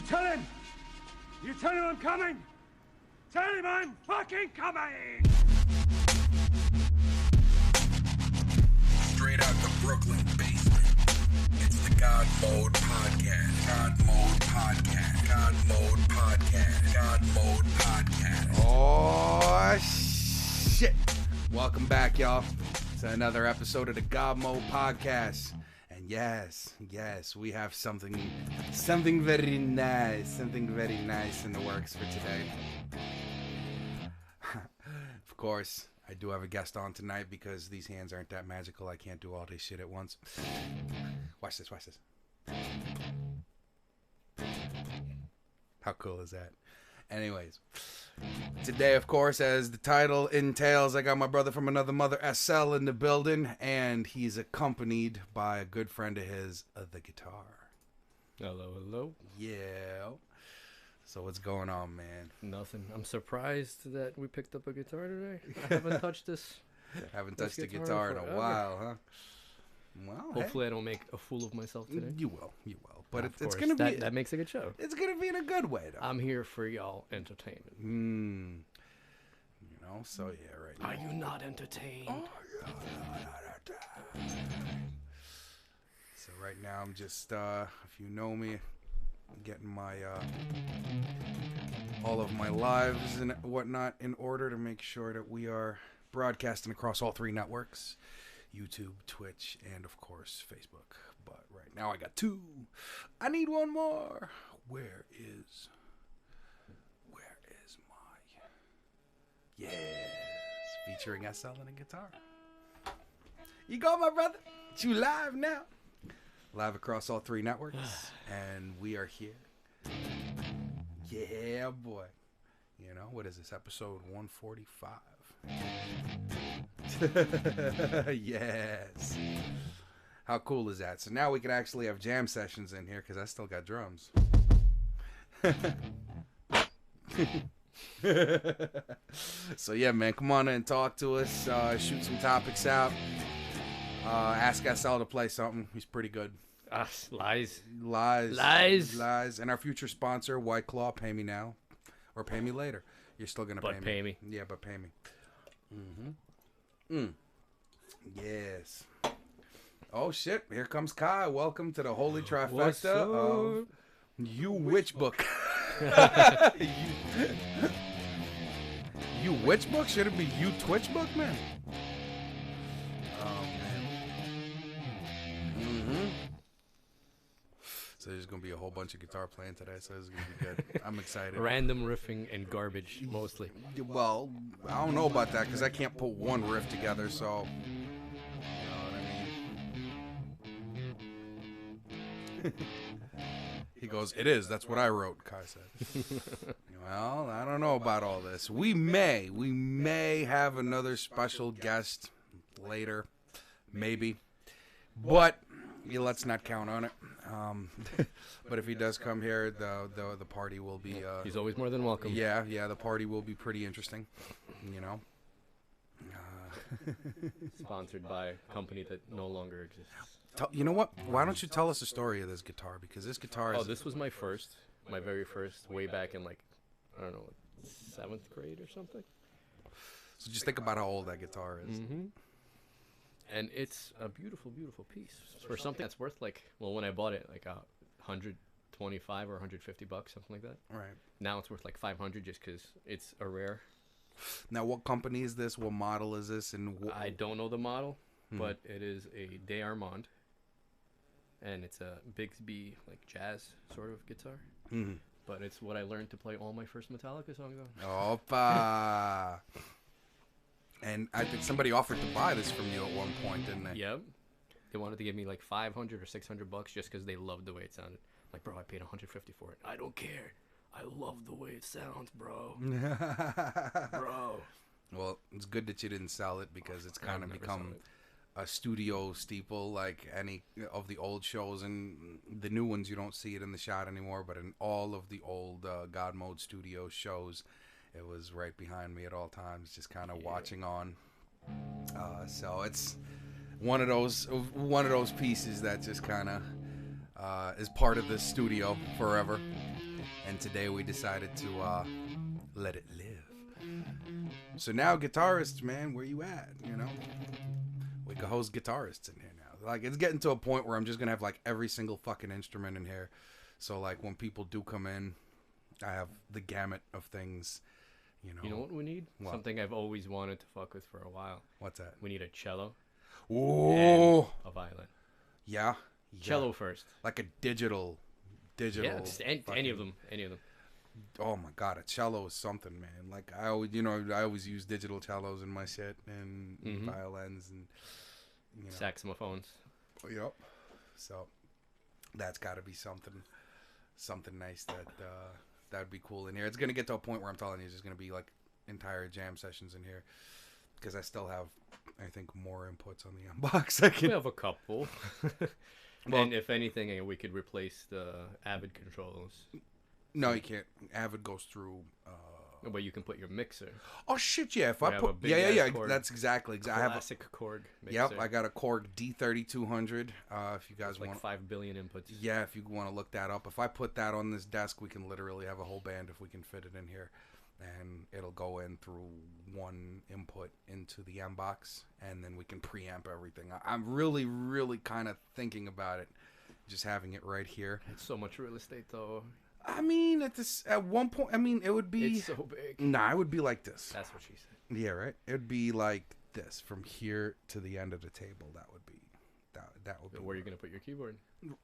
tell him! You tell him I'm coming! Tell him I'm fucking coming! Straight out the Brooklyn basement. It's the GodMode Podcast. GodMode Podcast. GodMode Podcast. GodMode Podcast. Oh, shit. Welcome back, y'all, to another episode of the GodMode Podcast. And yes, we have something very nice in the works for today. Of course, I do have a guest on tonight because these hands aren't that magical. I can't do all this shit at once. Watch this. How cool is that? Anyways, today, of course, as the title entails, I got my brother from another mother, SL, in the building, and he's accompanied by a good friend of his, the guitar. Hello. Yeah. So what's going on, man? Nothing. I'm surprised that we picked up a guitar today. I haven't touched this. Haven't touched a guitar in a while, huh? Well, hopefully I don't make a fool of myself today. You will. But it's gonna be that makes a good show. It's gonna be in a good way, though. I'm here for y'all entertainment. So yeah, right now. Are you not entertained? So right now I'm just, if you know me, I'm getting my all of my lives and whatnot in order to make sure that we are broadcasting across all three networks: YouTube, Twitch, and of course Facebook. But right now I got two. I need one more. Where is my... Yes, featuring SL and a guitar. You go, my brother. You live now. Live across all three networks. And we are here. Yeah, boy. You know, what is this? Episode 145. Yes. How cool is that? So now we can actually have jam sessions in here because I still got drums. So yeah, man, come on in and talk to us. Shoot some topics out. Ask SL to play something. He's pretty good. Lies. And our future sponsor, White Claw, pay me now or pay me later. You're still gonna pay me. Yeah, but pay me. Yes. Oh shit! Here comes Kai. Welcome to the holy trifecta of You Witch Book. You Witch Book? Should it be You Twitch Book, man? Oh man. So there's gonna be a whole bunch of guitar playing today, so it's gonna be good. I'm excited. Random riffing and garbage, mostly. Well, I don't know about that because I can't put one riff together, so. He goes, it is. That's what I wrote, Kai said. Well, I don't know about all this. We may have another special guest later. Maybe. But let's not count on it. But if he does come here, the party will be... He's always more than welcome. Yeah, the party will be pretty interesting, you know. Sponsored by a company that no longer exists. You know what? Why don't you tell us the story of this guitar? Because this guitar is... Oh, this was my very first, way back in, like, I don't know, 7th grade or something. So just think about how old that guitar is. Mm-hmm. And it's a beautiful, beautiful piece. For something that's worth, like, well, when I bought it, like, $125 or $150, something like that. Right. Now it's worth, like, $500 just because it's a rare. Now, what company is this? What model is this? And I don't know the model, but it is a De Armand. And it's a Bigsby, like, jazz sort of guitar. Mm-hmm. But it's what I learned to play all my first Metallica songs on. Opa! And I think somebody offered to buy this from you at one point, didn't they? Yep. They wanted to give me, like, $500 or $600 just because they loved the way it sounded. Like, bro, I paid $150 for it. I don't care. I love the way it sounds, bro. Bro. Well, it's good that you didn't sell it because it's kind of become a studio steeple like any of the old shows, and the new ones you don't see it in the shot anymore, but in all of the old GodMode studio shows it was right behind me at all times, just kind of watching on. So it's one of those pieces that just kind of is part of the studio forever. And today we decided to let it live. So now, guitarists, man, where you at? You know, we can host guitarists in here now. Like, it's getting to a point where I'm just gonna have like every single fucking instrument in here. So like when people do come in, I have the gamut of things. You know what we need? What? Something I've always wanted to fuck with for a while. What's that? We need a cello Ooh, and a violin. yeah. Cello first. Like a digital. Yeah, just any of them. Oh my god, a cello is something, man. Like I always use digital cellos in my shit and violins and saxophones. Yep. So that's got to be something nice that'd be cool in here. It's gonna get to a point where I'm telling you, it's just gonna be like entire jam sessions in here because I still have, I think, more inputs on the unbox. We have a couple. Well, and if anything, we could replace the Avid controls. No, you can't. Avid goes through. But you can put your mixer. Oh shit! Yeah, if I put Korg, that's exactly. I have classic Korg mixer. Yep, I got a Korg D3200. If you guys want 5 billion inputs. Yeah, if you want to look that up. If I put that on this desk, we can literally have a whole band if we can fit it in here, and it'll go in through one input into the M box, and then we can preamp everything. I'm really, really kind of thinking about it, just having it right here. It's so much real estate, though. I mean, at one point, I mean, it would be. It's so big. Nah, it would be like this. That's what she said. Yeah, right. It would be like this from here to the end of the table. That would be. That would be. Where are you gonna put your keyboard?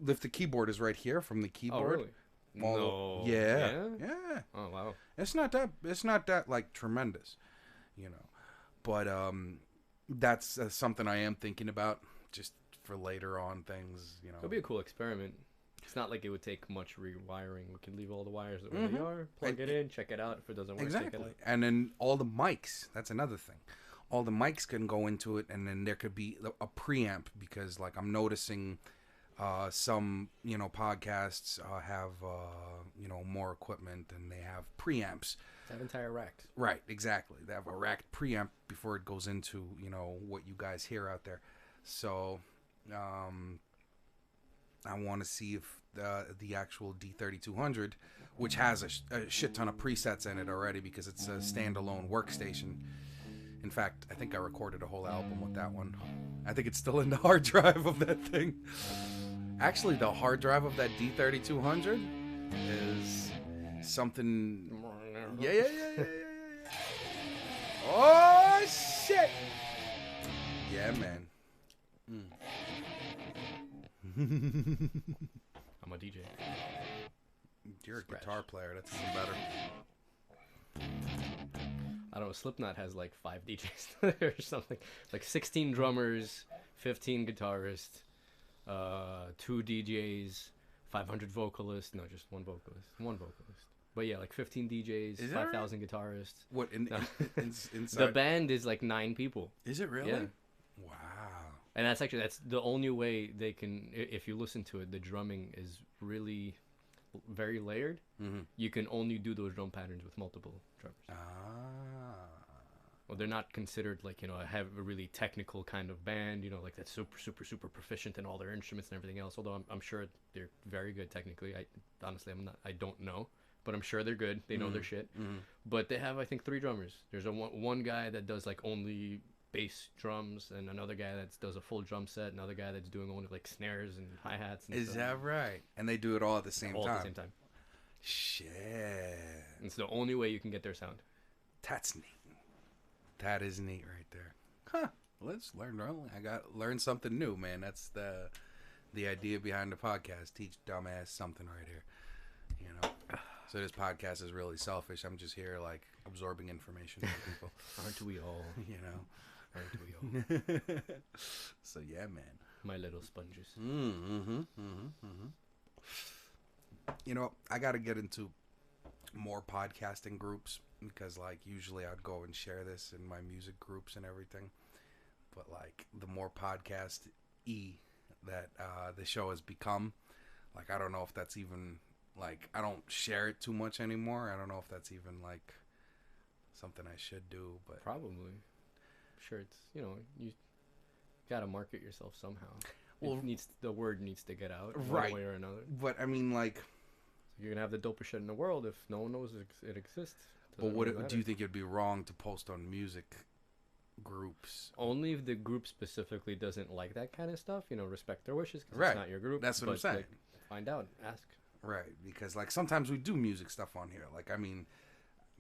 If the keyboard is right here from the keyboard. Oh, really? Well, No. Yeah. Oh, wow. It's not that like tremendous, but that's something I am thinking about just for later on things. It'll be a cool experiment. It's not like it would take much rewiring. We can leave all the wires where they are, plug it in, check it out. If it doesn't work, take it out. And then all the mics. That's another thing. All the mics can go into it, and then there could be a preamp because, like, I'm noticing some podcasts have more equipment and they have preamps. They have entire racks. Right, exactly. They have a racked preamp before it goes into what you guys hear out there. So I want to see if the actual D3200, which has a shit ton of presets in it already because it's a standalone workstation. In fact, I think I recorded a whole album with that one. I think it's still in the hard drive of that thing. Actually, the hard drive of that D3200 is something. Yeah. Oh shit! Yeah, man. I'm a DJ. You're a guitar player. That's even better. I don't know. Slipknot has like 5 DJs or something. Like 16 drummers, 15 guitarists, 2 DJs, 500 vocalists. No, just one vocalist. But yeah, like 15 DJs, 5,000 guitarists. What inside? The band is like 9 people. Is it really? Yeah. Wow. And that's the only way they can. If you listen to it, the drumming is really very layered. Mm-hmm. You can only do those drum patterns with multiple drummers. Well, they're not considered like have a really technical kind of band. Like that's super proficient in all their instruments and everything else. Although I'm sure they're very good technically. I don't know, but I'm sure they're good. They know their shit. Mm-hmm. But they have, I think, 3 drummers. There's one guy that does like only bass drums, and another guy that does a full drum set, another guy that's doing only like snares and hi-hats and Is stuff. that right? And they do it all at the same time? All at the same time. Shit. It's the only way you can get their sound. That's neat. That is neat right there. Huh. Let's learn something new, man. That's the idea behind the podcast. Teach dumbass something right here. So this podcast is really selfish. I'm just here like absorbing information from people. Aren't we all? Aren't we all? So yeah, man. My little sponges. I got to get into more podcasting groups because like usually I'd go and share this in my music groups and everything. But like the more podcast that the show has become, like I don't know if that's even like I don't share it too much anymore. I don't know if that's even like something I should do, but probably. Sure, it's you gotta market yourself somehow. Well, the word needs to get out right, one way or another. But I mean, like, You're gonna have the dopest shit in the world if no one knows it exists. But do you think it'd be wrong to post on music groups? Only if the group specifically doesn't like that kind of stuff. Respect their wishes because Right. it's not your group. That's what I'm saying. Find out, ask. Right, because like sometimes we do music stuff on here. Like, I mean,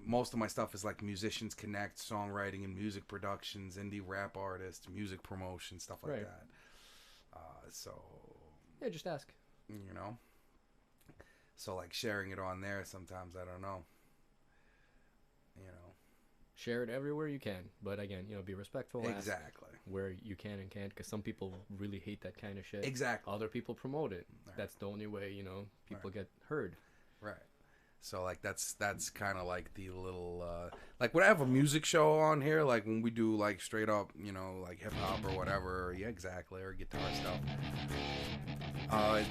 most of my stuff is like Musicians Connect, songwriting and music productions, indie rap artists, music promotion, stuff like Right. that. So Yeah, just ask. So like sharing it on there sometimes, I don't know. Share it everywhere you can, but again, be respectful. Exactly. Ask where you can and can't, because some people really hate that kind of shit. Exactly. Other people promote it. Right. That's the only way, people Right. get heard. Right. So like that's kind of like the little like when I have a music show on here, like when we do like straight up, like hip hop or whatever, yeah, exactly, or guitar stuff.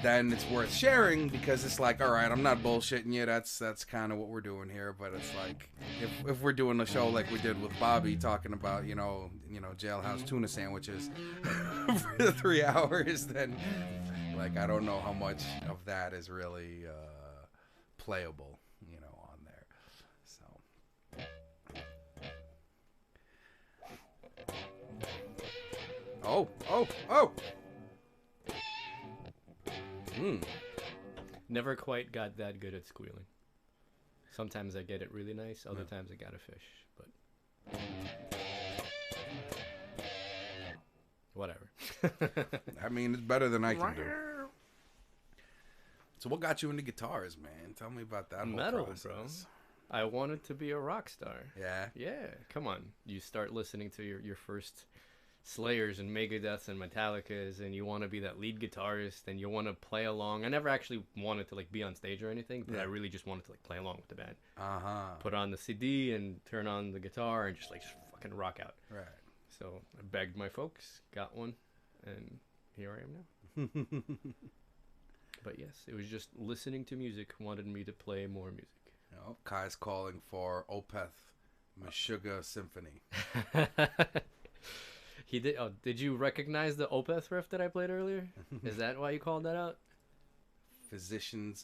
Then it's worth sharing because it's like, all right, I'm not bullshitting you. That's kind of what we're doing here. But it's like if we're doing a show like we did with Bobby talking about jailhouse tuna sandwiches for 3 hours, then like I don't know how much of that is really playable, on there. So. Oh. Never quite got that good at squealing. Sometimes I get it really nice. Other times I gotta fish. But whatever. I mean, it's better than I can do. So what got you into guitars, man? Tell me about that whole Metal, process. bro. I wanted to be a rock star. Yeah? Yeah, come on. You start listening to your first Slayers and Megadeths and Metallicas, and you want to be that lead guitarist, and you want to play along. I never actually wanted to like be on stage or anything, but Yeah. I really just wanted to like play along with the band. Uh-huh. Put on the CD and turn on the guitar and just fucking rock out. Right. So I begged my folks, got one, and here I am now. But yes, it was just listening to music wanted me to play more music. Kai's calling for Opeth Meshuggah Symphony. He did. Oh, did you recognize the Opeth riff that I played earlier? Is that why you called that out? Physician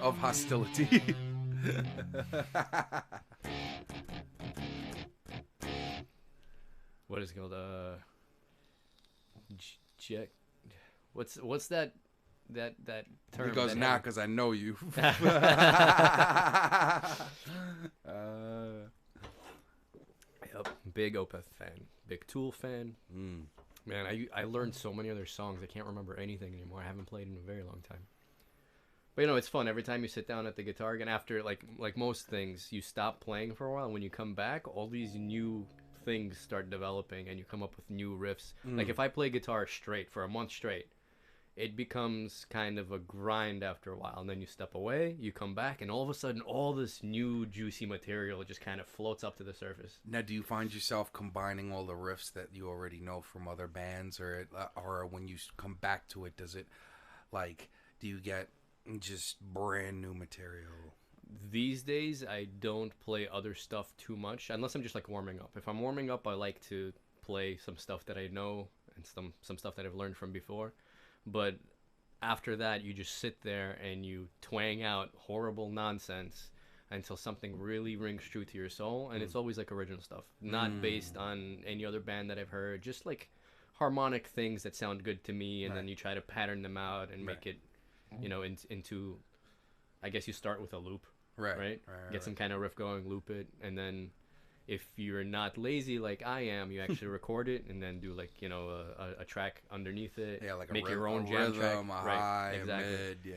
of hostility. What is it called? What's that term? He goes, that nah, because I know you. Yep, big Opeth fan, big Tool fan. Man, I learned so many other songs. I can't remember anything anymore. I haven't played in a very long time. But it's fun. Every time you sit down at the guitar again, after like most things, you stop playing for a while, and when you come back, all these new things start developing, and you come up with new riffs. Like if I play guitar straight for a month straight, it becomes kind of a grind after a while, and then you step away, you come back, and all of a sudden all this new juicy material just kind of floats up to the surface. Now, do you find yourself combining all the riffs that you already know from other bands, or when you come back to it, does it do you get just brand new material? These days I don't play other stuff too much unless I'm just like warming up. If I'm warming up, I like to play some stuff that I know and some stuff that I've learned from before. But after that, you just sit there and you twang out horrible nonsense until something really rings true to your soul. And it's always like original stuff, not based on any other band that I've heard. Just like harmonic things that sound good to me, and then you try to pattern them out and make it, into. I guess you start with a loop, right? Get some kind of riff going, loop it, and then if you're not lazy like I am, you actually record it and then do a track underneath it. Yeah, like make a your own a jam rhythm, track. a Right, high, exactly. a mid. Yeah.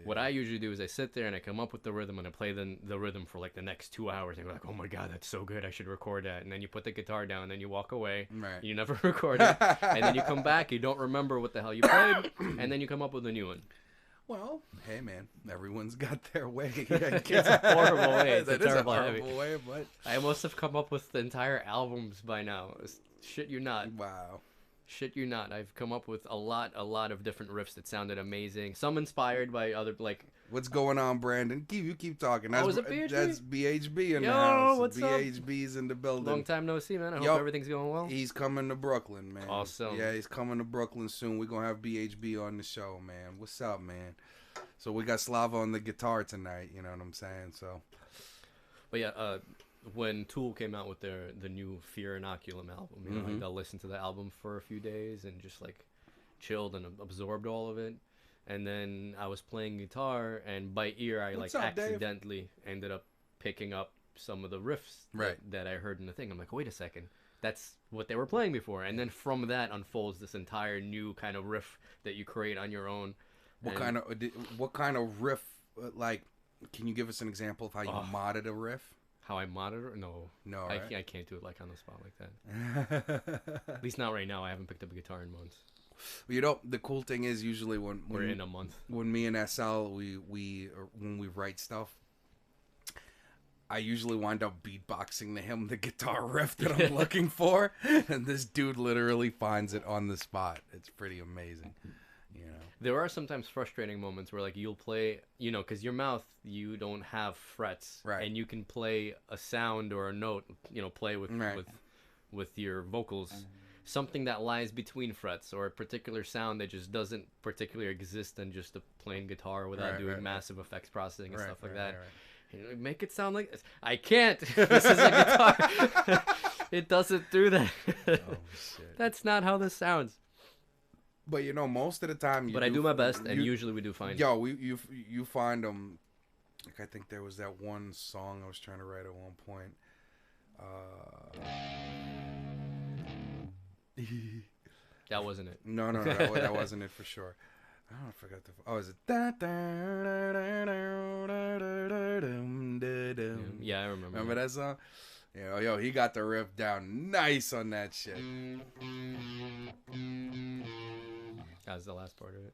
What I usually do is I sit there and I come up with the rhythm and I play the rhythm for like the next 2 hours, and you're like, oh my god, that's so good, I should record that. And then you put the guitar down and then you walk away. Right. You never record it, and then you come back, you don't remember what the hell you played, and then you come up with a new one. Well, hey man, everyone's got their way. It's a horrible way. It's That a is terrible horrible way, but I must have come up with the entire albums by now. Shit you not. wow. Shit you not. I've come up with a lot of different riffs that sounded amazing. Some inspired by other, like... What's going on, Brandon? You keep talking. That's, is it BHB? That's BHB in the Yo, house. what's up? BHB's in the building. Long time no see, man. I hope Yup. everything's going well. He's coming to Brooklyn, man. Awesome. Yeah, he's coming to Brooklyn soon. We're going to have BHB on the show, man. What's up, man? So we got Slava on the guitar tonight. You know what I'm saying? So. But yeah, when Tool came out with the new Fear Inoculum album, you know, like, I listened to the album for a few days and just like chilled and absorbed all of it. And then I was playing guitar, and by ear I What's like up, Dave? accidentally ended up picking up some of the riffs that I heard in the thing. I'm like, wait a second, that's what they were playing before. And then from that unfolds this entire new kind of riff that you create on your own. What kind of riff? Like, can you give us an example of how you modded a riff? How I monitor? No, right? I can't do it like on the spot like that. At least not right now. I haven't picked up a guitar in months. You know, the cool thing is usually when we're in a month. When me and SL when we write stuff, I usually wind up beatboxing to him the guitar riff that I'm looking for, and this dude literally finds it on the spot. It's pretty amazing. You know, there are sometimes frustrating moments where like you'll play, you know, because your mouth, you don't have frets, right? And you can play a sound or a note, you know, play with your vocals. Something that lies between frets, or a particular sound that just doesn't particularly exist in just a plain guitar without doing massive effects processing and stuff like that. You know, make it sound like this. I can't. This is a guitar. It doesn't do that. Oh, shit. That's not how this sounds. But you know, most of the time, I do my best, and usually we do fine. Yo, you find them. Like, I think there was that one song I was trying to write at one point. That wasn't it. No, that wasn't it for sure. I don't know, I forgot the. Oh, is it? Yeah, I remember. Remember that song? Yo, he got the riff down nice on that shit. That was the last part of it.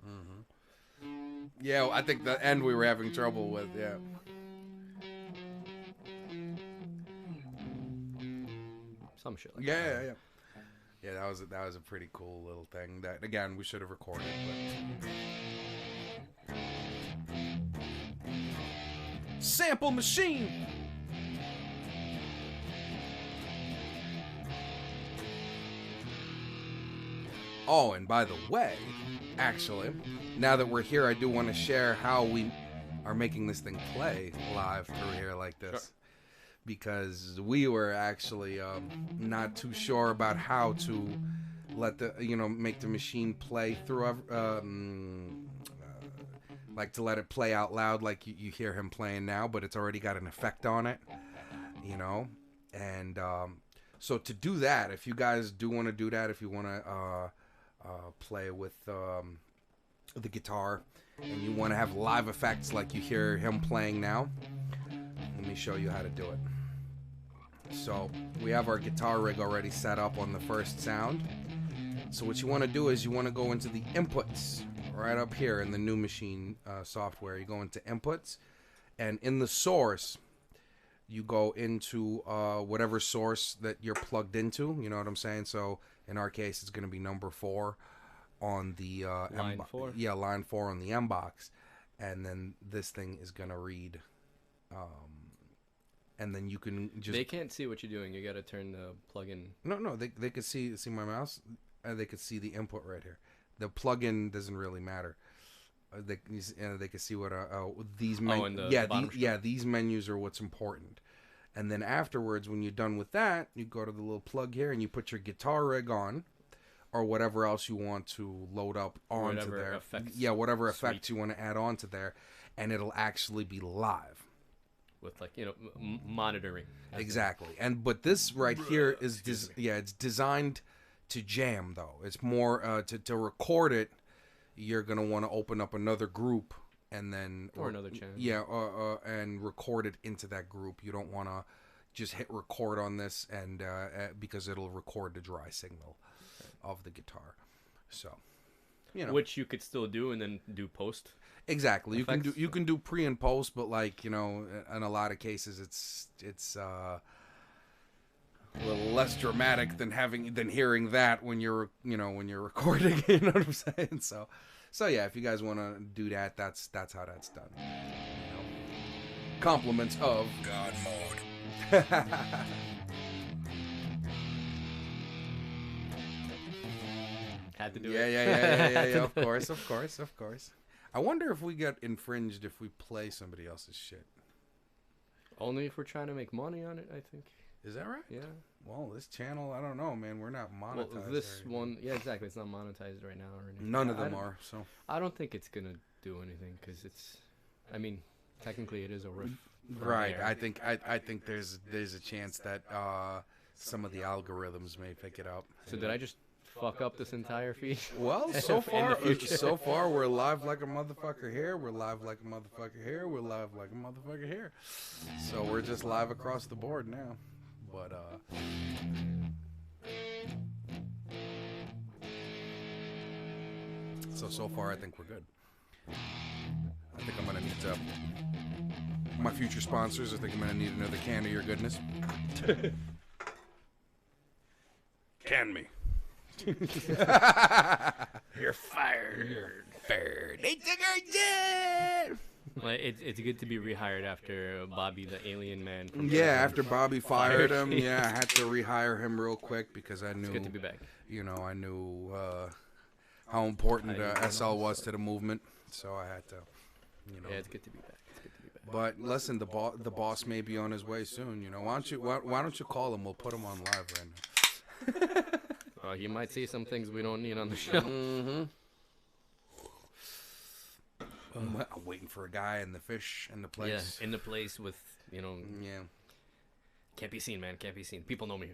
Yeah, I think the end we were having trouble with. Yeah. Some shit like that. Yeah. Yeah, that was a pretty cool little thing. That again, we should have recorded. But... Sample machine. Oh, and by the way, actually, now that we're here, I do want to share how we are making this thing play live through here like this. Sure. Because we were actually not too sure about how to let make the machine play through, like to let it play out loud like you hear him playing now, but it's already got an effect on it, and so to do that, if you guys do want to do that, if you want to play with the guitar and you want to have live effects like you hear him playing now, let me show you how to do it. So we have our guitar rig already set up on the first sound. So what you want to do is you want to go into the inputs right up here in the new machine software. You go into inputs, and in the source you go into whatever source that you're plugged into. You know what I'm saying? So in our case, it's going to be number 4 on the line 4. Yeah, line 4 on the M box, and then this thing is going to read. And then you can just... They can't see what you're doing. You got to turn the plug-in... No, they could see my mouse. They could see the input right here. The plug-in doesn't really matter. They can see what these these menus are what's important. And then afterwards, when you're done with that, you go to the little plug here and you put your guitar rig on, or whatever else you want to load up onto there. Whatever effects you want to add onto there, and it'll actually be live. With monitoring. Exactly. But this right here is it's designed to jam though. It's more to record it. You're gonna want to open up another group and then or another channel. Yeah, and record it into that group. You don't want to just hit record on this and because it'll record the dry signal of the guitar. So, which you could still do and then do post. Exactly. You can do pre and post, but in a lot of cases it's a little less dramatic than hearing that when you're recording. You know what I'm saying? So yeah, if you guys want to do that, that's how that's done. Compliments of GodMode. Had to do it. Yeah. Of course. I wonder if we get infringed if we play somebody else's shit. Only if we're trying to make money on it, I think. Is that right? Yeah. Well, this channel, I don't know, man. We're not monetized. Well, this one, yeah, exactly. It's not monetized right now or anything. None of them are. So I don't think it's gonna do anything because it's. I mean, technically, it is a riff. right. I think there's a chance that some of the algorithms may pick it up. So did I just fuck up this entire feed? Well, so far we're live like a motherfucker here. We're live like a motherfucker here. We're live like a motherfucker here. So we're just live across the board now. But so far I think we're good. I think I'm gonna need my future sponsors. I think I'm gonna need another can of your goodness. Can me. You're fired. You're fired. They took our job. Well, it's good to be rehired after Bobby the Alien Man. Yeah, after Bobby fired him, yeah, I had to rehire him real quick because I knew. It's good to be back. You know, I knew how important SL was to the movement, so I had to. You know. Yeah, it's good to be back. It's good to be back. But listen, the boss may be on his way soon. You know, why don't you call him? We'll put him on live right now. You might see some things we don't need on the show. Mm-hmm. I'm waiting for a guy in the fish in the place. Yeah, in the place with, you know. Yeah. Can't be seen, man. Can't be seen. People know me.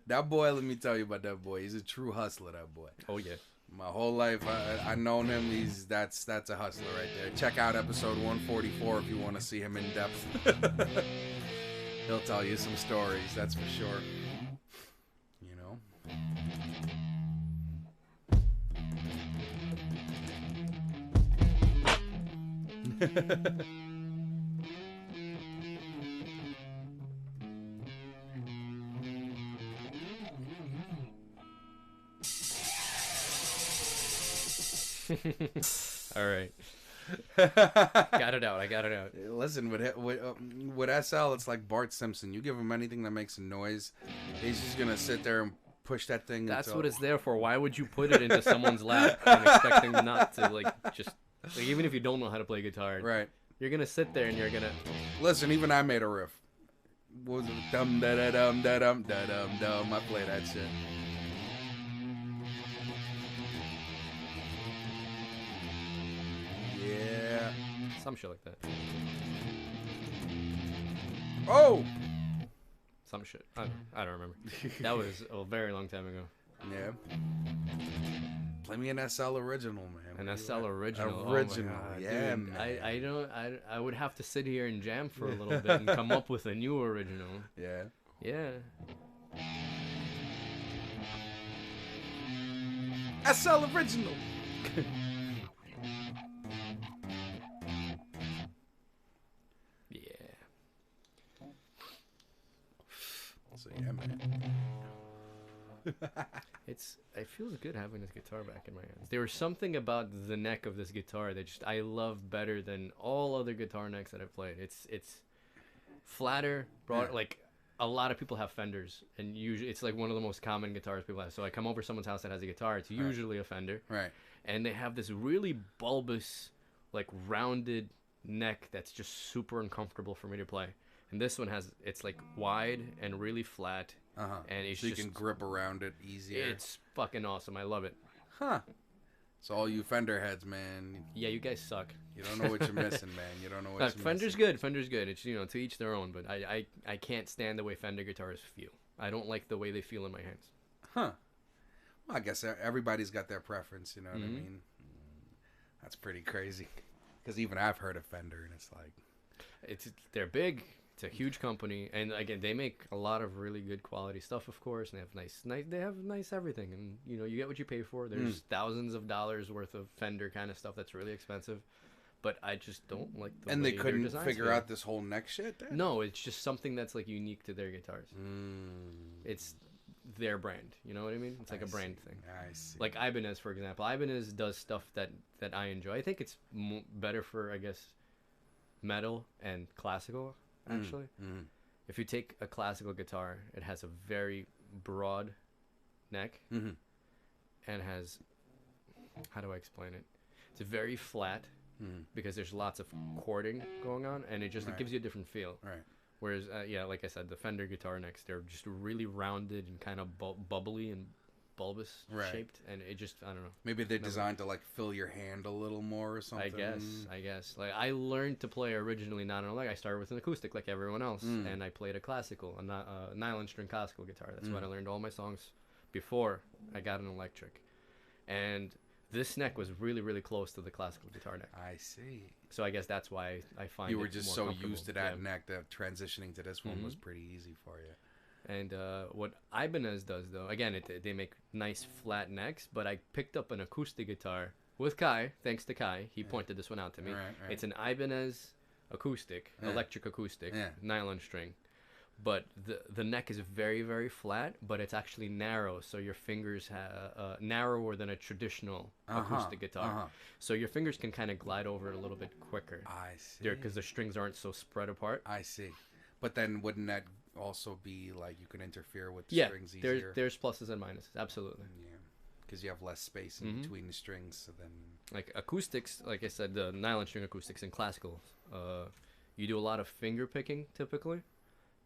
That boy, let me tell you about that boy. He's a true hustler, that boy. Oh, yeah. My whole life, I known him. That's a hustler right there. Check out episode 144 if you want to see him in depth. He'll tell you some stories, that's for sure. You know? All right. Got it out. I got it out. Listen, with SL, it's like Bart Simpson. You give him anything that makes a noise, he's just gonna sit there and push that thing. That's until... what it's there for. Why would you put it into someone's lap and expect them not to just even if you don't know how to play guitar, right? You're gonna sit there and you're gonna listen. Even I made a riff. What was it? Dum da da dum da dum da dum dum. I play that shit. Yeah. Some shit like that. Oh! Some shit. I don't remember. That was a very long time ago. Yeah. Play me an SL original, man. An SL original. Original. Oh my God, yeah, dude. man. I would have to sit here and jam for a little bit and come up with a new original. Yeah. Yeah. SL original. Yeah. So yeah, man. It feels good having this guitar back in my hands. There was something about the neck of this guitar that I love better than all other guitar necks that I've played. It's flatter, broad. Yeah. Like a lot of people have Fenders, and usually it's like one of the most common guitars people have. So I come over to someone's house that has a guitar. It's usually a Fender, Right. and they have this really bulbous, like rounded neck that's just super uncomfortable for me to play. And this one it's like wide and really flat. Uh-huh. And it's so you just, can grip around it easier. It's fucking awesome. I love it. Huh. So all you Fender heads, man. Yeah, you guys suck. You don't know what you're missing, man. You don't know what you're Fender's missing. good. Fender's good. It's, to each their own. But I can't stand the way Fender guitars feel. I don't like the way they feel in my hands. Huh. Well, I guess everybody's got their preference, you know what I mean? That's pretty crazy. Because even I've heard of Fender, and it's like... They're big. It's a huge company, and again, they make a lot of really good quality stuff, of course, and they have nice everything, and you get what you pay for. There's thousands of dollars worth of Fender kind of stuff that's really expensive, but I just don't like the And way they couldn't their figure feel. out this whole neck shit then? No, it's just something that's like unique to their guitars. It's their brand, you know what I mean? It's like a brand thing. I see. Like Ibanez, for example. Ibanez does stuff that I enjoy. I think it's better for, I guess, metal and classical. Actually, if you take a classical guitar, it has a very broad neck and has, how do I explain it? It's very flat because there's lots of chording going on, and it gives you a different feel. Right. Whereas, like I said, the Fender guitar necks, they're just really rounded and kind of bubbly and bulbous shaped, and it just, I don't know. Maybe they're designed to like fill your hand a little more or something. I guess. Like, I learned to play originally not an electric. I started with an acoustic like everyone else, and I played a nylon string classical guitar. That's what I learned all my songs before I got an electric. And this neck was really, really close to the classical guitar neck. I see. So I guess that's why I find you were it just more so comfortable. used to that neck that transitioning to this one was pretty easy for you. And what Ibanez does, though, again, they make nice flat necks, but I picked up an acoustic guitar with Kai, thanks to Kai. He pointed this one out to me. Right. It's an Ibanez acoustic, electric acoustic, nylon string. But the neck is very, very flat, but it's actually narrow, so your fingers narrower than a traditional acoustic guitar. So your fingers can kind of glide over it a little bit quicker. I see. Because the strings aren't so spread apart. I see. But then wouldn't that also be like you can interfere with the strings easier? There's pluses and minuses, absolutely. Yeah, because you have less space in between the strings, so then... Like acoustics, like I said, the nylon string acoustics and classical, you do a lot of finger picking typically.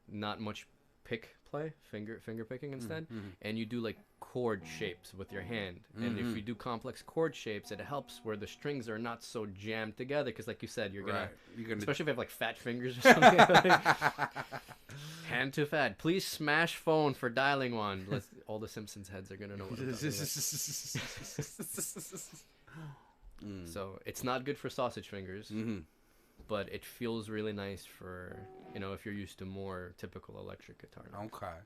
Not much pick play, finger picking instead, and you do like chord shapes with your hand. And if you do complex chord shapes, it helps where the strings are not so jammed together. Because like you said, you're gonna especially if you have like fat fingers or something. Hand too fat. Please smash phone for dialing one. All the Simpsons heads are gonna know what I'm talking about. So it's not good for sausage fingers. But it feels really nice for, if you're used to more typical electric guitar. Okay.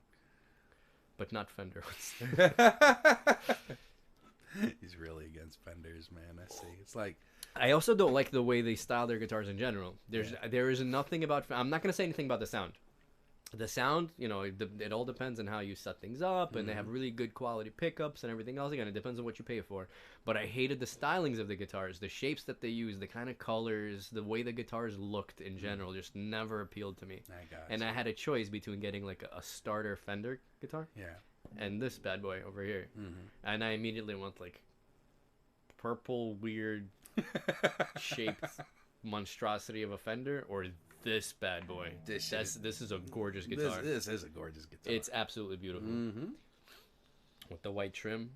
But not Fender. He's really against Fenders, man. I see. It's like... I also don't like the way they style their guitars in general. There is nothing about... I'm not going to say anything about the sound. The sound, it all depends on how you set things up, and they have really good quality pickups and everything else. Again, it depends on what you pay for. But I hated the stylings of the guitars, the shapes that they use, the kind of colors, the way the guitars looked in general just never appealed to me. And I had a choice between getting like a starter Fender guitar and this bad boy over here. And I immediately went like purple, weird shaped monstrosity of a Fender or this bad boy. This is a gorgeous guitar. This is a gorgeous guitar. It's absolutely beautiful. With the white trim.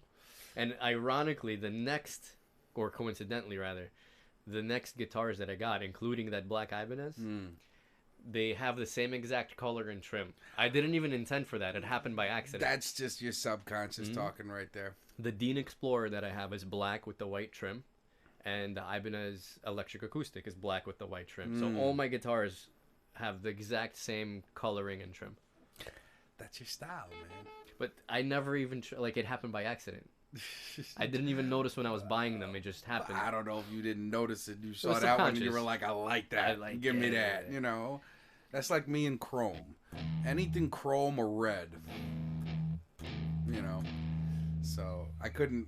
And ironically, coincidentally rather, the next guitars that I got, including that black Ibanez, they have the same exact color and trim. I didn't even intend for that. It happened by accident. That's just your subconscious talking right there. The Dean Explorer that I have is black with the white trim. And the Ibanez electric acoustic is black with the white trim. So all my guitars have the exact same coloring and trim. That's your style, man. But I never even... it happened by accident. I didn't even notice when I was buying them. It just happened. I don't know if you didn't notice it. You saw that one and you were like, I like that. Give me that. That's like me and chrome. Anything chrome or red. So I couldn't,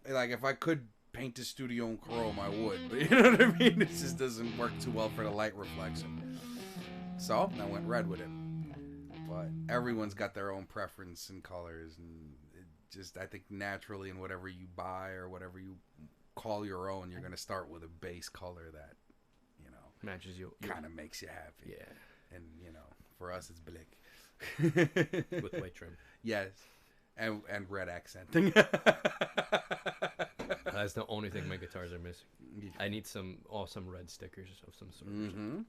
like if I could paint the studio in chrome, I would. But you know what I mean? It just doesn't work too well for the light reflection. So I went red with it. But everyone's got their own preference in colors, and it just, I think naturally in whatever you buy or whatever you call your own, you're going to start with a base color that, matches you. Kind of makes you happy. Yeah. And, for us it's black. With white trim. Yes. And red accenting. That's the only thing my guitars are missing. I need some awesome red stickers of some sort.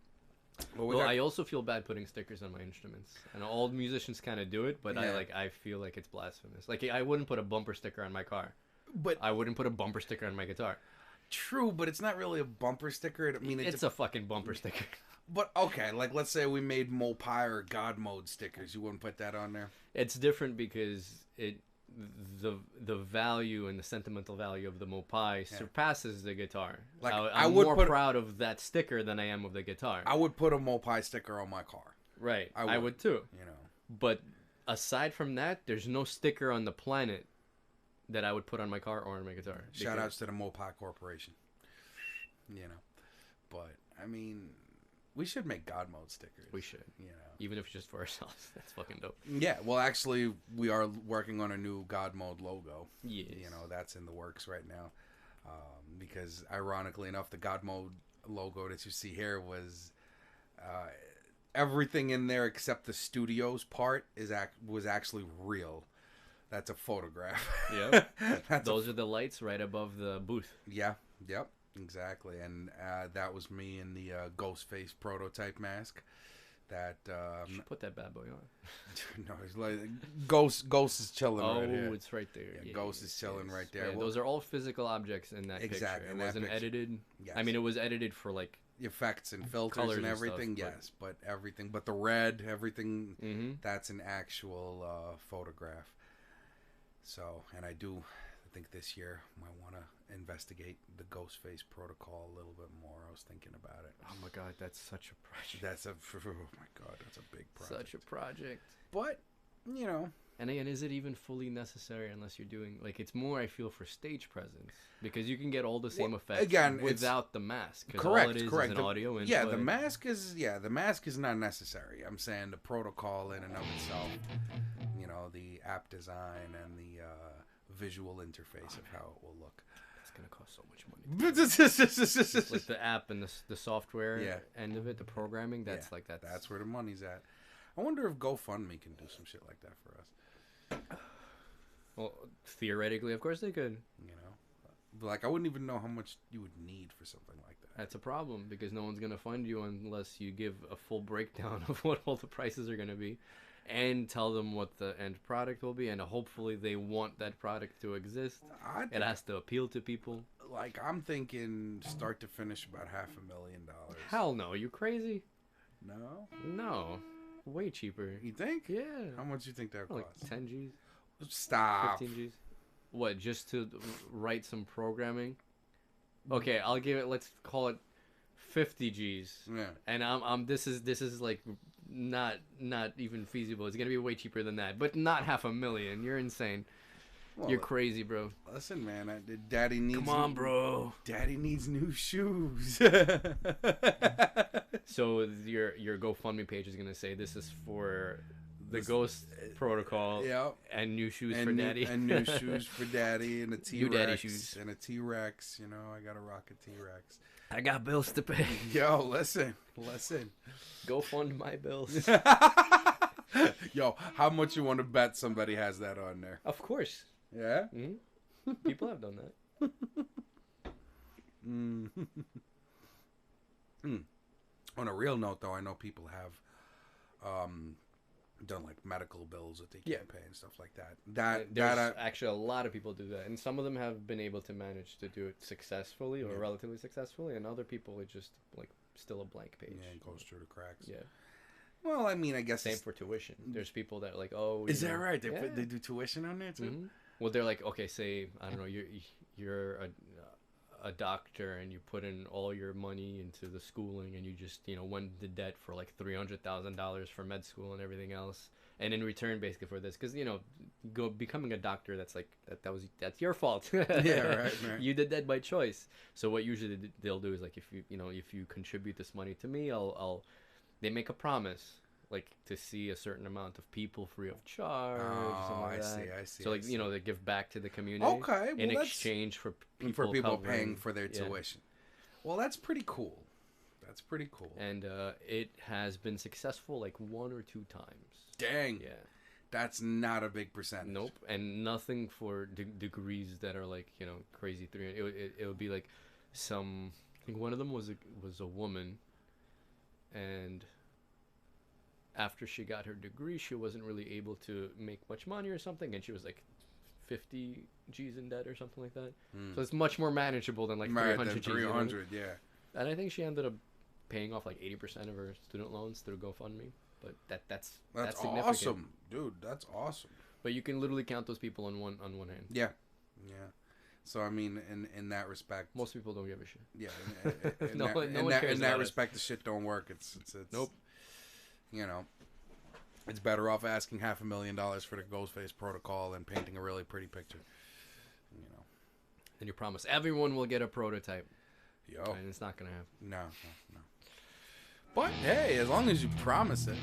Well, I also feel bad putting stickers on my instruments. And all musicians kind of do it, but I feel like it's blasphemous. Like, I wouldn't put a bumper sticker on my car. But I wouldn't put a bumper sticker on my guitar. True, but it's not really a bumper sticker. I mean, it's a fucking bumper sticker. But okay, like let's say we made Mopai or GodMode stickers, you wouldn't put that on there? It's different because the value and the sentimental value of the Mopai surpasses the guitar. Like I'm more proud of that sticker than I am of the guitar. I would put a Mopai sticker on my car. Right, I would too. But aside from that, there's no sticker on the planet that I would put on my car or on my guitar. Shout outs to the Mopai Corporation. But I mean, we should make GodMode stickers. We should. Even if it's just for ourselves. That's fucking dope. Yeah, well actually we are working on a new GodMode logo. Yes. That's in the works right now. Because ironically enough, the GodMode logo that you see here was everything in there except the studios part was actually real. That's a photograph. Yep. Those are the lights right above the booth. Yeah. Yep. Exactly. And that was me in the ghost face prototype mask. That you should put that bad boy on. No, it's like Ghost is chilling right here. Oh, it's right there. Yeah, Ghost is chilling right there. Yeah, those are all physical objects in that picture. It wasn't edited. Yes. I mean, it was edited for like effects and filters and everything. Stuff, yes, but everything, but the red, everything. That's an actual photograph. So, and I think this year might want to investigate the Ghostface protocol a little bit more. I was thinking about it. Oh my god, that's such a project. Oh my god, that's a big project. Such a project. But, you know. And again, is it even fully necessary unless you're doing, like, it's more, I feel, for stage presence. Because you can get all the same effects without the mask. Correct, all it is correct. Is an audio input. Yeah, the mask is not necessary. I'm saying the protocol in and of itself, you know, the app design and the visual interface of how it will look. It's gonna cost so much money. Like the app and the software end of it, the programming. That's where the money's at. I wonder if GoFundMe can do some shit like that for us. Well, theoretically, of course they could. You know, like I wouldn't even know how much you would need for something like that. That's a problem because no one's gonna fund you unless you give a full breakdown of what all the prices are gonna be. And tell them what the end product will be, and hopefully they want that product to exist. It has to appeal to people. Like, I'm thinking start to finish about $500,000. Hell no, you crazy? No? No. Way cheaper. You think? Yeah. How much do you think that would cost? cost? Like 10 G's? Stop. 15 G's? What, just to write some programming? Okay, I'll give it, let's call it 50 G's. Yeah. And this is like not even feasible. It's gonna be way cheaper than that, but not $500,000. You're insane. Well, you're crazy, bro. Listen, man, Daddy needs. Come on, bro. Daddy needs new shoes. So your GoFundMe page is gonna say this is for the Ghost Protocol. Yep. And new shoes for Daddy. And new shoes for Daddy and a T-Rex. New Daddy shoes. And a T-Rex. You know, I gotta rock a T-Rex. I got bills to pay. Yo, listen. Go fund my bills. Yo, how much you want to bet somebody has that on there? Of course. Yeah? Mm-hmm. People have done that. On a real note, though, I know people have done like medical bills that they can't pay and stuff like that. Actually, a lot of people do that, and some of them have been able to manage to do it successfully or relatively successfully, and other people it's just like still a blank page. Yeah, it goes through the cracks. Yeah. Well, I mean, I guess same for tuition. There's people that are like, is that right? They do tuition on there too. Mm-hmm. Well, they're like, okay, say I don't know, you're a doctor and you put in all your money into the schooling and you just went into debt for like $300,000 for med school and everything else, and in return basically for this, because becoming a doctor, that's that's your fault. Yeah, right. You did that by choice. So what usually they'll do is like, if you contribute this money to me, they make a promise, like to see a certain amount of people free of charge. Oh, like I see. So like they give back to the community. Okay, in exchange for people paying for their tuition. Well, that's pretty cool. And it has been successful like 1 or 2 times. Dang. Yeah. That's not a big percentage. Nope. And nothing for degrees that are like crazy 300. It would be like I think one of them was a woman, and after she got her degree, she wasn't really able to make much money or something, and she was like 50 G's in debt or something like that. So it's much more manageable than like 300 G's. 300, yeah. And I think she ended up paying off like 80% of her student loans through GoFundMe. But that's significant. Awesome, dude. That's awesome. But you can literally count those people on one hand. Yeah. So I mean, in that respect, most people don't give a shit. Yeah. No one cares in that respect, the shit don't work. It's nope. It's better off asking $500,000 for the Ghostface protocol and painting a really pretty picture. And you promise everyone will get a prototype. Yo. And it's not gonna happen. No. But hey, as long as you promise it.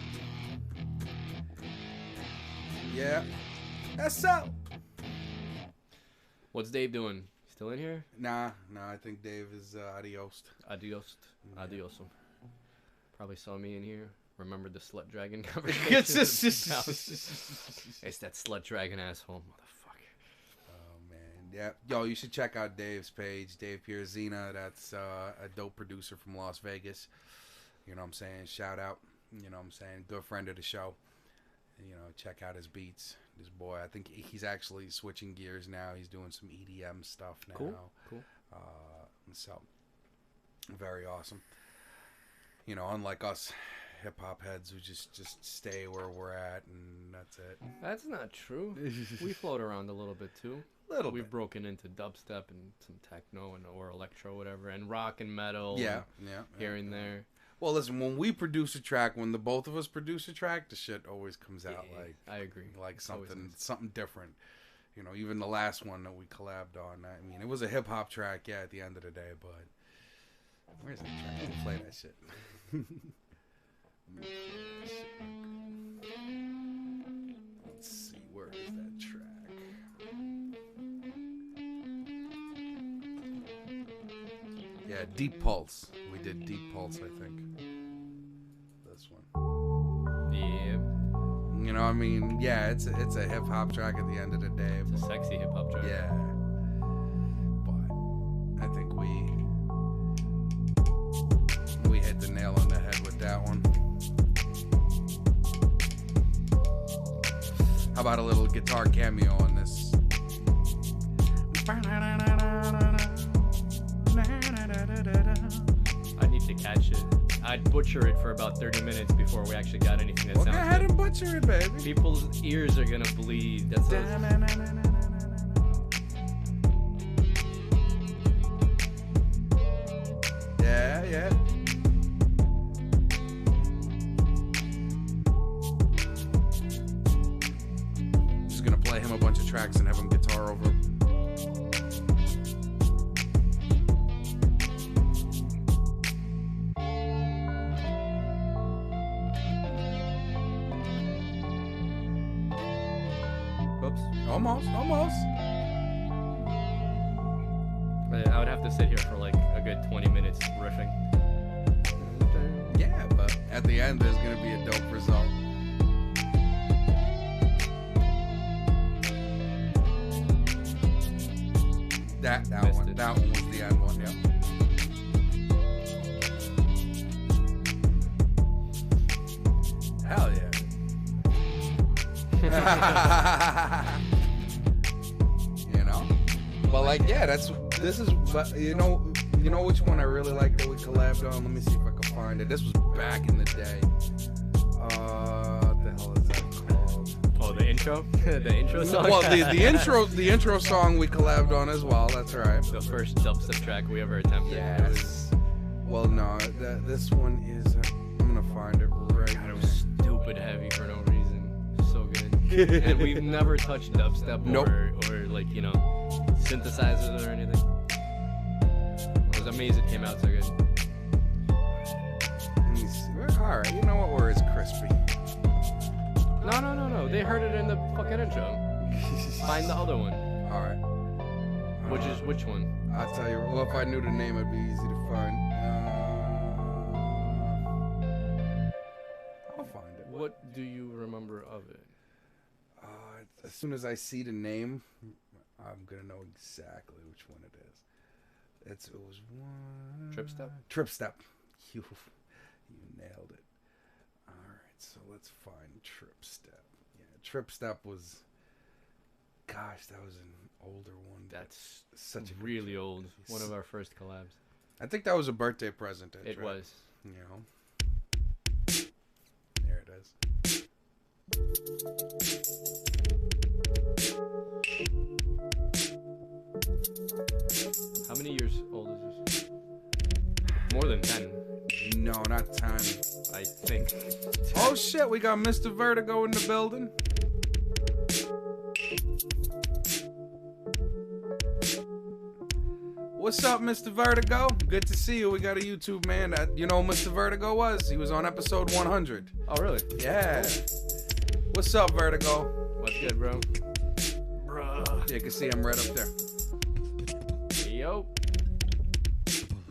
Yeah. That's so. What's Dave doing? He's Still in here? Nah, I think Dave is adios. Adios. Adios. Probably saw me in here. Remembered the slut dragon conversation. It's that slut dragon asshole, motherfucker. Oh, man. Yeah. Yo, you should check out Dave's page. Dave Pierzina. That's a dope producer from Las Vegas. You know what I'm saying? Shout out. You know what I'm saying? Good friend of the show. You know, check out his beats. This boy, I think he's actually switching gears now. He's doing some EDM stuff now. Cool. So, very awesome. You know, unlike us hip-hop heads who just stay where we're at and that's it. That's not true. We float around a little bit, too. We've broken into dubstep and some techno or electro, whatever, and rock and metal. Yeah. Here and there. Well, listen, when we produce a track, when the both of us produce a track, the shit always comes out like I agree. Like something different. You know, even the last one that we collabed on. I mean, it was a hip hop track, yeah, at the end of the day, but where's that track? Don't play that shit. Let's see, where is that track? Yeah, Deep Pulse. We did Deep Pulse, I think. This one. Yeah. You know, I mean, yeah, it's a hip hop track at the end of the day. It's a sexy hip hop track. Yeah. But I think we hit the nail on the head with that one. How about a little guitar cameo on this? I need to catch it. I'd butcher it for about 30 minutes before we actually got anything that sounds Go ahead good. and butcher it, baby. People's ears are gonna bleed. That's Yeah. Just gonna play him a bunch of tracks and have him guitar over. Almost. I would have to sit here for like a good 20 minutes riffing. Yeah, but at the end there's gonna be a dope result. That one was the end one, yeah. Hell yeah. You know, but like, yeah, this is, you know which one I really like that we collabed on. Let me see if I can find it. This was back in the day. What the hell is that called? Oh, the intro, the intro song. Well, the intro song we collabed on as well. That's right. The first dubstep track we ever attempted. Yes. Well, no, this one is. I'm gonna find it right. God, it was stupid heavy for no reason. So good. And we've never touched dubstep or like, you know, synthesizers or anything. I was amazed it came out so good. Alright, you know what? Where is crispy? No. They heard it in the fucking intro. Find the other one. Alright. Which one? I'll tell you. Well, if I knew the name, it'd be easy to find. I'll find it. What do you remember of it? As soon as I see the name, I'm gonna know exactly which one it is. It was one. Trip Step? Trip Step. You nailed it. All right, so let's find Trip Step. Yeah, Trip Step was. Gosh, that was an older one. That's such a really old. One of our first collabs. I think that was a birthday present. It was. You know. There it is. How many years old is this? More than 10. No, not 10. I think. 10. Oh shit, we got Mr. Vertigo in the building. What's up, Mr. Vertigo? Good to see you. We got a YouTube man. You know who Mr. Vertigo was? He was on episode 100. Oh, really? Yeah. What's up, Vertigo? What's good, bro? Bruh. You can see him right up there. Yo.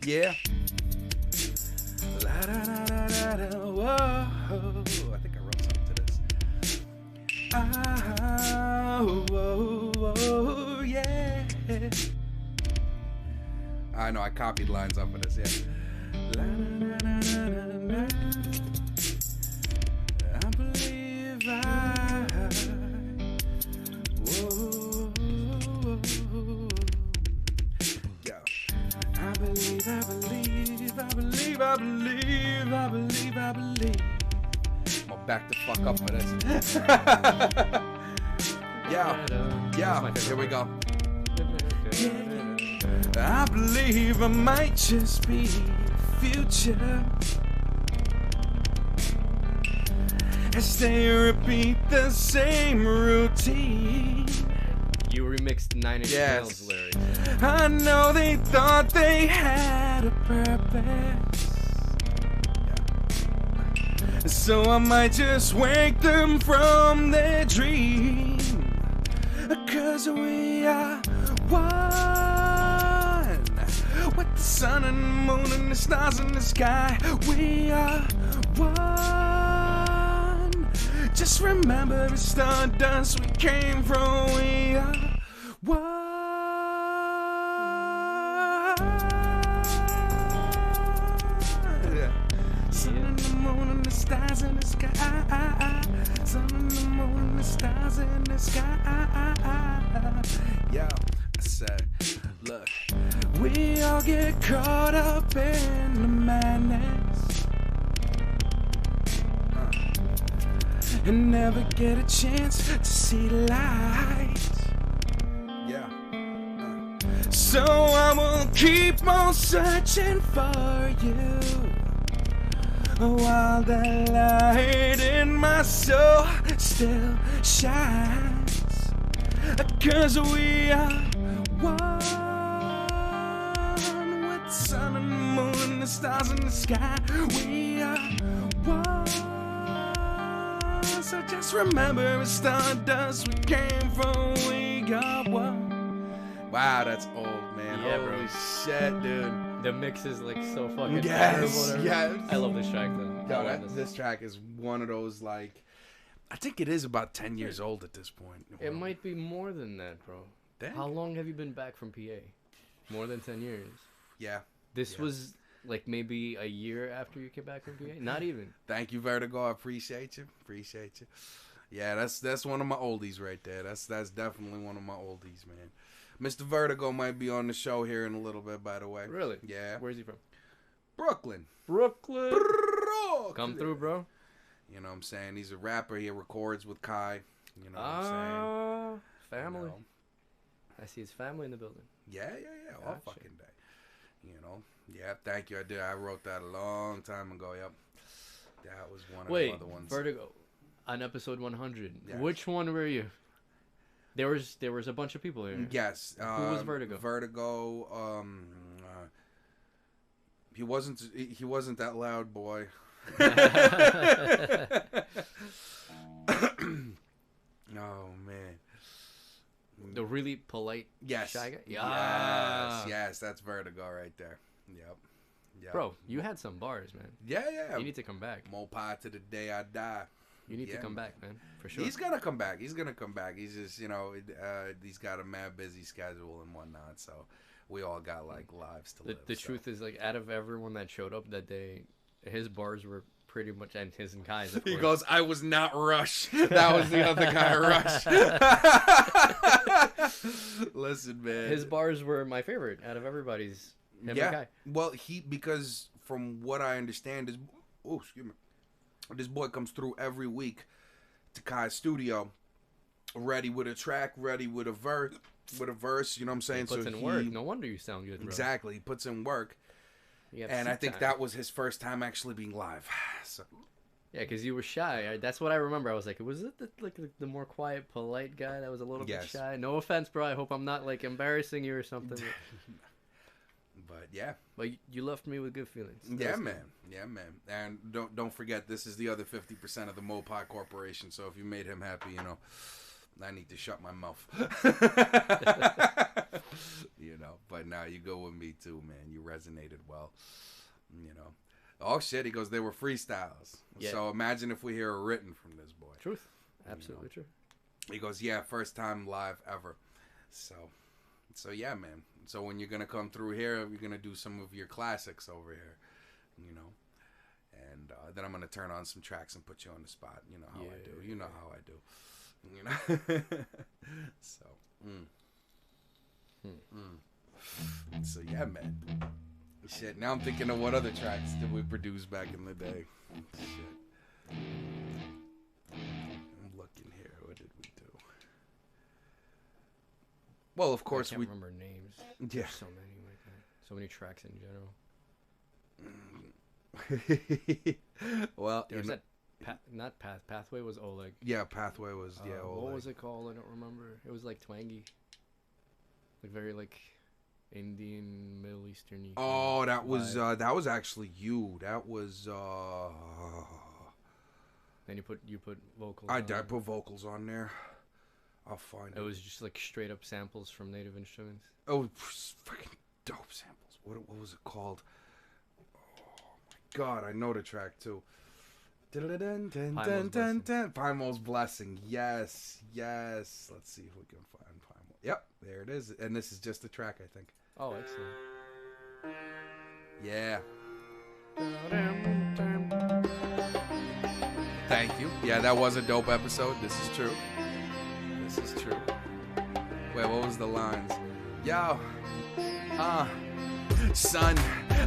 Yeah. La, da, da, da, da, da, whoa. I think I wrote something to this. Whoa, yeah. I know, I copied lines off of this, yeah. La, da, da, da, da, da, da. I believe whoa. Yeah. I believe. I'm gonna back the fuck up for this. Yeah, here we go. I believe I might just be future as they repeat the same routine. You remixed 9 Inch Nails lyrics. I know they thought they had a purpose, so I might just wake them from their dream, 'cause we are one with the sun and the moon and the stars in the sky. We are one. Just remember it's stardust we came from. We are one. Sun and the moon and the stars in the sky. Sun and the moon and the stars in the sky. Yo, I said, look, we all get caught up in the madness and never get a chance to see the light. Yeah. So I will keep on searching for you while the light in my soul still shines, 'cause we are one with the sun and the moon and the stars in the sky. We are one. So just remember it's stardust we came from. We got one. Wow, that's old, man. Yeah, Holy bro. shit, dude. The mix is like so fucking Yes, terrible. yes. I love this track though. I Yo, love this track is one of those, like, I think it is about 10 years old at this point. It might be more than that, bro. Dang. How long have you been back from PA? More than 10 years. Yeah. This Yeah. was like maybe a year after you came back from PA? Not even. Thank you, Vertigo. I appreciate you. Appreciate you. Yeah, that's one of my oldies right there. That's definitely one of my oldies, man. Mr. Vertigo might be on the show here in a little bit, by the way. Really? Yeah. Where's he from? Brooklyn. Brooklyn. Brooklyn. Come through, bro. You know what I'm saying? He's a rapper. He records with Kai. You know what I'm saying? Family. You know? I see his family in the building. Yeah. All Gotcha. fucking day. You know? Yeah, thank you. I did. I wrote that a long time ago. Yep. That was one of the other ones. Vertigo. On episode 100. Yes. Which one were you? There was a bunch of people here. Yes. Who was Vertigo? Vertigo. He wasn't that loud boy. Oh man. The really polite Yes. shy guy? Yeah. Yes, that's Vertigo right there. Yep. Bro, you had some bars, man. Yeah. You need to come back. More pie to the day I die. You need to come back, man. For sure. He's gonna come back. He's just, he's got a mad busy schedule and whatnot. So we all got like lives to live. The truth is, like, out of everyone that showed up that day, his bars were pretty much, and his and Kai's, of He course. goes, I was not Rush. That was the other guy, Rush. Listen, man. His bars were my favorite out of everybody's. Him and Kai. Well, because from what I understand is, this boy comes through every week to Kai's studio, ready with a track, ready with a verse. You know what I'm saying? He puts in work. No wonder you sound good, bro. Exactly, he puts in work. And I think that was his first time actually being live. So. Yeah, because you were shy. That's what I remember. I was like, was it the more quiet, polite guy that was a little bit shy? No offense, bro. I hope I'm not like embarrassing you or something. But yeah. But you left me with good feelings. Yeah, man. And don't forget, this is the other 50% of the Mopie Corporation. So if you made him happy, I need to shut my mouth. You know, but now you go with me too, man. You resonated well, you know. Oh shit, he goes, they were freestyles. Yeah. So imagine if we hear a written from this boy. Truth. Absolutely true. He goes, yeah, first time live ever. So yeah, man. So when you're gonna come through here, you're gonna do some of your classics over here, you know. And then I'm gonna turn on some tracks and put you on the spot. You know how I do. You know how I do. You know. So. So yeah, man. Shit. Now I'm thinking of what other tracks did we produce back in the day. Shit. I'm looking here. What did we do? Well, of course I can't remember names. Yeah. There's so many like that. So many tracks in general. Well, There was that Pathway was Oleg. Yeah, Pathway was Oleg. What was it called? I don't remember. It was like twangy, like very like Indian, Middle Eastern. Oh, that was actually you. That was Then you put vocals. I put vocals on there. I'll find it. It was just like straight up samples from native instruments. Oh, fucking dope samples. What was it called? Oh my god, I know the track too. Primal's Blessing. Yes. Let's see if we can find Primal. Yep, there it is. And this is just the track, I think. Oh, excellent. Yeah. Thank you. Yeah, that was a dope episode. This is true. Wait, what was the lines? Yo. Son,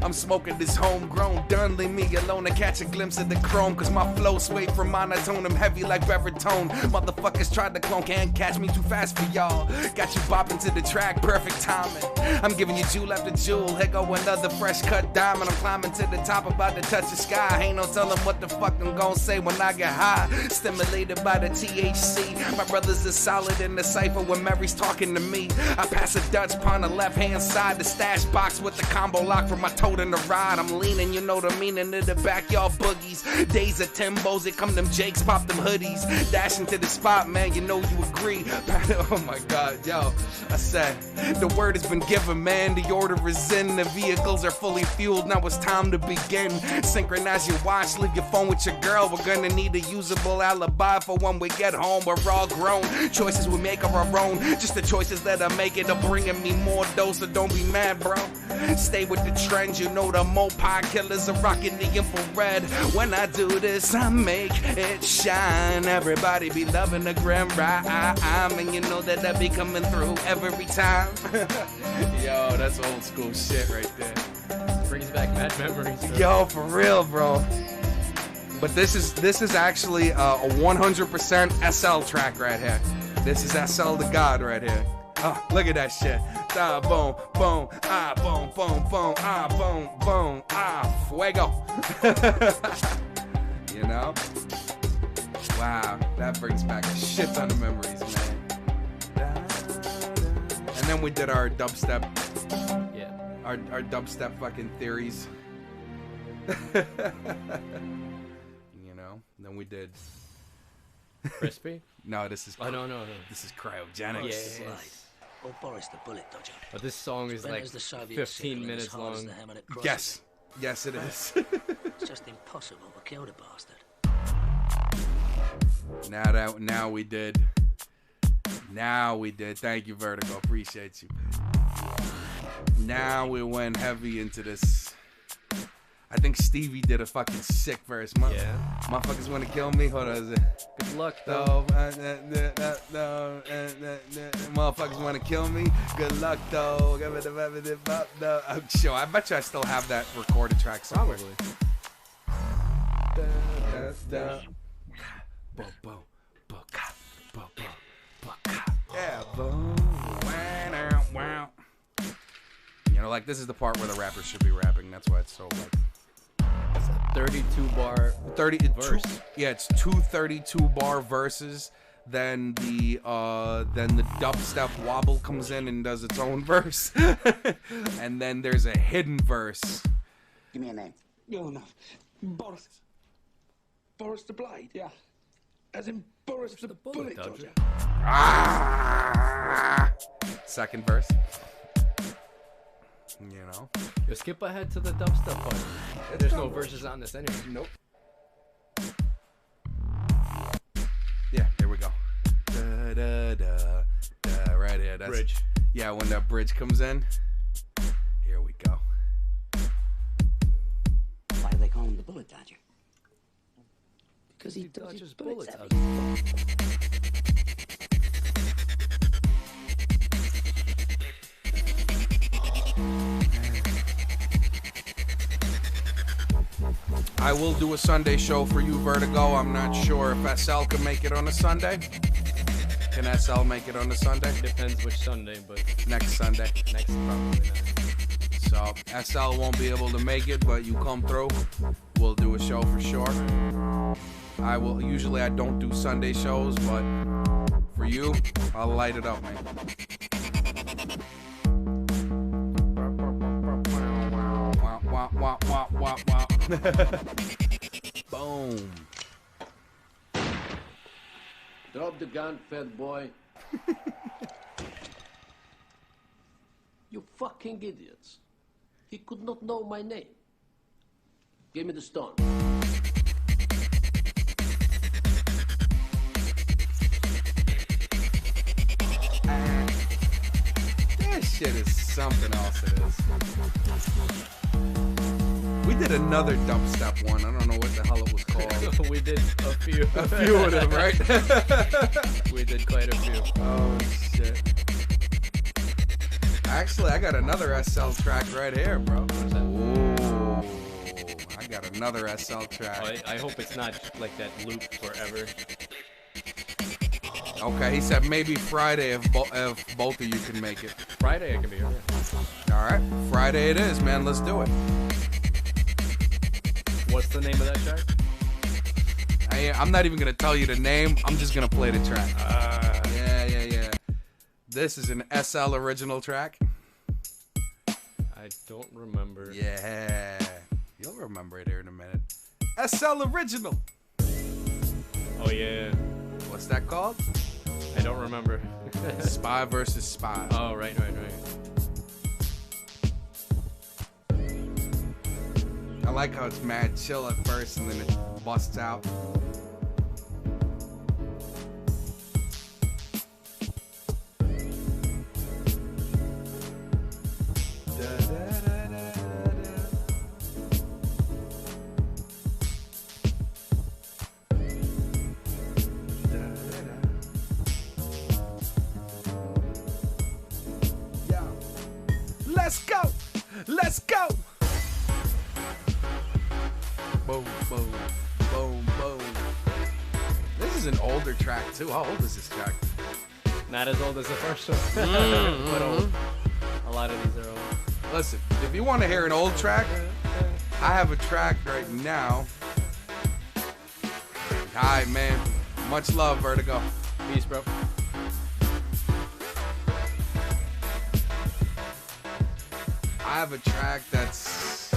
I'm smoking this homegrown done. Leave me alone to catch a glimpse of the chrome. Cause my flow sway from monotone. I'm heavy like baritone. Motherfuckers tried to clone. Can't catch me too fast for y'all. Got you bopping to the track. Perfect timing. I'm giving you jewel after jewel. Here go another fresh cut diamond. I'm climbing to the top. About to touch the sky. Ain't no telling what the fuck I'm gonna say when I get high. Stimulated by the THC. My brothers are solid in the cypher when Mary's talking to me. I pass a Dutch upon the left hand side. The stash box with the combo lock from my tote in the ride. I'm leaning, you know the meaning of the backyard boogies. Days of Timbos, it come them Jakes, pop them hoodies. Dashing to the spot, man, you know you agree. Oh my god, yo. I said, the word has been given, man. The order is in. The vehicles are fully fueled. Now it's time to begin. Synchronize your watch, leave your phone with your girl. We're gonna need a usable alibi for when we get home. We're all grown. Choices we make are our own. Just the choices that I make it are bringing me more dose. So don't be mad, bro. Stay with the trend, you know the Mopar killers are rocking the infrared. When I do this, I make it shine. Everybody be loving the grand rhyme, and you know that be coming through every time. Yo, that's old school shit right there. Brings back bad memories. Bro. Yo, for real, bro. But this is actually a 100% SL track right here. This is SL the God right here. Oh, look at that shit. Ah, boom, boom, ah, boom, boom, boom, ah, boom, boom, ah, fuego. You know? Wow, that brings back a shit ton of memories, man. And then we did our dubstep. Yeah. Our dubstep fucking theories. You know? And then we did... Crispy? No, this is... Oh, no. This is cryogenics. Yeah. Or Boris the Bullet Dodger. But this song is like 15 minutes long. Yes, it is. It's just impossible to kill the bastard. Now we did. Thank you, Vertigo. Appreciate you. Now we went heavy into this. I think Stevie did a fucking sick verse. Yeah. Motherfuckers want to kill me. Hold on. Good luck, though. Motherfuckers want to kill me. Good luck, though. I'm sure. I bet you I still have that recorded track somewhere. Yeah. You know, like this is the part where the rappers should be rapping. That's why it's so like. 32 bar 30 verse. It's two 32 bar verses. Then the dubstep wobble comes in and does its own verse. And then there's a hidden verse. Give me a name. Oh, no. Boris the Blade? Yeah. As in Boris the Bullet Dodger. Ah! Second verse. You know. Yo, skip ahead to the dubstep part. There's no verses on this anyway. Nope. Yeah, here we go. Da, da, da, da, right here. That's, Bridge. Yeah, when that bridge comes in. Here we go. Why do they call him the bullet dodger? Because he dodges bullets out. I will do a Sunday show for you, Vertigo. I'm not sure if SL can make it on a Sunday. Can SL make it on a Sunday? Depends which Sunday, but Next Sunday. next probably not. So SL won't be able to make it, but you come through. We'll do a show for sure. I will. Usually I don't do Sunday shows, but for you, I'll light it up, man. Wah, wah, wah, wah, wah, wah. Boom. Drop the gun, fat boy. You fucking idiots. He could not know my name. Give me the stone. This shit is something else, it is. We did another dubstep one. I don't know what the hell it was called. We did a few. A few of them, right? We did quite a few. Oh, shit. Actually, I got another SL track right here, bro. Ooh, I got another SL track. I hope it's not like that loop forever. Okay, he said maybe Friday if both of you can make it. Friday I can be here. All right, Friday it is, man. Let's do it. What's the name of that track? I'm not even gonna tell you the name. I'm just gonna play the track. Yeah. This is an SL original track. I don't remember. Yeah, you'll remember it here in a minute. SL original. Oh yeah. What's that called? I don't remember. Spy versus Spy. Oh right. I like how it's mad chill at first and then it busts out. Let's go. Boom, boom, boom, boom. This is an older track too. How old is this track? Not as old as the first one, but old. A lot of these are old. Listen, if you want to hear an old track, I have a track right now. Alright, man. Much love, Vertigo. Peace, bro. I have a track that's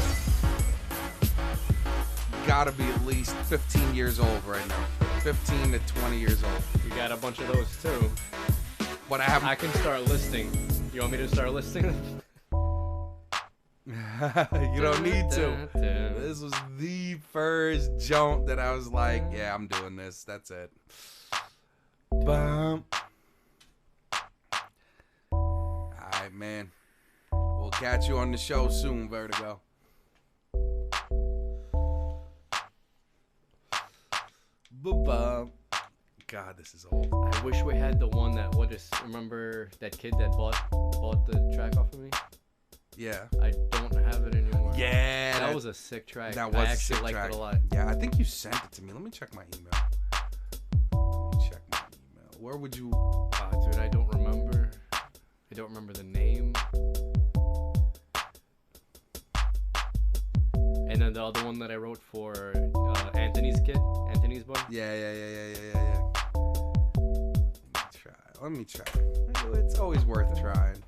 gotta be at least 15 years old right now. 15 to 20 years old. We got a bunch of those too. But I haven't. I can start listing. You want me to start listing them? You don't need to. This was the first jump that I was like, yeah, I'm doing this. That's it. Bum. Alright, man. We'll catch you on the show soon, Vertigo. Ba-bum. God, this is old. I wish we had the one that remember that kid that bought the track off of me? Yeah. I don't have it anymore. Yeah. That was a sick track. That was I a sick actually liked track. it a lot. Yeah, I think you sent it to me. Let me check my email. Let me check my email. Where would you... Dude, I don't remember. I don't remember the name. And then the other one that I wrote for Anthony's boy. Yeah. Let me try. It's always worth trying.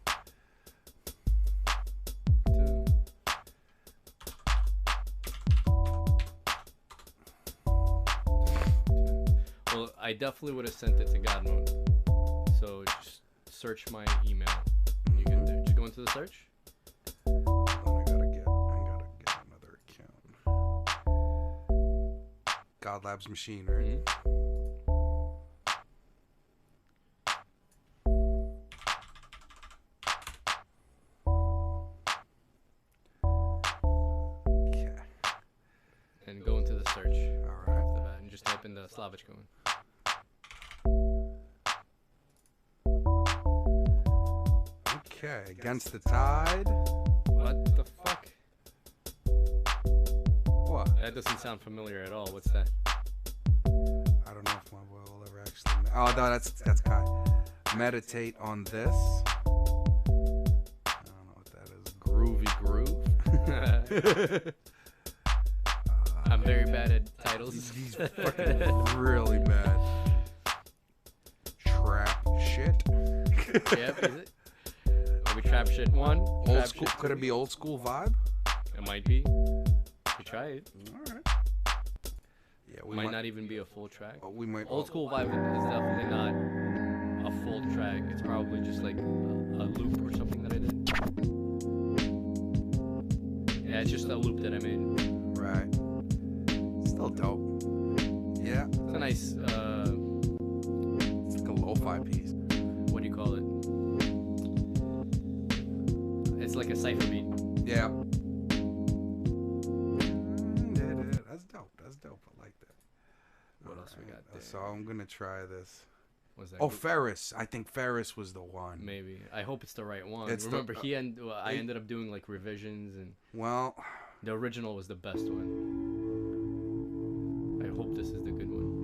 Well, I definitely would have sent it to GodMode. So just search my email. You can just go into the search. I gotta get another account. God Labs machine, right? Okay. And go into the search. All right. After that, and just type in the Slavichko. Okay, Against the Tide. What the fuck? What? That doesn't sound familiar at all. What's that? I don't know if my boy will ever actually. Oh no, that's Kai. Meditate on this. I don't know what that is. Groovy groove. I'm very bad at titles. He's fucking really bad. Trap shit. Yep, is it? Are we trap shit one? Old Trap school. shit Could it two? be old school vibe? It might be. We try it. All right. Yeah, we Might not even be a full track. We might. Old school vibe is definitely not a full track. It's probably just like a loop or something that I did. Yeah, it's just a loop that I made. Right. Still dope. Yeah. It's a nice, It's like a lo-fi piece. what do you call it? It's like a cipher beat. Yeah. That's dope. That's dope. I like that. What else we got there? So I'm gonna try this. Was that Oh, group? Ferris. I think Ferris was the one. Maybe. I hope it's the right one. It's the- Remember, I ended up doing like revisions, and Well, the original was the best one. I hope this is the good one.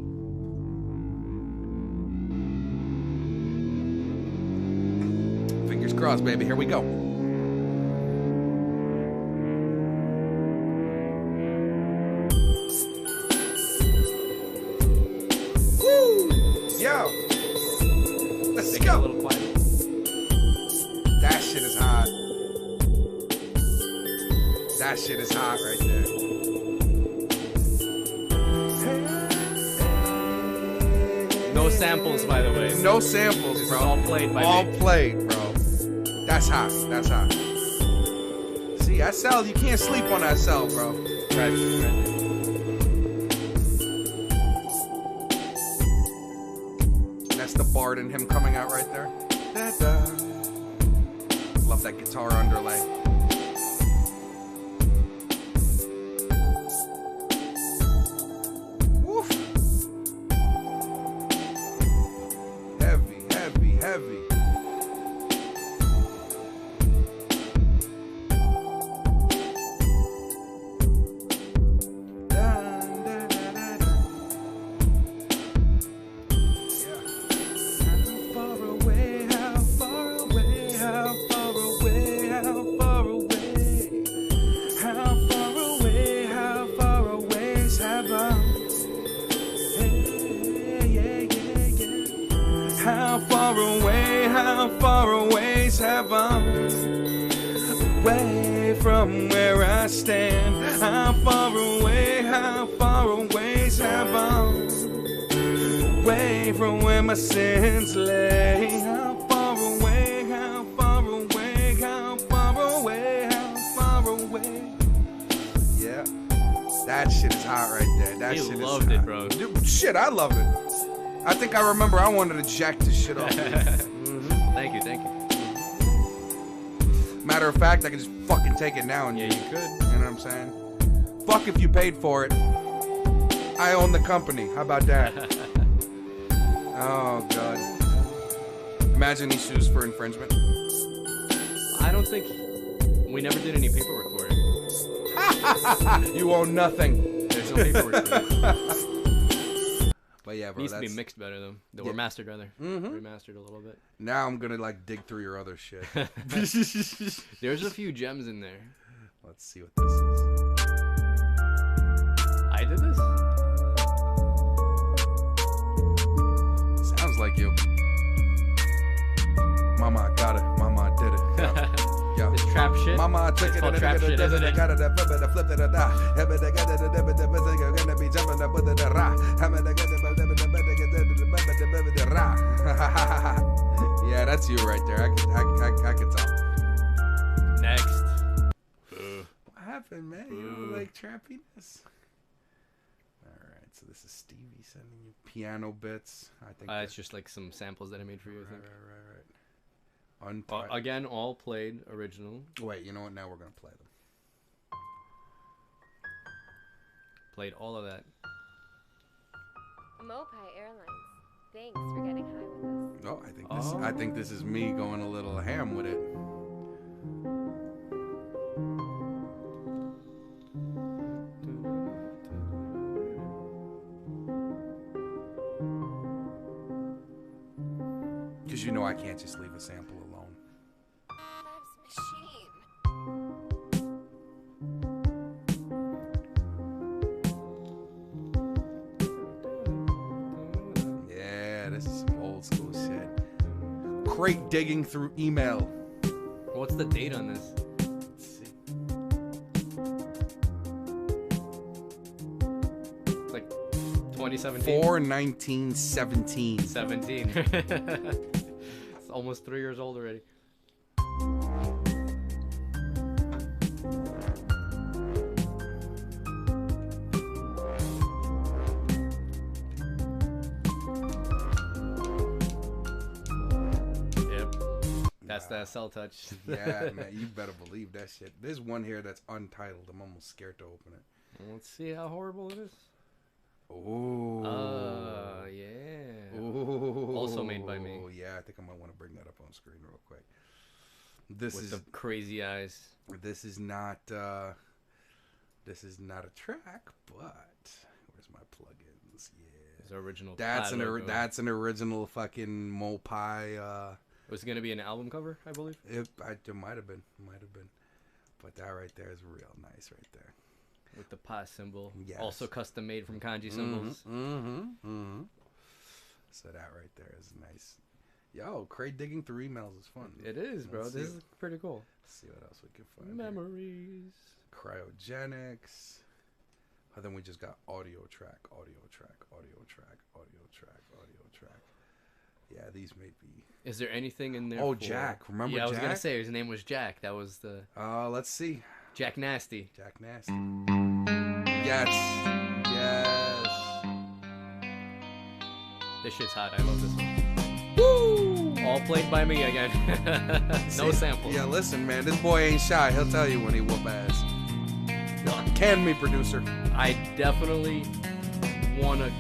fingers crossed, baby. Here we go. Woo! Yo! Let's Make it a go! little quiet. That shit is hot. That shit is hot right there. No samples, by the way. No samples, This bro. is all played by All me. played, bro. That's hot. That's hot. See, SL, you can't sleep on SL, bro. Right. That's the Bard and him coming out right there. Da-da. Love that guitar underlay. Woof. Heavy, heavy, heavy. How far away have I? Away from where I stand. How far away have I? Away from where my sins lay. How far away, how far away, how far away, how far away. Yeah, that shit is hot right there. That He shit loved is it, hot. bro. Dude, shit, I love it. I think I remember I wanted to jack this shit off. Thank you, thank you. Matter of fact, I could just fucking take it now and Yeah, you could. You know what I'm saying? Fuck if you paid for it. I own the company. How about that? Oh, God. Imagine he sues for infringement. I don't think we never did any paperwork for it. You own nothing. There's no paperwork for it. But yeah, bro, Needs to be that's... mixed better though. Or Yeah. mastered rather. Mhm. Remastered a little bit. Now I'm gonna, like, dig through your other shit. There's a few gems in there. Let's see what this is. I did this? Sounds like you. Mama, I got it. Mama, I did it. Yeah. This trap shit. Mama, I took It's it called and trap shit, isn't it? got it, flip it, flip it, gonna be jumping, that's you right there. I could tell. Next. What happened, man? You don't like trappiness? Alright, so this is Stevie sending you piano bits. I think It's just like some samples that I made for you, I think. Right. Untitled. Again, all played original. Wait, you know what? Now we're going to play them. Played all of that. Mopai Airlines. Thanks for getting high with us. Oh, I think this is me going a little ham with it. Because you know I can't just leave a sample alone. Bab's machine. Yeah, this is some old school shit. Crate digging through email. What's the date on this? Let's see. It's like 2017. 4/19/17. 17. It's almost 3 years old already. Yep. That's that cell touch. Yeah, man, you better believe that shit. There's one here that's untitled. I'm almost scared to open it. Let's see how horrible it is. Oh. Yeah. Ooh. Also made by me. Oh, yeah, I think I might want to bring that up on screen real quick. This With is the crazy eyes. this is not a track, but where's my plugins? Yeah. It's original. That's logo. that's an original fucking Mopai. Was it gonna be an album cover, I believe? It might have been, but that right there is real nice right there. With the pi symbol. Yes. Also custom made from kanji symbols. So that right there is nice. Yo, crate digging through emails is fun. It is, bro. Let's This see. is pretty cool. Let's see what else we can find. Here. Memories. Cryogenics. Oh, then we just got audio track. Yeah, these may be. Is there anything in there? Oh, for... Jack. Remember Yeah, I was Jack? gonna say his name was Jack. That was the Let's see. Jack Nasty. Jack Nasty. Yes. This shit's hot. I love this one. Woo! All played by me again. No See, samples. Yeah, listen, man. This boy ain't shy. He'll tell you when he whoop ass. Can me, producer. I definitely want to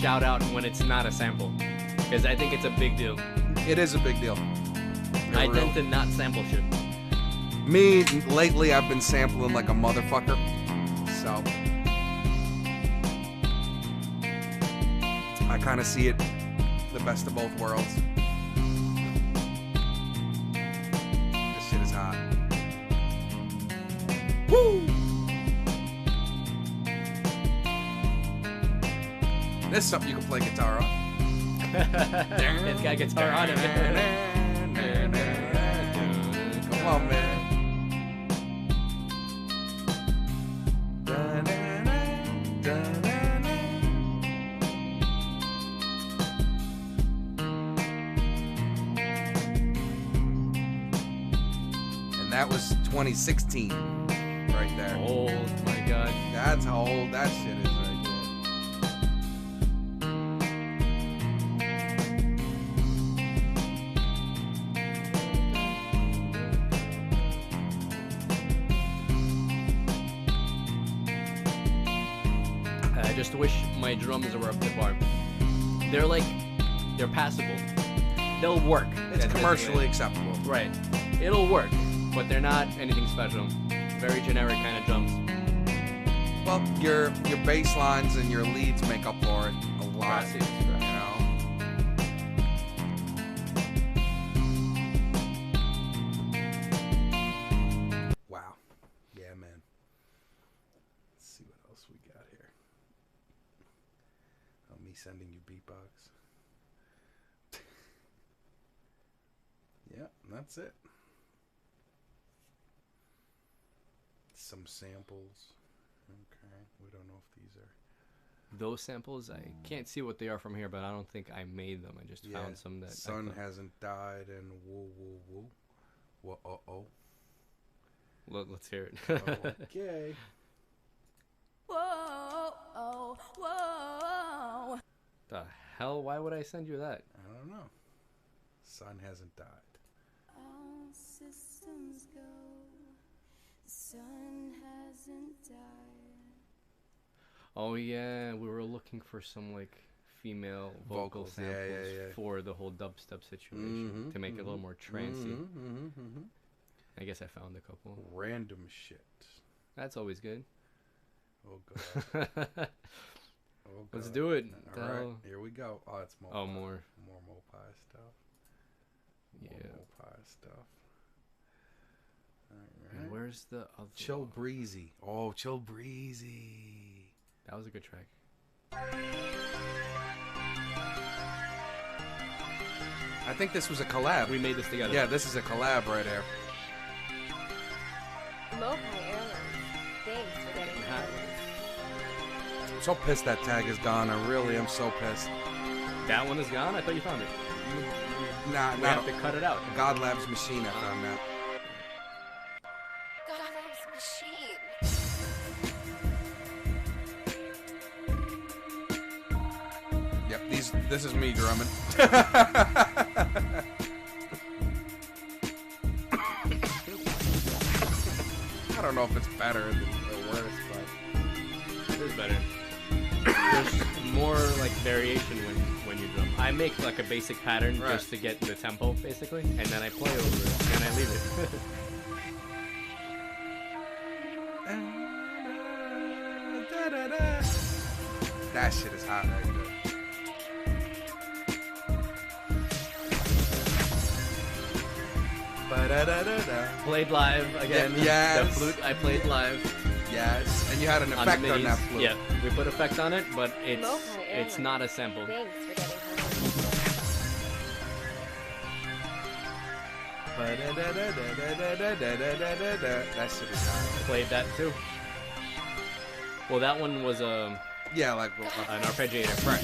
shout out when it's not a sample, because I think it's a big deal. It is a big deal. I tend to not sample shit. Me, lately, I've been sampling like a motherfucker. So, I kind of see it the best of both worlds. This shit is hot. Woo! This is something you can play guitar on. It's got guitar on it. Come on, man. And that was 2016 right there. Oh my god. That's how old that shit is right I just wish my drums were up to par. They're passable. They'll work. It's commercially acceptable. Right. It'll work, but they're not anything special. Very generic kind of drums. Well, your bass lines and your leads make up for it a lot. Gracias, You know. Wow. Yeah, man. Let's see what else we got here. Oh, me sending you beatbox. Yeah, that's it. Some samples. Okay, we don't know if these are those samples, I can't see what they are from here, but I don't think I made them. I just found some that. Sun hasn't died, and woo woo woo. Whoa, oh. Let's hear it. Okay. Whoa, oh, whoa. The hell? Why would I send you that? I don't know. Sun hasn't died. All systems go. The sun hasn't died. Oh yeah, we were looking for some like female vocal Vocals, samples yeah. for the whole dubstep situation to make it a little more trancey. I guess I found a couple. Random shit. That's always good. Oh god. Oh, Let's God. do it. All right, here we go. Oh, it's more. Oh, more. More Mopai stuff. More Yeah. Mopai stuff. All And right. where's the other? Chill Breezy. Oh, Chill Breezy. That was a good track. I think this was a collab. We made this together. Yeah, this is a collab right here. Mopai Airlines. Thanks for getting high with us. I'm so pissed that tag is gone. I really am so pissed. That one is gone? I thought you found it. Nah, We nah. have to cut it out. God Labs Machine, I found that. GodMode's machine. Yep, this is me drumming. I don't know if it's better or worse, but It is better. There's more like variation when you drum. I make like a basic pattern Right. just to get the tempo basically, and then I play over it, and I leave it. that shit is hot right there. Ba-da-da-da-da. Played live again. Yeah, The yes. flute I played live. Yes, and you had an On effect the on minis. that flute. Yeah, we put effect on it, but it's Mopai not a Airlines. sample. Thanks for getting Ba-da-da-da-da-da-da-da-da-da-da. That shit is hot. Played that too. Well, that one was Yeah, like an arpeggiator. right.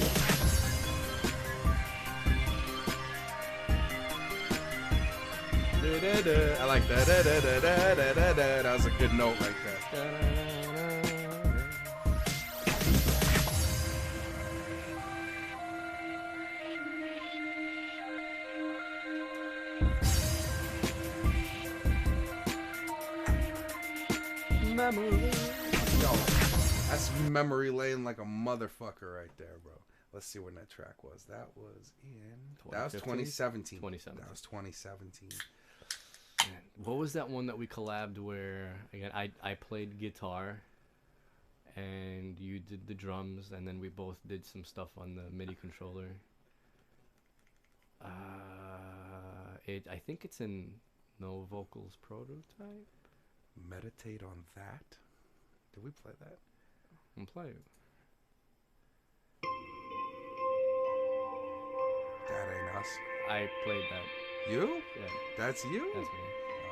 Da-da-da. I like that. Da-da-da-da-da-da-da. That was a good note like that. Yo, that's memory lane like a motherfucker right there, bro. Let's see when that track was. That was 2017. 2017. That was 2017. What was that one that we collabed where again I played guitar and you did the drums and then we both did some stuff on the MIDI controller. I think it's in No Vocals Prototype. Meditate on that. Did we play that? I'm playing. That ain't us. I played that. You? Yeah, That's you? that's me.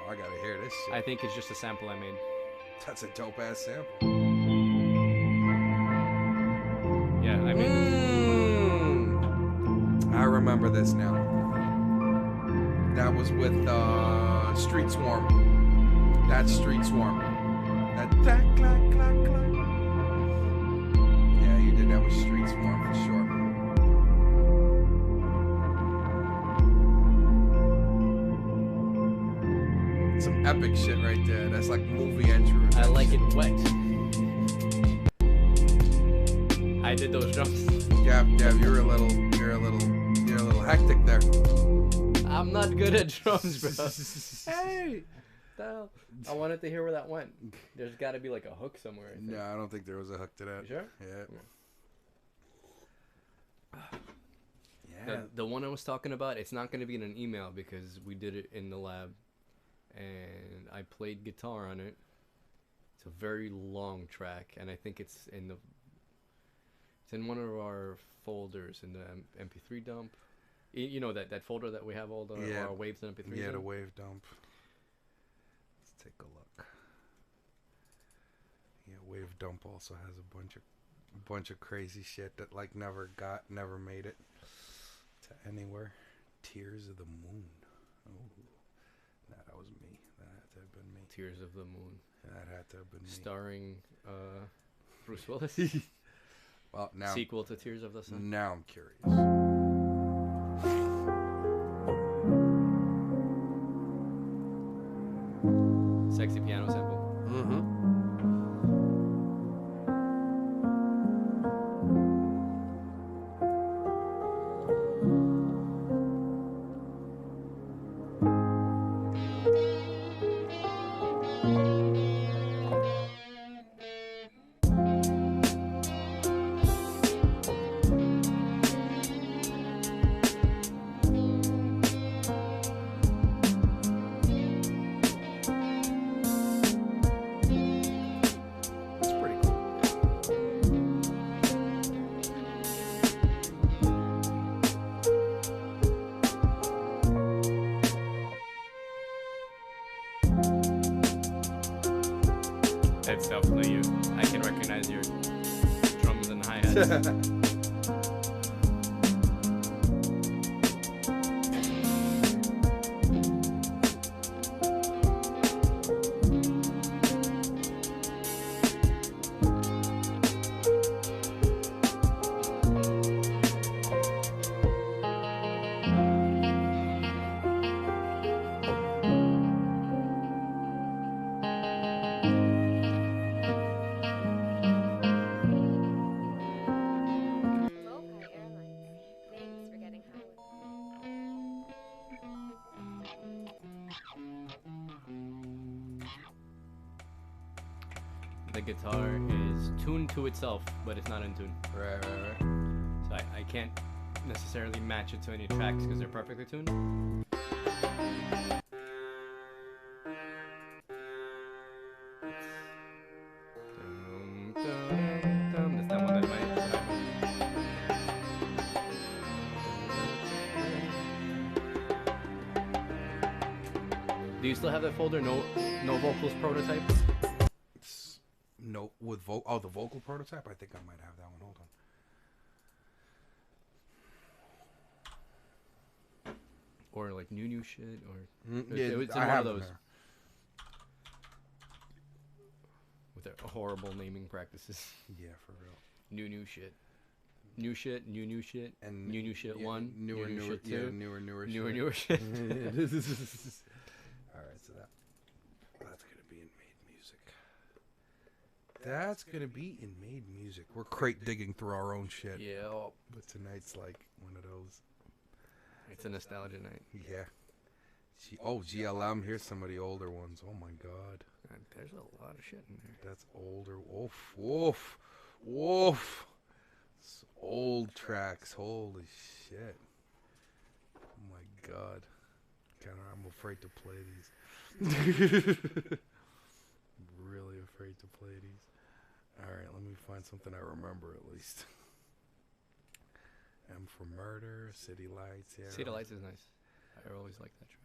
Oh, I gotta hear this shit. I think it's just a sample I made. That's a dope ass sample. Yeah, I made it. I remember this now. That was with Street Swarm. That's Street Swarm. That clack, clack, clack, clack. Yeah, you did that with Street Swarm for sure. Some epic shit right there. That's like movie entry. I like it wet. I did those drums. Yeah, you're a little hectic there. I'm not good at drums, bro. Hey, the hell? I wanted to hear where that went. There's got to be like a hook somewhere. I think. No, I don't think there was a hook to that. You sure? Yeah. The one I was talking about, it's not going to be in an email because we did it in the lab, and I played guitar on it. It's a very long track, and I think it's in one of our folders in the MP3 dump. You know that folder that we have all our waves and MP3s. Yeah, in? the wave dump. Let's take a look. Yeah, wave dump also has a bunch of A bunch of crazy shit that like never made it to anywhere. Tears of the Moon. Oh, nah, that was me. That had to have been me. Tears of the Moon. That had to have been me. Starring Bruce Willis. Well, now Sequel to Tears of the Sun. now I'm curious. Sexy piano sample. Mm-hmm. It's pretty cool. It's definitely you. I can recognize your drums and hi-hats. Mopar Airlines. Thanks for getting high with me. The guitar is tuned to itself, but it's not in tune. Right. So I can't necessarily match it to any tracks because they're perfectly tuned. That's that one that Do you still have that folder? No vocals prototype? No, with the vocal prototype. I think I might have that one. Hold on. Or like new shit, or Yeah, it's in I one have of them those there. with their horrible naming practices. Yeah, for real. New shit, new shit, new shit, And new shit yeah, one, newer new shit yeah, two, newer newer shit. All right, so that's gonna be in made music. That's gonna be in made music. We're crate digging through our own shit. Yeah, But tonight's like one of those. it's a nostalgia night. Yeah. GLM. Here's some of the older ones. Oh my God. God, there's a lot of shit in there. That's older. Woof. It's old tracks. Holy shit. Oh my God. I'm afraid to play these. Really afraid to play these. Alright, let me find something I remember at least. M for Murder, City Lights. Yeah. City Lights is nice. I always like that track.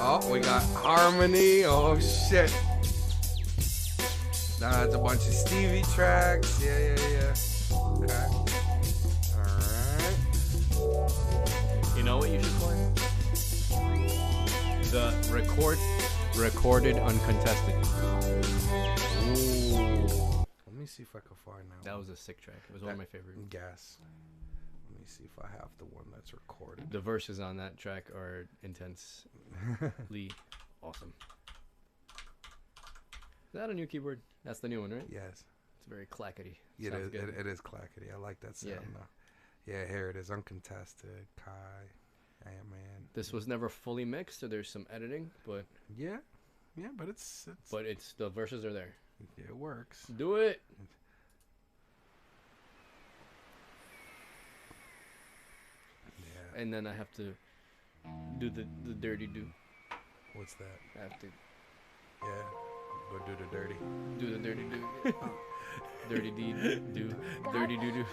Oh, we got Harmony. Oh, shit. That's a bunch of Stevie tracks. Yeah. Okay. Alright. You know what you should play? The recorded uncontested. Ooh. Let me see if I can find that. That one. was a sick track. It was one of my favorite. Gas. Let me see if I have the one that's recorded. The verses on that track are intensely awesome. Is that a new keyboard? That's the new one, right? Yes. It's very clackety. It Sounds is, good. it is clackety. I like that sound Yeah. though. Yeah, here it is. Uncontested. Kai. Iron Man. This was never fully mixed, so there's some editing, but Yeah, but it's the verses are there. it works. Do it. Yeah. And then I have to do the dirty do. What's that? I have to Yeah. Go do the dirty. do the dirty do. Dirty deed do. Dirty do do.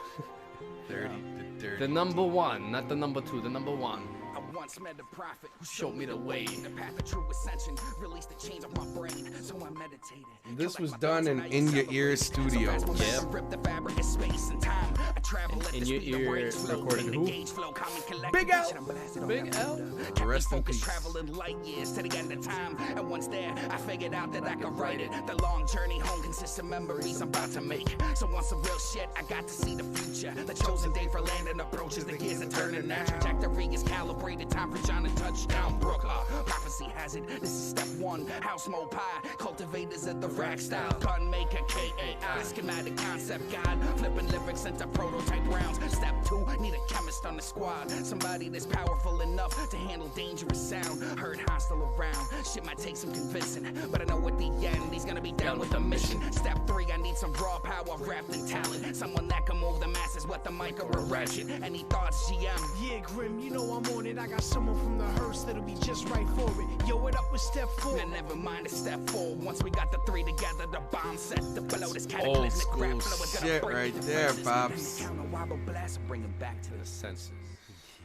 Dirty. The number one, not the number two, the number one. I once met a prophet who Showed me the way. the path of true ascension, released the chains of my brain, so I meditated. This was done in Your Ear Studio. Yep. Rip the fabric of space and time. I travel at In the Your speed of Ear brains flow. recorded who? Gauge flow, common collective. Big L. Shit, I'm blasted on Big that L. window. Rest in Focus, peace. traveling light years to the end of time. And once there, I figured out that I could write it. The long journey home consists of memories I'm about to make. So once the real shit, I got to see the future. The chosen day for landing approaches, the gears are turning now. Trajectory is calibrated, time for John to touchdown. Brooklyn, prophecy has it. This is step one. House mode pie, cultivators of the rack style. Gun maker, KAI, schematic concept guide. Flipping lyrics into prototype rounds. Step two, need a chemist on the squad. Somebody that's powerful enough to handle dangerous sound. Heard hostile around. Shit might take some convincing, but I know at the end he's gonna be down with the mission. Step three, I need some raw power wrapped in talent. Someone that can move the masses with the mic or a ratchet. Any thoughts, GM? Yeah, Grim, you know I'm on it. I got someone from the hearse that'll be just right for it. Yo, it up with step four. Now never mind the step four. Once we got the three together, the bomb set to blow this Old cataclysmic school rap flow is gonna shit break right the there, fences. Pops. Counter wobble blast, bring him back to The the senses.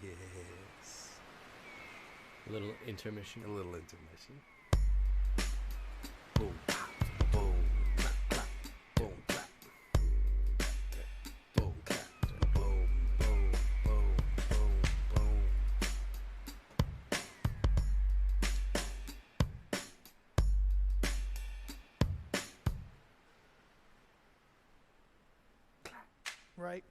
Yes. A little intermission. A little intermission. Boom, boom, clap, clap, boom, clap. Boom, clap, boom, boom, boom, boom, boom. Right?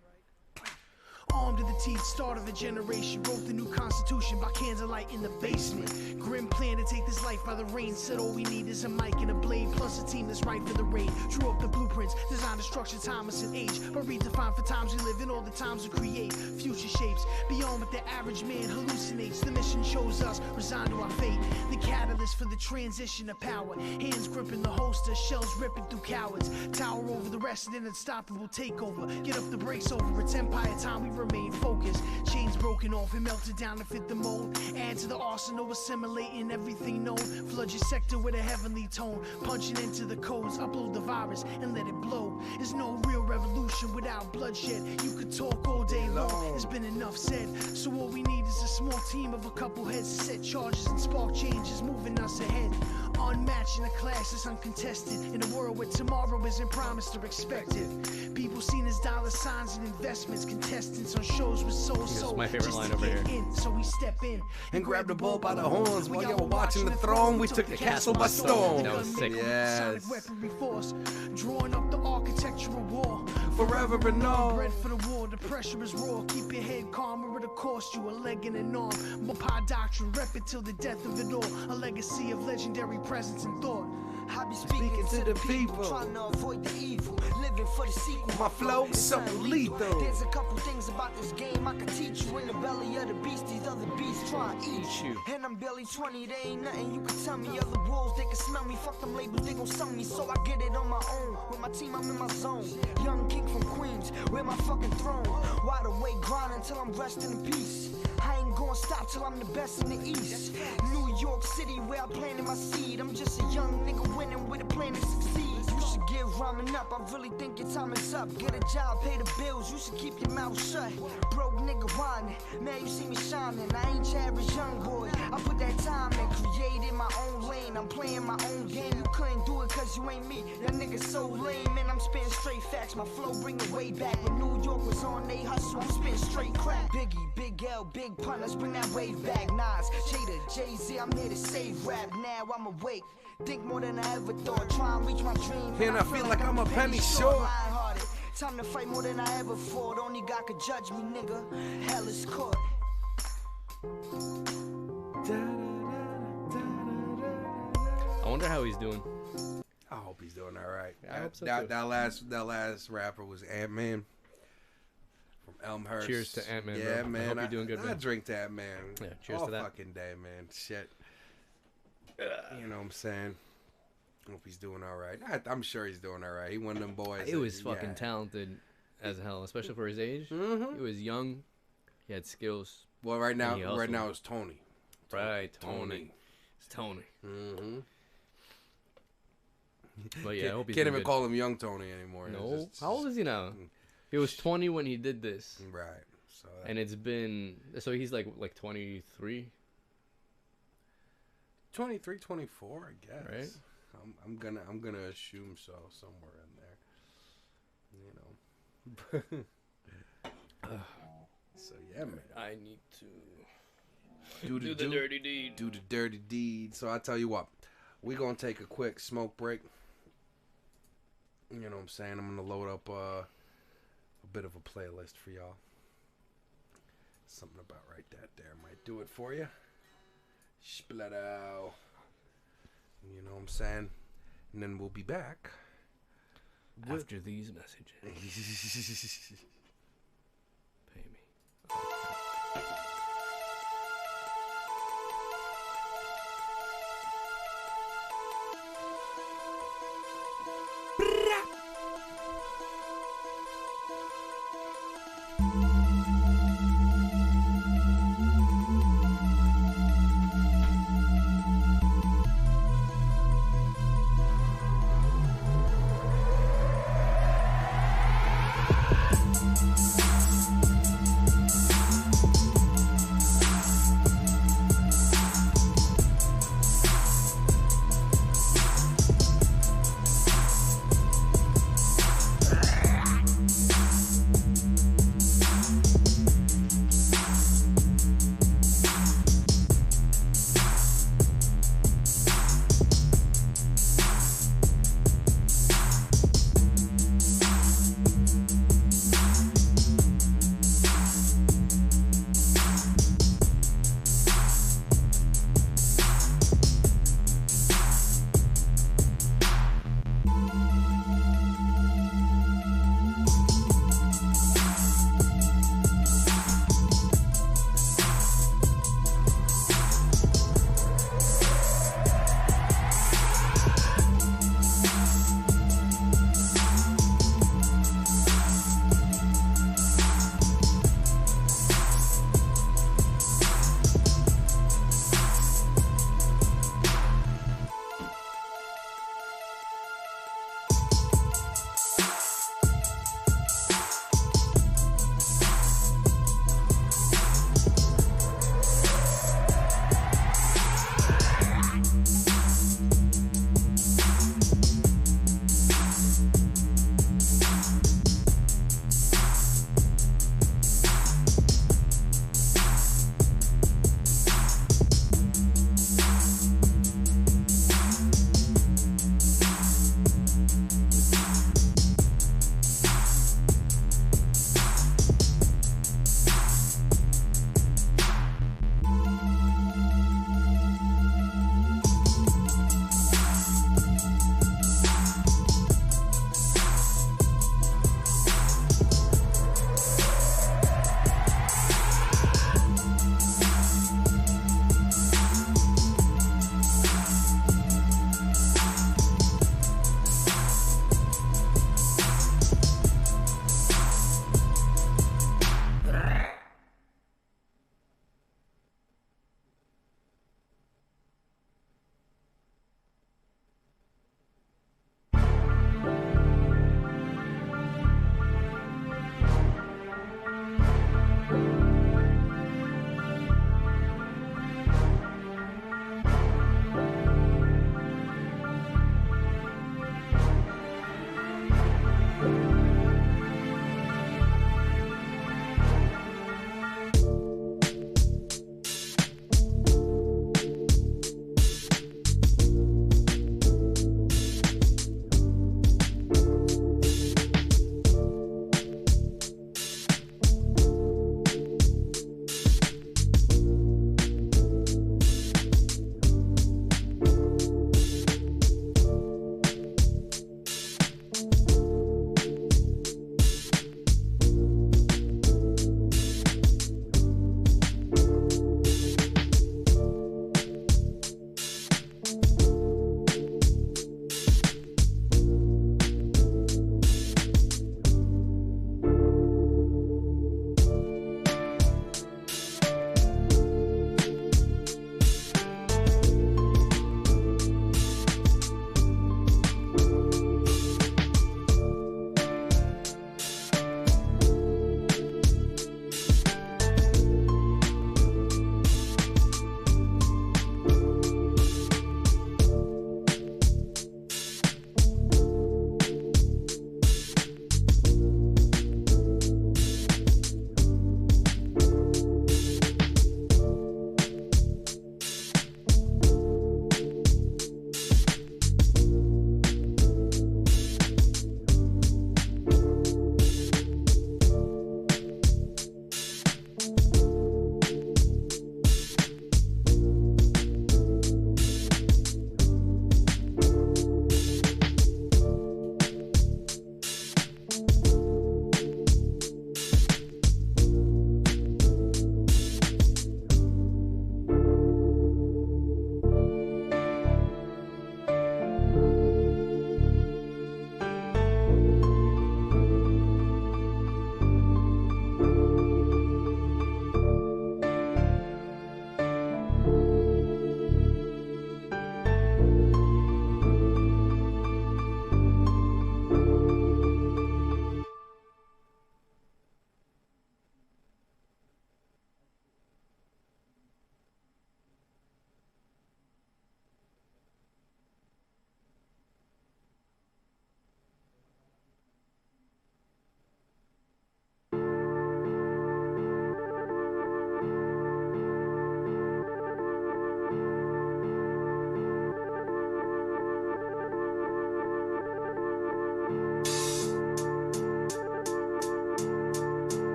Armed to the teeth, start of a generation. Wrote the new constitution by candlelight in the basement. Grim plan to take this life by the reins. Said all we need is a mic and a blade, plus a team that's right for the raid. Drew up the blueprints, designed to structure timeless and age, but redefined for times we live in, all the times we create. Future shapes beyond what the average man hallucinates. The mission shows us, resigned to our fate. The catalyst for the transition of power. Hands gripping the holster, shells ripping through cowards. Tower over the rest in an unstoppable takeover. Get up the brakes over its empire time, we remain focused. Chains broken off and melted down to fit the mold. Add to the arsenal, assimilating everything known. Flood your sector with a heavenly tone. Punching into the codes, upload the virus and let it blow. There's no real revolution without bloodshed. You could talk all day long, there's been enough said. So all we need is a small team of a couple heads to set charges and spark changes, moving us ahead. Unmatched in a class that's uncontested. In a world where tomorrow isn't promised or expected. People seen as dollar signs and investments. Contestants on shows with soul soul. my favorite just line to over get here. in. So we step in And grab the bull by the horns while y'all were watching the throne. We took the castle by storm. That was sick. Yes. Sonic weaponry force, drawing up the architectural wall. Forever and all. Bread for the war, the pressure is raw. Keep your head calm or it'll cost you a leg and an arm. Mopai doctrine, rep it till the death of it all. A legacy of legendary presence and thought. I be speaking to the people, trying to avoid the evil, living for the sequel. My flow is something lethal. There's a couple things about this game I can teach you. In the belly of the beast, these other beasts try to eat you. And I'm barely 20, there ain't nothing you can tell me. Other wolves, they can smell me. Fuck them labels, they gon' sell me. So I get it on my own. With my team, I'm in my zone. Young king from Queens, where my fucking throne. Wide awake, grind until I'm resting in peace. I ain't gonna stop till I'm the best in the East. New York City, where I planted my seed. I'm just a young nigga winning with a plan to succeed. You should give rhyming up, I really think your time is up. Get a job, pay the bills, you should keep your mouth shut. Broke nigga whining, man you see me shining. I ain't your average young boy, I put that time in. Created my own lane, I'm playing my own game. You couldn't do it cause you ain't me, that nigga so lame. Man I'm spitting straight facts, my flow bring it way back. When New York was on they hustle, I'm spitting straight crack. Biggie, Big L, Big Pun, let's bring that wave back. Nas, Jada, Jay-Z, I'm here to save rap. Now I'm awake, think more than I ever thought. Try and reach my dream. And I feel like I'm a penny short. Lion-hearted. Time to fight more than I ever fought. Only God could judge me, nigga. Hell is caught. I wonder how he's doing. I hope he's doing all right. I hope so, that, too. that last rapper was Ant-Man from Elmhurst. Cheers to Ant-Man, Yeah, bro. I man. hope you're doing good, I man. drink to Ant-Man. Yeah, cheers all to that. fucking day, man. Shit. You know what I'm saying? Hope he's doing all right. I'm sure he's doing all right. He one of them boys. He was that- fucking yeah. talented as hell, especially for his age. Mhm. He was young. He had skills. Well, right And he now hustled. it's Tony. Right, Tony. It's Tony. Mm-hmm. But yeah, I hope he's Can't doing even good. call him Young Tony anymore. No. How old is he now? He was 20 when he did this. Right. So and it's been so he's like 23. 23, 24, I guess. Right. I'm gonna assume so, somewhere in there. You know. So yeah, man. I need to do the dirty deed. Do the dirty deed. So I tell you what, we're gonna take a quick smoke break. You know what I'm saying? I'm gonna load up a bit of a playlist for y'all. Something about right that there might do it for you. Splatter. You know what I'm saying? And then we'll be back After these messages. Pay me.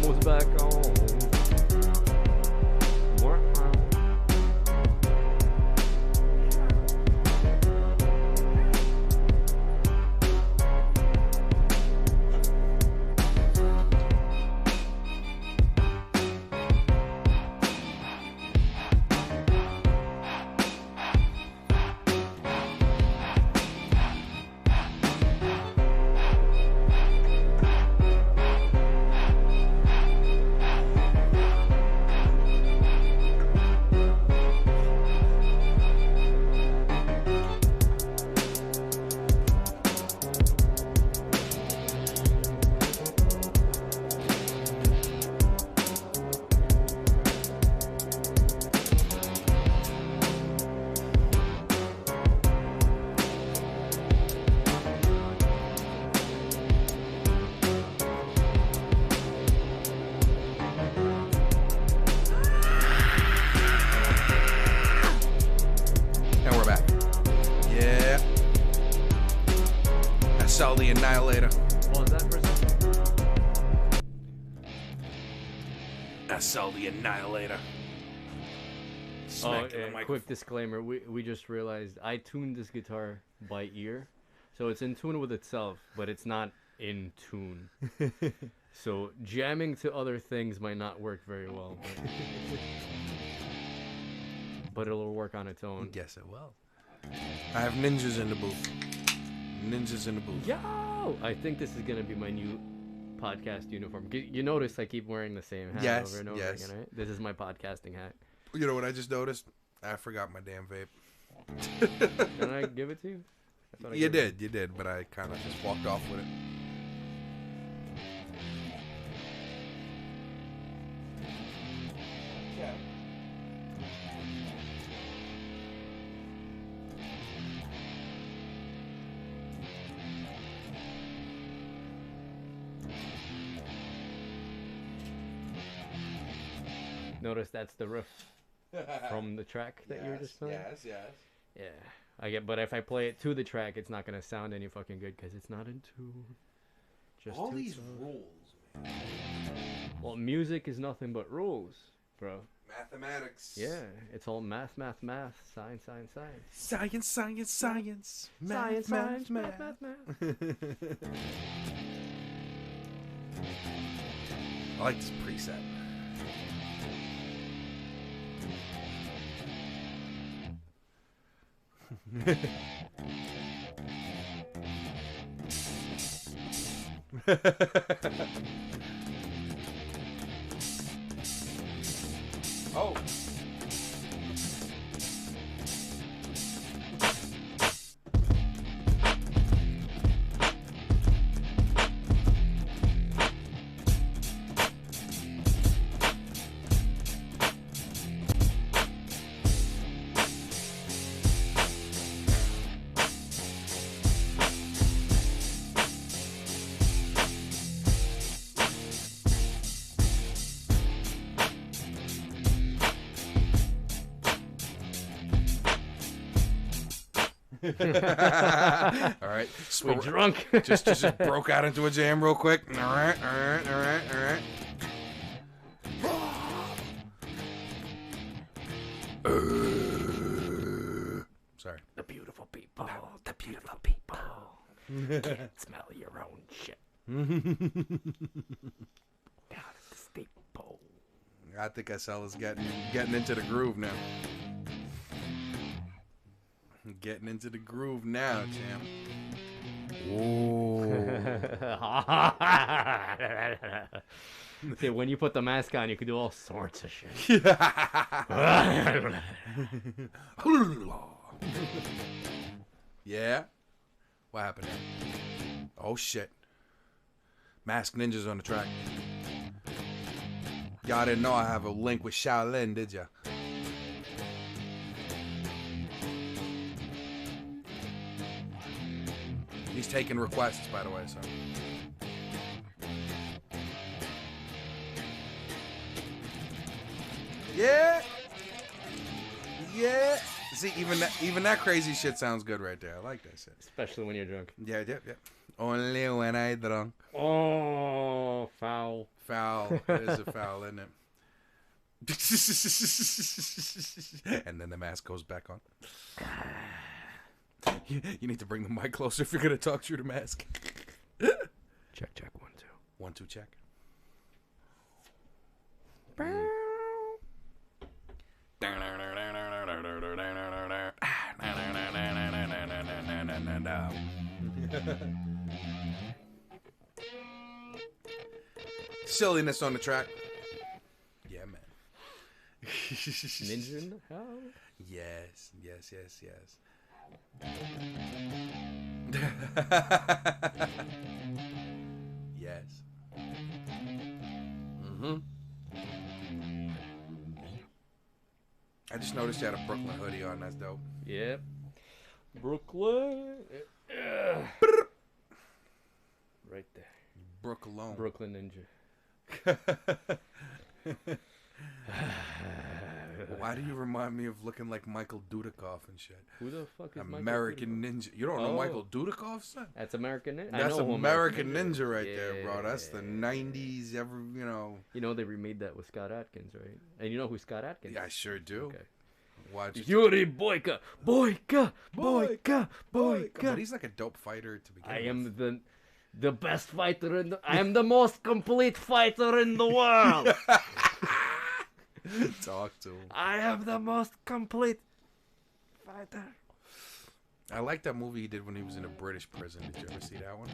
Almost back home. Sell the Annihilator. What was that for a second? I sell the Annihilator. Oh, quick disclaimer. We just realized I tuned this guitar by ear. So it's in tune with itself, but it's not in tune. So jamming to other things might not work very well. But it'll work on its own. Guess it will. I have ninjas in the booth. Ninjas in the booth. Yo! I think this is going to be my new podcast uniform. You notice I keep wearing the same hat over and over again, right? This is my podcasting hat. You know what I just noticed? I forgot my damn vape. Can I give it to you? You did, but I kind of just walked off with it. Yeah. Notice that's the riff from the track that you were just playing? Yes. Yeah. But if I play it to the track, it's not going to sound any fucking good because it's not in tune. Just all these rules, man. Well, music is nothing but rules, bro. Mathematics. Yeah, it's all math, science. Science. Math. I like this preset. Oh. All right, we're drunk. just broke out into a jam real quick. All right. Sorry. The beautiful people. Can't smell your own shit. Down at the steeple. I think SL is getting into the groove now. Getting into the groove now, champ. Whoa. See, when you put the mask on, you can do all sorts of shit. Yeah? What happened there? Oh, shit. Masked Ninjas on the track. Y'all didn't know I have a link with Shaolin, did ya? He's taking requests, by the way, so. Yeah. See, even that crazy shit sounds good right there. I like that shit. Especially when you're drunk. Yeah. Only when I drunk. Oh, foul. Foul. It is a foul, isn't it? And then the mask goes back on. You need to bring the mic closer if you're going to talk through the mask. Check, 1, 2. 1, 2, check. Silliness on the track. Yeah, man. Ninja in the house. Yes. Yes. I just noticed you had a Brooklyn hoodie on. That's dope. Yep. Brooklyn. Right there. Brooklyn Ninja. Why do you remind me of looking like Michael Dudikoff and shit? Who the fuck is American Ninja? You don't know Michael Dudikoff, son? That's American Ninja. That's American Ninja right there, bro. That's the 90s, you know. You know they remade that with Scott Adkins, right? And you know who Scott Adkins is? Yeah, I sure do. Okay. Watch Yuri Boyka. But he's like a dope fighter to begin with. I am the best fighter in the... I am the most complete fighter in the world. Talk to him. I am the most complete fighter. I like that movie he did when he was in a British prison. Did you ever see that one?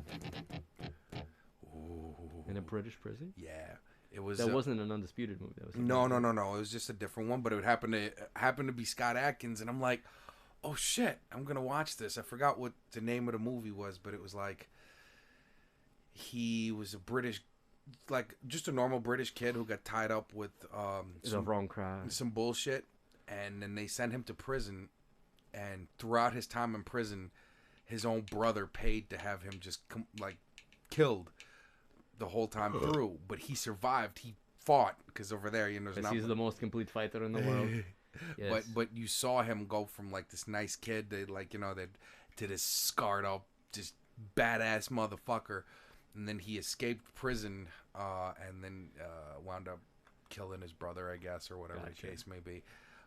Ooh. In a British prison? Yeah. It was. That wasn't an Undisputed movie. That was no. It was just a different one, but it happened to be Scott Adkins, and I'm like, oh shit, I'm gonna watch this. I forgot what the name of the movie was, but it was like he was a British, like just a normal British kid who got tied up with some wrong crime, some bullshit, and then they sent him to prison, and throughout his time in prison, his own brother paid to have him just killed the whole time through, but he survived. He fought because over there, you know, he's the most complete fighter in the world. Yes. But you saw him go from like this nice kid to this scarred up, just badass motherfucker, and then he escaped prison, and then wound up killing his brother, I guess, or whatever the case may be.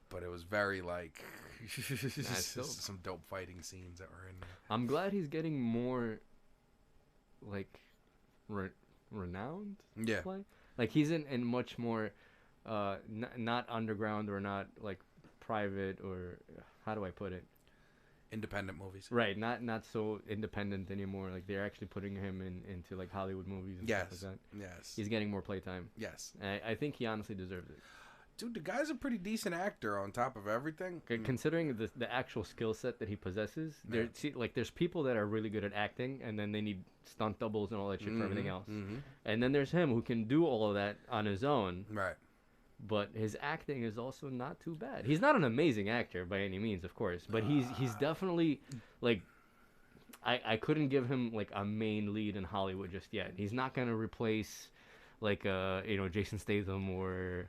But it was very like some dope fighting scenes that were in there. I'm glad he's getting more like renowned. Yeah. Play. Like he's in much more not underground or not like private, or how do I put it? Independent movies. Right, not so independent anymore. Like they're actually putting him into like Hollywood movies and stuff like that. Yes. He's getting more playtime. Yes. And I think he honestly deserves it. Dude, the guy's a pretty decent actor on top of everything. Considering the actual skill set that he possesses, there's people that are really good at acting, and then they need stunt doubles and all that shit for everything else. Mm-hmm. And then there's him who can do all of that on his own. Right. But his acting is also not too bad. He's not an amazing actor by any means, of course, but he's definitely like I couldn't give him like a main lead in Hollywood just yet. He's not gonna replace like Jason Statham or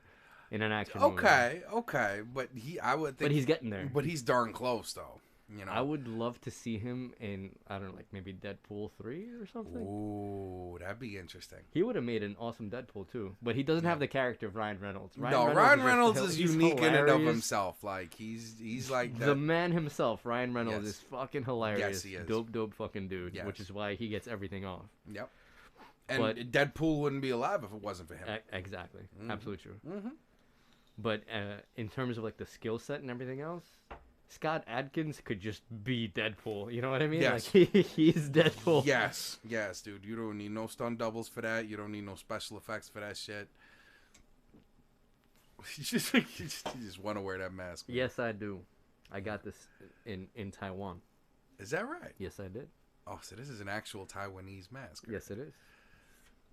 in an action movie. Okay, but I would think. But he's getting there. But he's darn close, though. You know. I would love to see him in, I don't know, like maybe Deadpool 3 or something. Ooh, that'd be interesting. He would have made an awesome Deadpool too, but he doesn't have the character of Ryan Reynolds. Ryan Reynolds is unique in and of himself. Like he's like the man himself. Ryan Reynolds is fucking hilarious. Yes, he is. Dope fucking dude. Yes. Which is why he gets everything off. Yep. And Deadpool wouldn't be alive if it wasn't for him. Exactly. Mm-hmm. Absolutely true. Mm-hmm. But in terms of like the skill set and everything else, Scott Adkins could just be Deadpool. You know what I mean? Yes. Like he's Deadpool. Yes, dude. You don't need no stunt doubles for that. You don't need no special effects for that shit. You just want to wear that mask. Man. Yes, I do. I got this in Taiwan. Is that right? Yes, I did. Oh, so this is an actual Taiwanese mask. Right? Yes, it is.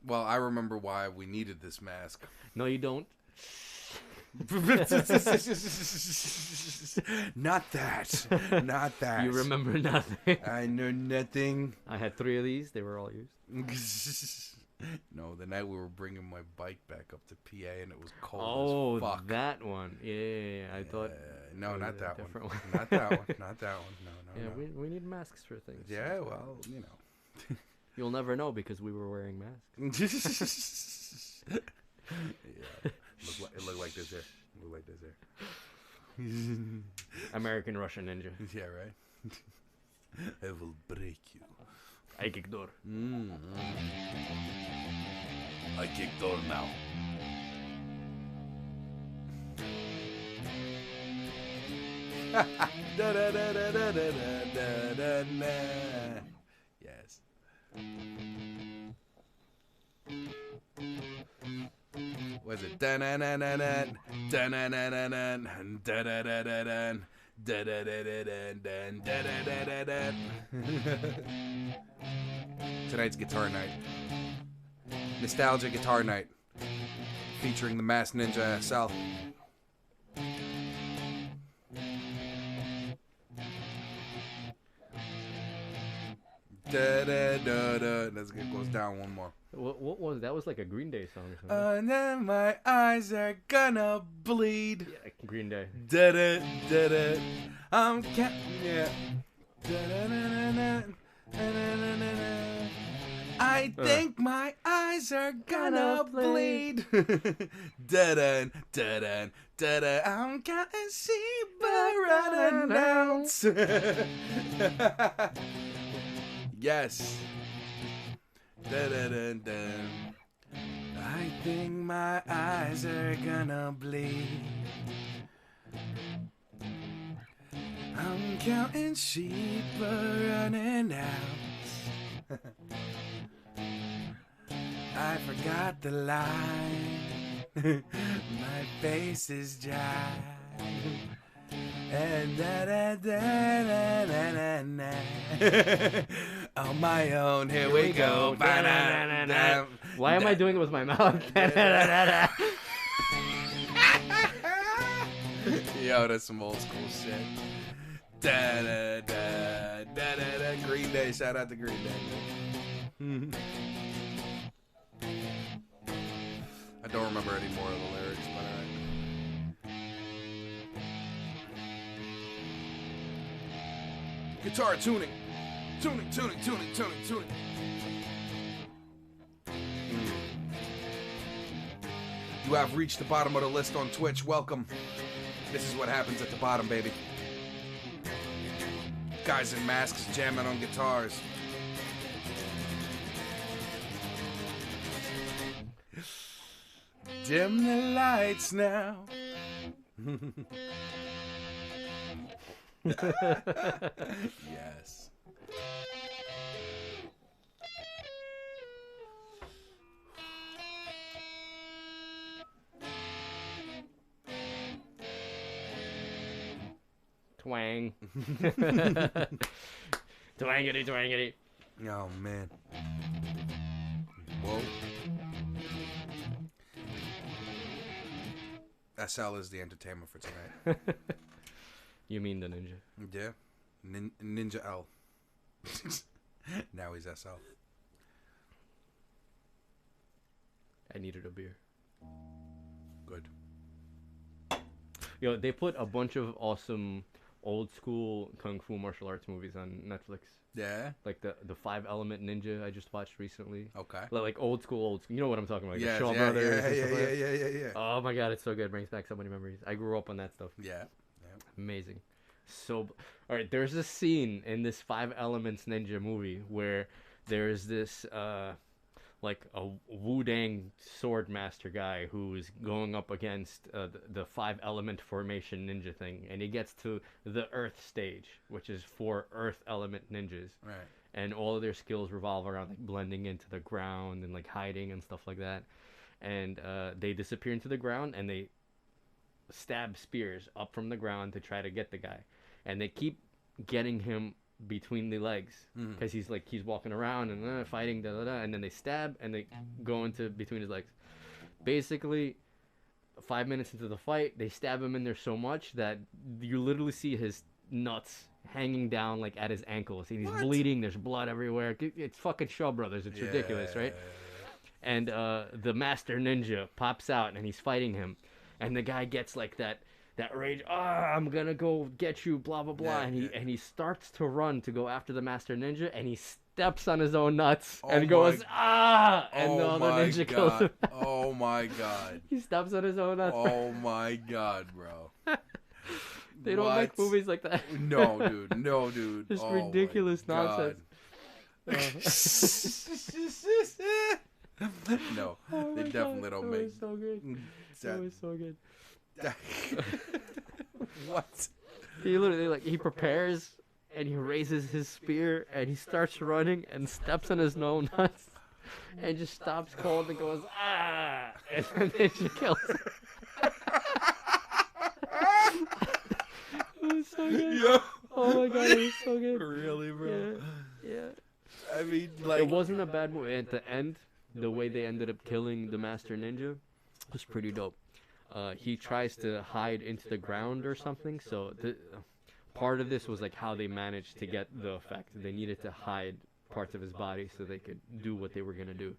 Well, I remember why we needed this mask. No, you don't. Not that. You remember nothing. I know nothing. I had 3 of these. They were all used. No, the night we were bringing my bike back up to PA and it was cold as fuck. Oh, that one. Yeah. I thought. No, not that one. Not that one. Not that one. No. Yeah, we need masks for things. Yeah, well, you know. You'll never know because we were wearing masks. Yeah. It looked like this here. It looked like this here. American Russian ninja. Yeah, right? I will break you. I kick door. I kick door now. Yes. Was it? Tonight's guitar night. Nostalgia guitar night. Featuring the Masked Ninja South. Let's get goes down one more. What was that? Was like a Green Day song or something. And then my eyes are gonna bleed. Yeah, Green Day. I'm yeah. I think my eyes are gonna bleed. I'm gonna see but announce. Yes. I think my eyes are gonna bleed. I'm counting sheep running out. I forgot the line. My face is dry. And on my own, here we go. Why am I doing it with my mouth? Yo, that's some old school shit. Green Day, shout out to Green Day. I don't remember any more of the lyrics, but guitar tuning. Tuning. You have reached the bottom of the list on Twitch. Welcome. This is what happens at the bottom, baby. Guys in masks jamming on guitars. Dim the lights now. Yes. Twang. Twangity. Oh, man. Whoa. SL is the entertainment for tonight. You mean the ninja? Yeah. Ninja L. Now he's SL. I needed a beer. Good. Yo, they put a bunch of awesome old school kung fu martial arts movies on Netflix. Yeah. Like the 5-Element Ninja I just watched recently. Okay. Like old school. You know what I'm talking about? Yes, the Shaw Brothers. Yeah. Oh my god, it's so good. It brings back so many memories. I grew up on that stuff. Yeah. Amazing. So, all right. There's a scene in this 5 Elements Ninja movie where there's this like a Wu-Dang sword master guy who's going up against the 5-element formation ninja thing, and he gets to the Earth stage, which is for Earth element ninjas. Right. And all of their skills revolve around like blending into the ground and like hiding and stuff like that. And they disappear into the ground and they stab spears up from the ground to try to get the guy, and they keep getting him between the legs because he's walking around and fighting and then they stab and they go into between his legs. Basically 5 minutes into the fight, they stab him in there so much that you literally see his nuts hanging down like at his ankles, and he's bleeding. There's blood everywhere. It's fucking Shaw Brothers. It's ridiculous, right? And the master ninja pops out and he's fighting him, and the guy gets like that rage, I'm gonna go get you, blah blah blah, and he starts to run to go after the master ninja, and he steps on his own nuts Oh and goes, my- ah! And the Oh other my ninja kills him. god. Oh my god. He steps on his own nuts. Oh my god, bro. They don't make What? movies like that. No, dude. No, dude. Just Oh my ridiculous God. nonsense. No, Oh they my definitely God, don't that make. was so good. That was so good. What? He literally he prepares and he raises his spear and he starts running and steps on his own nuts and just stops cold and goes ah, and then she kills him. It was so good. Yo. Oh my god, it was so good. Really, bro? Yeah. I mean, It wasn't a bad movie. At the end, the way they ended up killing the Master Ninja was pretty dope. He tries to hide into the ground or something, so part of this was like how they managed to get the effect. They needed to hide parts of his body so they could do what they were gonna do.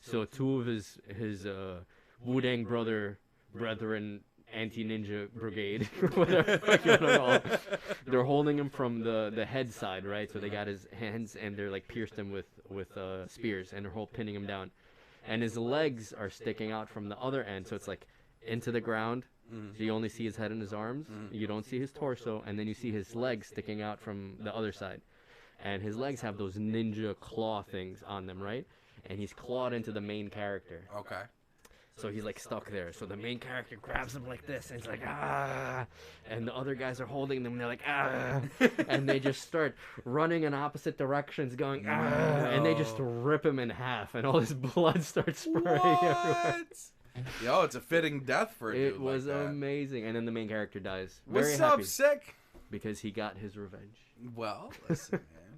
So two of his Wu-Dang brethren anti-ninja brigade, whatever you wanna call it, they're holding him from the head side, right? So they got his hands and they're like pierced him with spears and they're pinning him down, and his legs are sticking out from the other end, so it's like into the ground. So you only see his head and his arms. You don't see his torso, and then you see his legs sticking out from the other side. And his legs have those ninja claw things on them, right? And he's clawed into the main character. Okay. So he's like stuck there. So the main character grabs him like this, and he's like, ah. And the other guys are holding them, and they're like, ah. And they just start running in opposite directions, going, ah. And they just rip him in half, and all his blood starts spraying everywhere. Yo, it's a fitting death for a dude It was like that. amazing. And then the main character dies. What's Very up, happy. Sick? Because he got his revenge. Well, listen, man.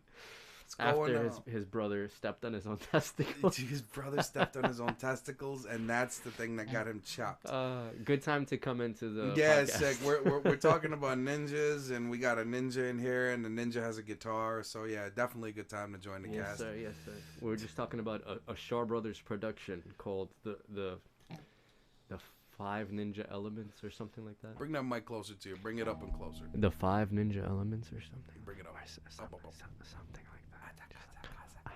What's going After on? his brother stepped on his own testicles. His brother stepped on his own testicles, and that's the thing that got him chopped. Good time to come into the Yeah, podcast. Sick. We're talking about ninjas, and we got a ninja in here, and the ninja has a guitar. So yeah, definitely a good time to join the Yes, cast. sir. Yes, sir. We were just talking about a Shaw Brothers production called the 5 Ninja Elements or something like that. Bring that mic closer to you. Bring it up and closer. The 5 Ninja Elements or something. Bring it up. Something like that.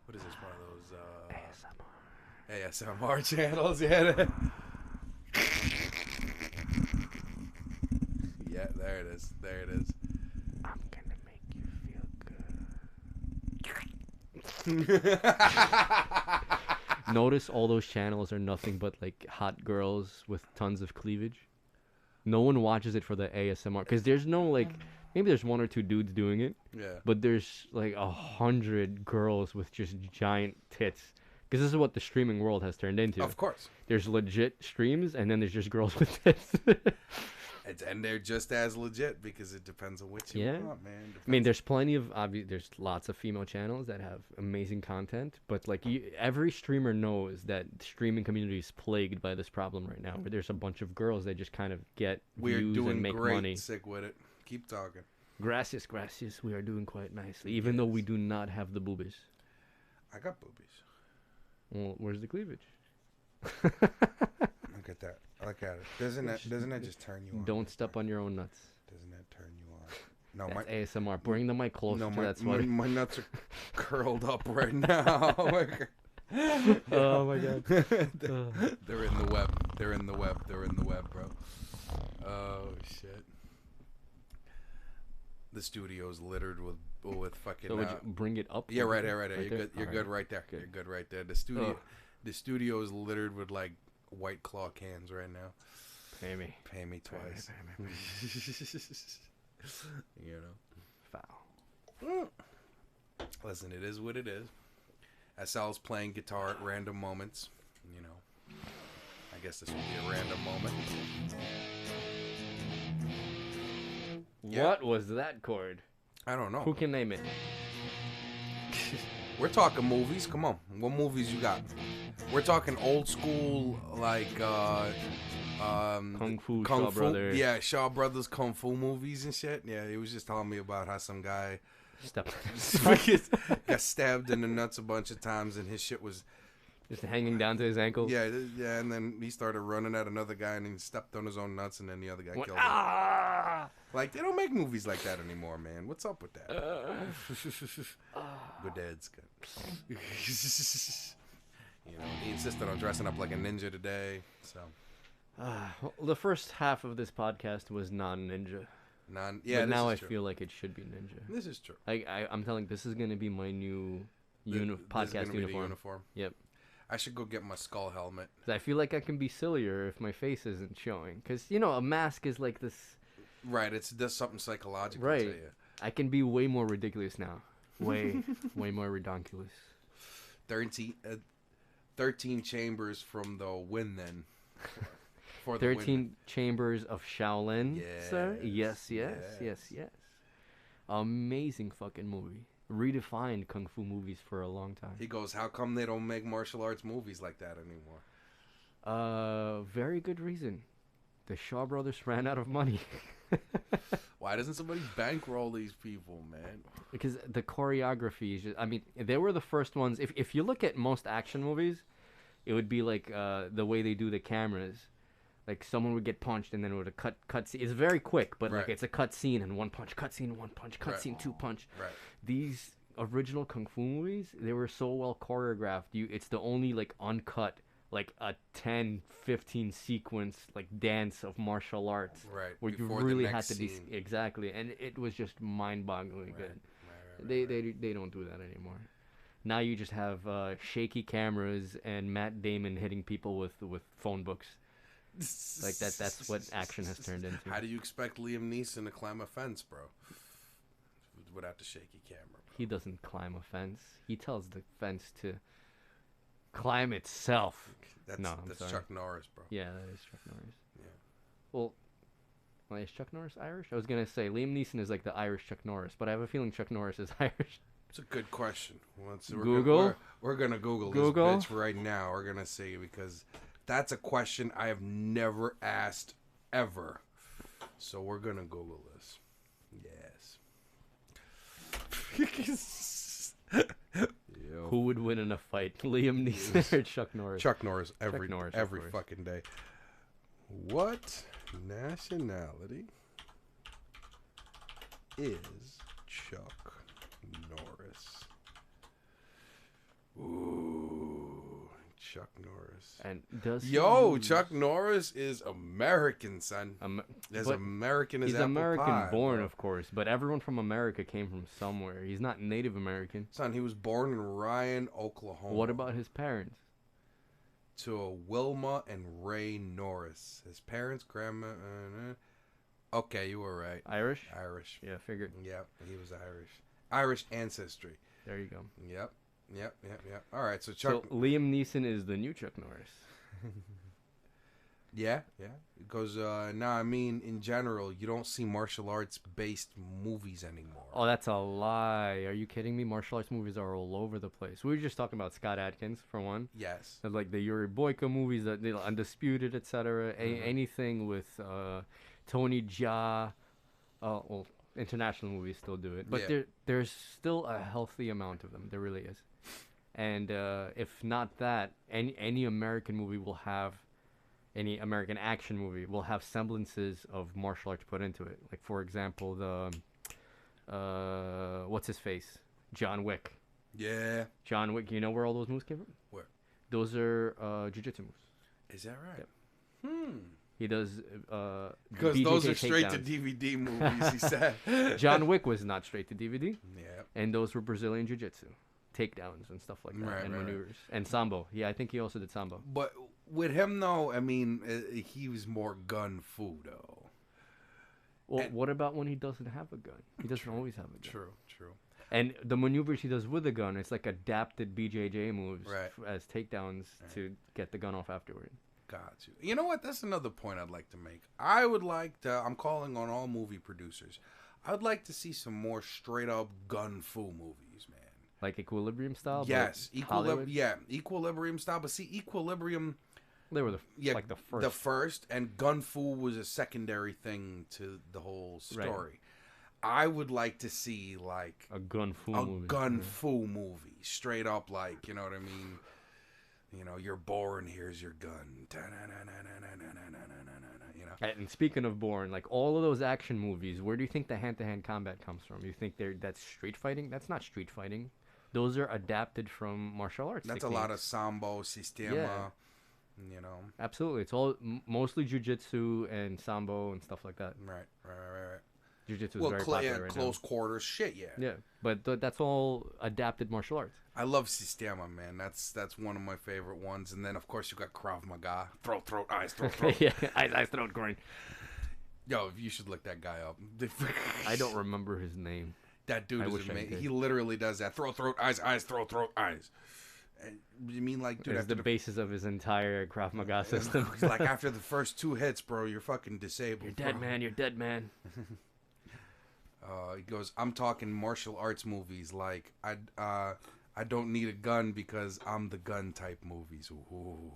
What is this? One of those ASMR channels? Yeah. Yeah, there it is. There it is. I'm gonna make you feel good. Notice all those channels are nothing but like hot girls with tons of cleavage. No one watches it for the ASMR because there's no like, maybe there's 1 or 2 dudes doing it. Yeah. But there's like 100 girls with just giant tits. Because this is what the streaming world has turned into. Of course. There's legit streams and then there's just girls with tits. And they're just as legit because it depends on which you want, man. I mean, there's plenty of there's lots of female channels that have amazing content, but like every streamer knows that the streaming community is plagued by this problem right now, where there's a bunch of girls that just kind of get We're views doing and make great, money. Sick with it. Keep talking. Gracias, we are doing quite nicely, even though we do not have the boobies. I got boobies. Well, where's the cleavage? Look at that. Look at it. Doesn't that just turn you on? Don't step on your own nuts. Doesn't that turn you on? No, That's ASMR. Bring the mic closer to that my, sweater. my nuts are curled up right now. Oh my god. They're in the web. They're in the web. They're in the web, bro. Oh shit. The studio's littered with fucking. So would you bring it up? Yeah, right there. You're there? good. You're good right there. You're good right there. The studio is littered with like White Claw cans right now. Pay me twice. Pay me. You know. Foul. Listen, it is what it is. Sal's playing guitar at random moments. You know. I guess this would be a random moment. What was that chord? I don't know. Who can name it? We're talking movies. Come on. What movies you got? We're talking old school, like, Kung Fu, Kung Shaw Fu. Brothers. Yeah, Shaw Brothers Kung Fu movies and shit. Yeah, he was just telling me about how some guy Step. got stabbed in the nuts a bunch of times and his shit was Just hanging down to his ankles. Yeah, yeah, and then he started running at another guy, and he stepped on his own nuts, and then the other guy killed him. Ah! Like, they don't make movies like that anymore, man. What's up with that? Good dad's good. You know, he insisted on dressing up like a ninja today, so. Well, the first half of this podcast was non-ninja. Yeah, but now I true. feel like it should be ninja. This is true. I'm telling, this is gonna be my new podcast uniform. Yep. I should go get my skull helmet. 'Cause I feel like I can be sillier if my face isn't showing. Because, you know, a mask is like this... Right, it does something psychological right. to you. I can be way more ridiculous now. Way more redonkulous. 13 chambers from the win, then. For the 13 win. chambers of Shaolin, sir? Yes. Yes. Amazing fucking movie. Redefined kung fu movies for a long time. He goes, how come they don't make martial arts movies like that anymore? Very good reason. The Shaw Brothers ran out of money. Why doesn't somebody bankroll these people, man? Because the choreography is just, I mean, they were the first ones. If you look at most action movies, it would be like the way they do the cameras. Like, someone would get punched, and then it would cut scene. It's very quick, but like it's a cut scene and one punch, cut scene, one punch, cut scene, two punch. Right. These original kung fu movies, they were so well choreographed. It's the only like uncut, like a 10, 15 sequence like dance of martial arts. Right. Where you really had to be exactly, and it was just mind-bogglingly good. They don't do that anymore. Now you just have shaky cameras and Matt Damon hitting people with phone books. Like that's what action has turned into. How do you expect Liam Neeson to climb a fence, bro? Without the shaky camera, bro. He doesn't climb a fence. He tells the fence to climb itself. That's sorry. Chuck Norris, bro. Yeah, that is Chuck Norris. Yeah. Well, is Chuck Norris Irish? I was gonna say Liam Neeson is like the Irish Chuck Norris, but I have a feeling Chuck Norris is Irish. It's a good question. Google? We're gonna Google this bitch right now. We're gonna see, because that's a question I have never asked ever. So we're gonna Google this. Yes. Who would win in a fight, Liam Neeson or Chuck Norris? Chuck Norris every Chuck Norris. fucking day. What nationality is Chuck Norris? Ooh, Chuck Norris. And does Chuck Norris is American, son. As American as he's apple American pie, born, bro. of course, but everyone from America came from somewhere. He's not Native American. Son, he was born in Ryan, Oklahoma. What about his parents? To Wilma and Ray Norris. His parents, grandma. Okay, you were right. Irish? Irish. Yeah, figured. Yep, he was Irish. Irish ancestry. There you go. Yep. All right, so Chuck. So Liam Neeson is the new Chuck Norris. Yeah. Because now, I mean, in general, you don't see martial arts based movies anymore. Oh, that's a lie. Are you kidding me? Martial arts movies are all over the place. We were just talking about Scott Adkins, for one. Yes. And like the Yuri Boyka movies, that Undisputed, etc. Anything with Tony Jaa. Well, international movies still do it. But there's still a healthy amount of them. There really is. And if not that, any American movie will have... Any American action movie will have semblances of martial arts put into it. Like, for example, the... what's his face? John Wick. Yeah. John Wick. You know where all those moves came from? Where? Those are jiu-jitsu moves. Is that right? Yep. He does... Because BJJ those are straight takedowns. to DVD movies, he said. John Wick was not straight to DVD. Yeah. And those were Brazilian jiu-jitsu. Takedowns and stuff like that. Right, and right. maneuvers. And sambo. Yeah, I think he also did sambo. But with him, though, I mean, he was more gun fu, though. Well, what about when he doesn't have a gun? He doesn't always have a gun. True. And the maneuvers he does with the gun, it's like adapted BJJ moves as takedowns to get the gun off afterward. Got you. You know what? That's another point I'd like to make. I would like to... I'm calling on all movie producers. I'd like to see some more straight-up gun fu movies, man. Like Equilibrium style? Yes. Equilibrium style. But see, Equilibrium... They were like the first. The first, and gun fu was a secondary thing to the whole story. Right. I would like to see, like... A gun fu movie. Gun fu movie. Straight up, like, you know what I mean? You know, you're born, here's your gun. You know. And speaking of Bourne, like all of those action movies, where do you think the hand-to-hand combat comes from? You think that's street fighting? That's not street fighting. Those are adapted from martial arts. That's techniques. a lot of sambo, sistema, Yeah. you know. Absolutely. It's all mostly jiu-jitsu and sambo and stuff like that. Right. Jiu-jitsu is Well, very popular right close now. quarters shit, yeah. Yeah, but that's all adapted martial arts. I love sistema, man. That's one of my favorite ones. And then, of course, you got Krav Maga. Throat, eyes, throat. Yeah, eyes, throat, groin. Yo, you should look that guy up. I don't remember his name. That dude I is wish I amazing. did. He literally does that. Throat, eyes, throat, eyes. And you mean like, dude, It's the basis of his entire Krav Maga system. like after the first 2 hits, bro, you're fucking disabled. You're dead, bro. man. You're dead, man. He goes, I'm talking martial arts movies. Like I don't need a gun because I'm the gun type movies. Ooh.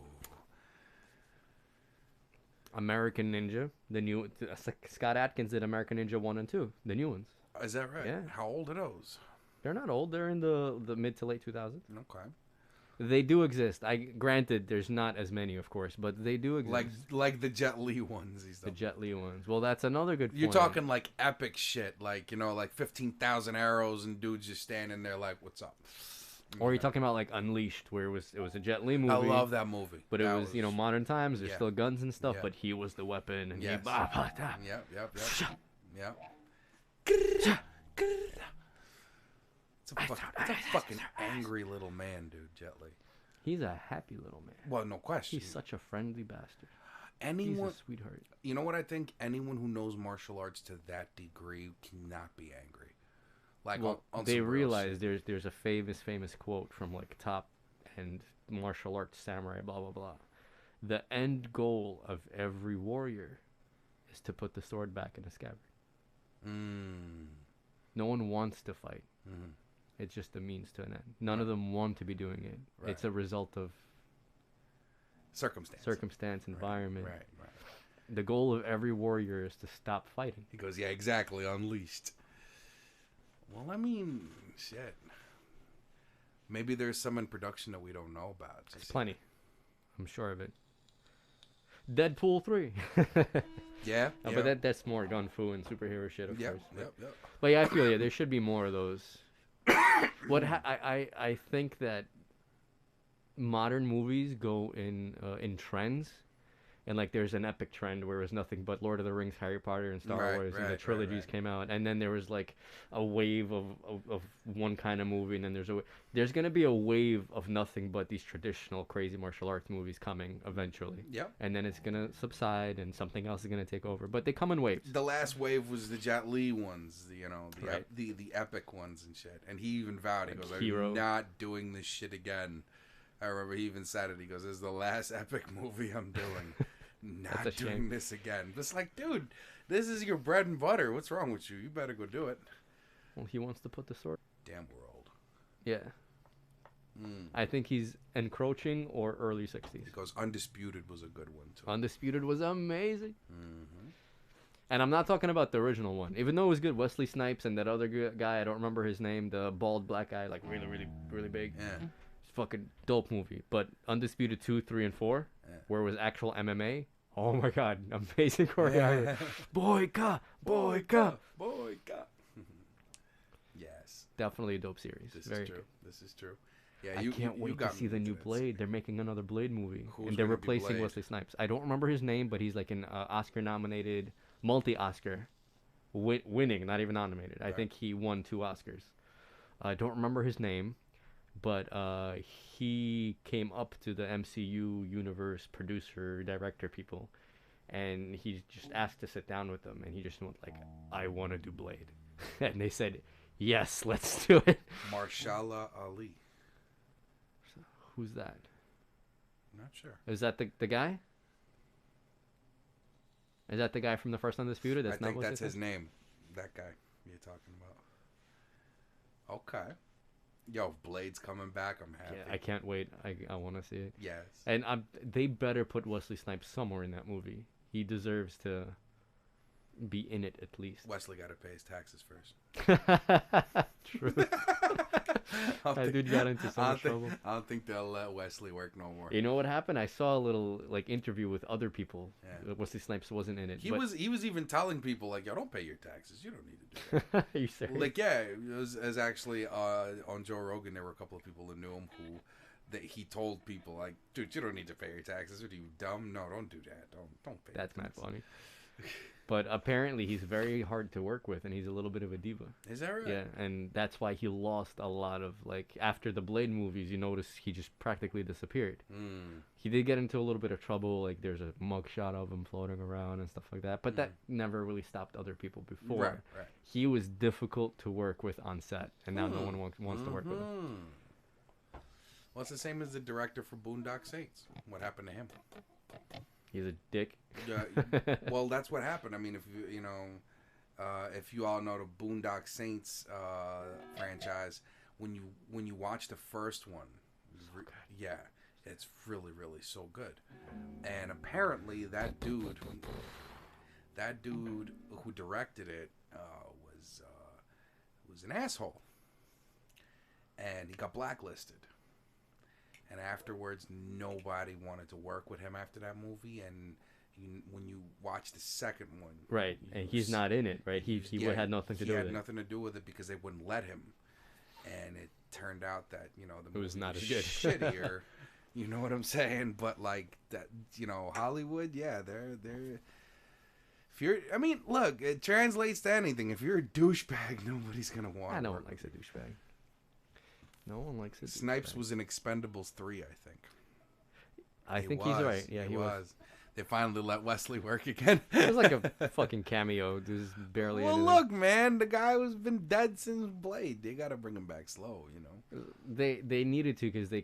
American Ninja, the new Scott Adkins did American Ninja 1 and 2, the new ones. Is that right? Yeah. How old are those? They're not old. They're in the mid to late 2000s. Okay. They do exist. Granted, there's not as many, of course, but they do exist. Like the Jet Li ones. The Jet Li ones. Well, that's another good point. You're talking like epic shit, like, you know, like 15,000 arrows and dudes just standing there like, what's up? Or you're talking about like Unleashed, where it was a Jet Li movie. I love that movie. But it was, you know, modern times. There's Yeah. still guns and stuff, Yeah. but he was the weapon, and Yes. he blah, blah, blah. Yep. It's a fucking angry little man, dude, Jet Li. He's a happy little man. Well, no question. He's such a friendly bastard. Anyone, He's a sweetheart. You know what I think? Anyone who knows martial arts to that degree cannot be angry. Like, Well, on they some real realize there's a famous quote from like top end martial arts samurai, blah blah blah. The end goal of every warrior is to put the sword back in the scabbard. No one wants to fight. It's just a means to an end. None of them want to be doing it. Right. It's a result of circumstance, environment. Right. The goal of every warrior is to stop fighting. He goes, yeah, exactly, Unleashed. Well, I mean, shit. Maybe there's some in production that we don't know about. There's plenty. I'm sure of it. Deadpool 3. Yeah. But that's more gun fu and superhero shit, of course. Yep. But yeah, I feel you. There should be more of those. I think that modern movies go in trends, and like there's an epic trend where it was nothing but Lord of the Rings, Harry Potter, and Star Wars, and the trilogies came out, and then there was like a wave of one kind of movie, and then there's gonna be a wave of nothing but these traditional crazy martial arts movies coming eventually. Yep. And then it's gonna subside, and something else is gonna take over. But they come in waves. The last wave was the Jet Li ones, you know, Right. the epic ones and shit. And he even vowed, he Like goes, Hero. I'm not doing this shit again. I remember he even said it. He goes, this is the last epic movie I'm doing. Not That's a doing shame. this again. It's like, dude, this is your bread and butter. What's wrong with you? You better go do it. Well, he wants to put the sword. Damn world. Yeah. I think he's encroaching or early 60s. He goes, Undisputed was a good one, too. Undisputed was amazing. And I'm not talking about the original one. Even though it was good, Wesley Snipes and that other guy, I don't remember his name, the bald black guy, like really big. Yeah. It's a fucking dope movie. But Undisputed 2, 3, and 4, where it was actual MMA, oh my god, amazing choreography. Boyka! Yes. Definitely a dope series. This Very is true. good. This is true. Yeah, I can't wait to got see me the into new that Blade. They're making another Blade movie, Who's and they're gonna be replacing Blade? Wesley Snipes. I don't remember his name, but he's like an Oscar-nominated, multi-Oscar, winning, not even nominated. I think he won 2 Oscars. I don't remember his name, but he came up to the MCU universe producer, director people, and he just asked to sit down with them, and he just went like, "I want to do Blade," and they said, "Yes, let's do it." Marshala Ali. Who's that? Not sure. Is that the guy? Is that the guy from the first Undisputed? That's I think not that's Wesley his name. That guy you're talking about. Okay. Yo, Blade's coming back. I'm happy. Yeah, I can't wait. I want to see it. Yes. And they better put Wesley Snipes somewhere in that movie. He deserves to be in it at least. Wesley got to pay his taxes first. True. That dude got into so much trouble. I don't think they'll let Wesley work no more. You know what happened? I saw a little like interview with other people. Yeah. Wesley Snipes wasn't in it. He was even telling people like, "Yo, don't pay your taxes. You don't need to do that." Are you serious? Like, yeah, it was actually on Joe Rogan. There were a couple of people that knew him who that he told people like, "Dude, you don't need to pay your taxes. Are you dumb? No, don't do that. Don't pay." That's not funny. But apparently he's very hard to work with, and he's a little bit of a diva. Is that right? Yeah, and that's why he lost a lot of, like, after the Blade movies, you notice he just practically disappeared. He did get into a little bit of trouble, like there's a mugshot of him floating around and stuff like that, but that never really stopped other people before. Right. He was difficult to work with on set, and now no one wants to work with him. Well, it's the same as the director for Boondock Saints. What happened to him? He's a dick. Well, that's what happened. I mean, if if you all know the Boondock Saints franchise, when you watch the first one, yeah, it's really so good. And apparently that dude who directed it was an asshole, and he got blacklisted. And afterwards, nobody wanted to work with him after that movie. And when you watch the second one, right, and he's not in it, right? He had nothing to do with it. He had nothing to do with it because they wouldn't let him. And it turned out that the movie was not as good, shittier. You know what I'm saying? But like that, Hollywood, yeah, they're. If you're, I mean, look, it translates to anything. If you're a douchebag, nobody's gonna want. No one likes a douchebag. No one likes it. Snipes was in Expendables 3, I think. He's right. Yeah, he was. They finally let Wesley work again. It was like a fucking cameo. There's barely anything. Look, man, the guy was been dead since Blade. They got to bring him back slow, They needed to because they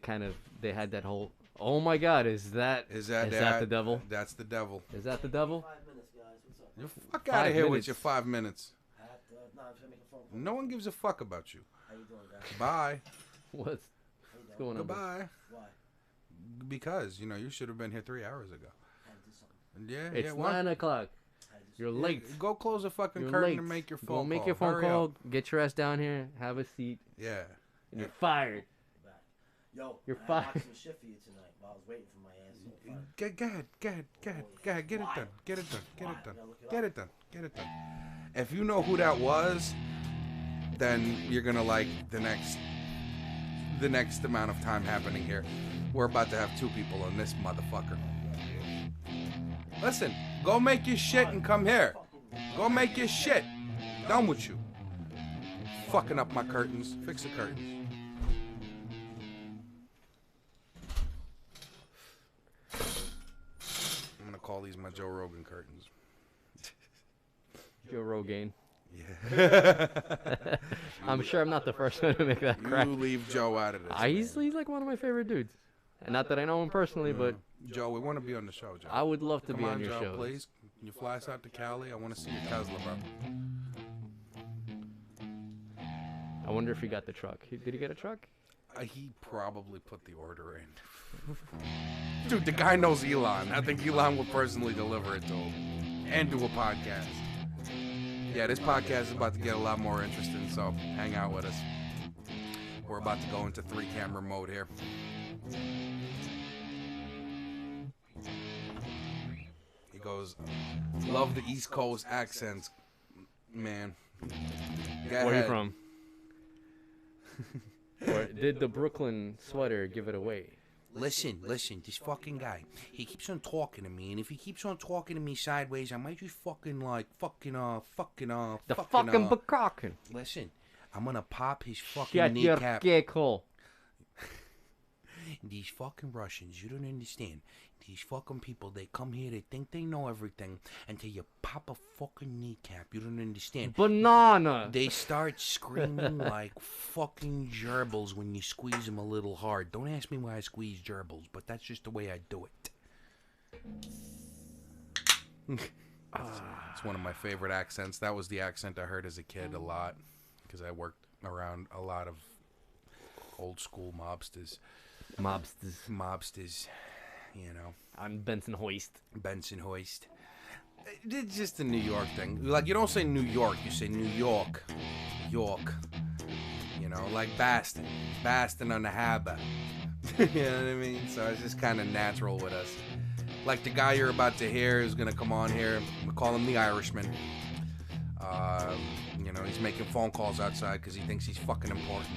had that whole. Oh my God, is that the devil? That's the devil. Is that the devil? 5 minutes, guys. What's up? You fuck out of here with your 5 minutes. No, I'm trying to make a phone call. No one gives a fuck about you. How you doing, guys? Bye. What's going on? Goodbye. Why? Because you should have been here 3 hours ago. Yeah, it's 9 o'clock. You're late. Go close the fucking curtain and make your phone call. Go make your phone call. Get your ass down here. Have a seat. Yeah. And you're fired. Yo, you're I fired. watched some shit for you tonight while I was waiting for my ass. Go ahead. Get it done. Get it done. If you know who that was, then you're gonna like the next amount of time happening here. We're about to have 2 people on this motherfucker. Listen, go make your shit and come here. Go make your shit. Done with you. Fucking up my curtains. Fix the curtains. I'm gonna call these my Joe Rogan curtains. Joe Rogan. Yeah. I'm sure I'm not the first one to make that crack. You leave Joe out of this. He's like one of my favorite dudes. And not that I know him personally, but Joe, we want to be on the show, Joe. I would love to be on your Joe, show. Please. Can you fly us out to Cali? I want to see your Tesla, bro. I wonder if he got the truck. Did he get a truck? He probably put the order in. Dude, the guy knows Elon. I think Elon will personally deliver it to him. And do a podcast. Yeah, this podcast is about to get a lot more interesting, so hang out with us. We're about to go into 3-camera mode here. He goes, love the East Coast accents, man. Where are you from? Or did the Brooklyn sweater give it away? Listen, this fucking guy, he keeps on talking to me, and if he keeps on talking to me sideways, I might just fucking Bukkake. Listen, I'm gonna pop his fucking Shut kneecap. your hole. These fucking Russians, you don't understand. These fucking people, they come here, they think they know everything, until you pop a fucking kneecap. You don't understand. Banana. They start screaming like fucking gerbils when you squeeze them a little hard. Don't ask me why I squeeze gerbils, but that's just the way I do it. It's one of my favorite accents. That was the accent I heard as a kid a lot, because I worked around a lot of old school mobsters. Mobsters. You know. I'm Benson Hoist. It's just a New York thing. Like, you don't say New York, you say New York. York. You know, like Baston. Baston on the Harbour. You know what I mean? So it's just kind of natural with us. Like the guy you're about to hear is going to come on here. We call him the Irishman. You know, he's making phone calls outside because he thinks he's fucking important.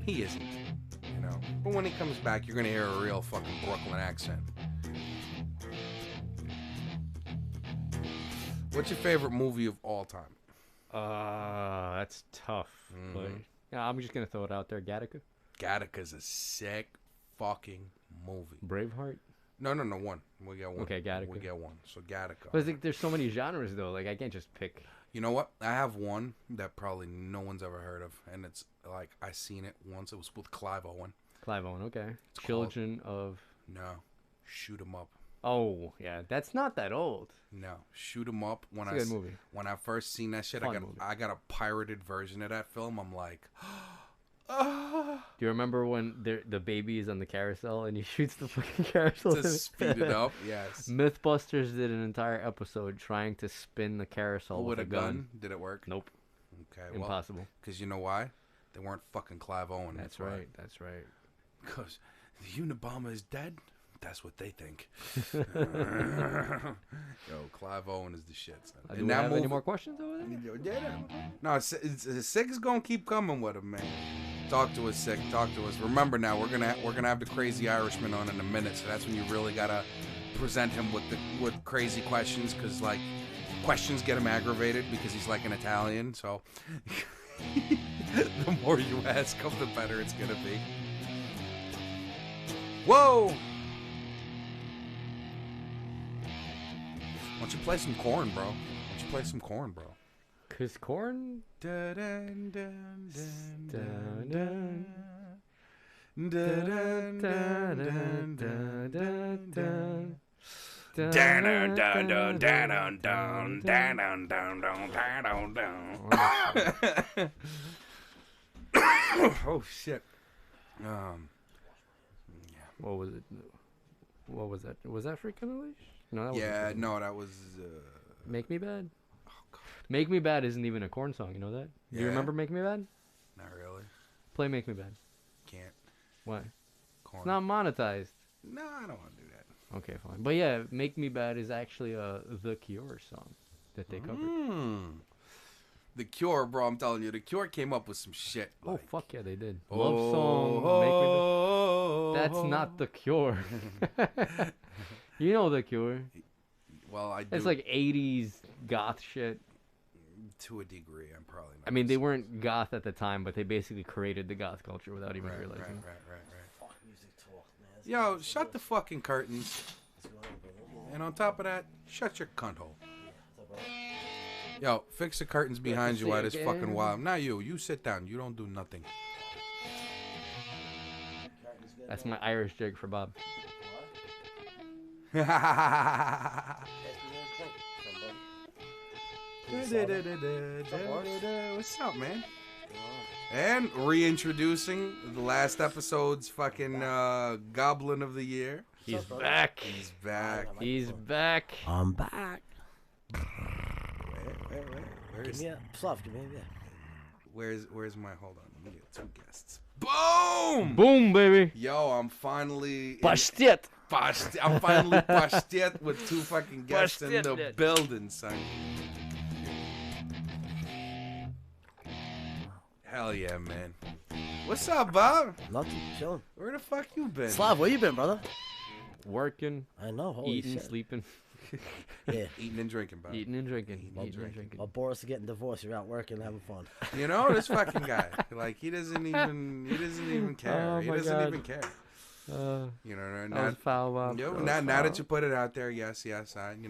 He isn't. You know? But when he comes back, you're going to hear a real fucking Brooklyn accent. What's your favorite movie of all time? That's tough. But, yeah, I'm just gonna throw it out there. Gattaca. Gattaca's a sick fucking movie. Braveheart. No, one. We got one. Okay, Gattaca. We get one. So Gattaca. But like, there's so many genres though. Like I can't just pick. You know what? I have one that probably no one's ever heard of, and it's like I seen it once. It was with Clive Owen. Clive Owen. Okay. It's Children of. No, Shoot 'Em Up. Oh yeah, that's not that old. No, Shoot 'Em Up. When It's a good movie. When I first seen that shit, Fun movie. I got a pirated version of that film. I'm like, Do you remember when the baby is on the carousel and he shoots the fucking carousel? to speed it up. Yes. Mythbusters did an entire episode trying to spin the carousel With a gun. Did it work? Nope. Okay. Impossible. Because you know why? They weren't fucking Clive Owen. That's why. right. That's right. Because the Unabomber is dead. That's what they think. Yo, Clive Owen is the shit, son. Do we have any more questions over there? No, Sick's gonna keep coming with him, man. Talk to us, Sick. Talk to us. Remember now, we're gonna have the crazy Irishman on in a minute, so that's when you really gotta present him with crazy questions, because like questions get him aggravated because he's like an Italian. So the more you ask him, the better it's gonna be. Whoa! Why don't you play some Corn, bro? Why don't you play some Corn, bro? Cause Corn. Oh shit. Yeah. What was it? What was that? Was that Freakin' Unleashed? No, that yeah, no, that was. Make Me Bad. Oh, God. Make Me Bad isn't even a Corn song. You know that? Do you remember Make Me Bad? Not really. Play Make Me Bad. Can't. Why? Corn. It's not monetized. No, I don't want to do that. Okay, fine. But yeah, Make Me Bad is actually a The Cure song that they covered. The Cure, bro, I'm telling you, The Cure came up with some shit. Like, oh, fuck yeah, they did. Love song, Make Me Bad. That's not The Cure. You know The Cure. Well, I do. It's like 80s goth shit. To a degree, I'm probably not. I mean, they weren't goth at the time, but they basically created the goth culture without even realizing. Right. Fuck music talk, man. Yo, shut the fucking curtains. And on top of that, shut your cunt hole. Yo, fix the curtains behind you while it's fucking wild. Not you. You sit down. You don't do nothing. That's my Irish jig for Bob. What's up, man? And reintroducing the last episode's fucking Goblin of the Year. He's back. He's back. He's back. I'm back. Where's Give me a fluff. Give me a Where's my? Hold on. Let me get two guests. Boom! Boom, baby. Yo, I'm finally. Pastet. I'm finally pastet with two fucking guests in the building, son. Hell yeah, man. What's up, Bob? Nothing. Chilling. Where the fuck you been? Slav, where you been, brother? Working. I know. Holy eating, shit. sleeping. Yeah. Eating and drinking, Bob. Eating and drinking. Eating and drinking. While Boris is getting divorced, you're out working and having fun. You know, this fucking guy. Like, he doesn't even care. Oh, he my doesn't God. even care. You know, that was foul, Bob. Yo, That was now foul. that you put it out there, yes, you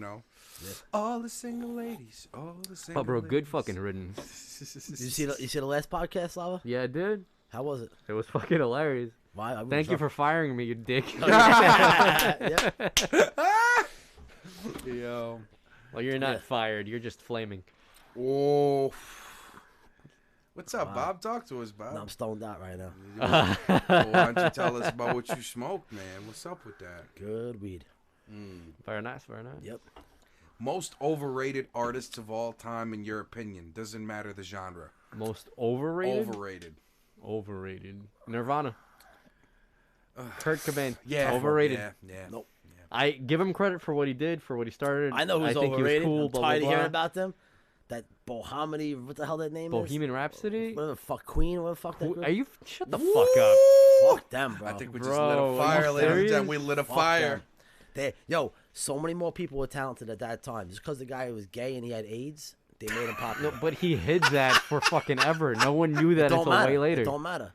know. Yeah. All the single ladies. Oh, bro, good fucking riddance. You see the last podcast, Slava? Yeah, I did. How was it? It was fucking hilarious. Why? Thank you for firing me, you dick. Yeah. Yo. Well, you're not fired. You're just flaming. Oh. What's up, Bob? Talk to us, Bob. No, I'm stoned out right now. Well, why don't you tell us about what you smoked, man? What's up with that? Good weed. Very nice, very nice. Yep. Most overrated artists of all time, in your opinion. Doesn't matter the genre. Most overrated? Overrated. Overrated. Nirvana. Kurt Cobain. Yeah. Overrated. Yeah. Nope. I give him credit for what he did, for what he started. I know who's think overrated. He was cool, I'm blah, tired blah, of hearing blah. about them. That Bohemian, what the hell that name is? Bohemian Rhapsody? Whatever the fuck, Queen, what the fuck that group? Are you... Shut the fuck up. Fuck them, bro. I think we just Bro, lit a are fire, you ladies and serious? gentlemen. We lit a Fuck fire. them. So many more people were talented at that time. Just because the guy was gay and he had AIDS, they made him popular. No, but he hid that for fucking ever. No one knew that until way later. It don't matter.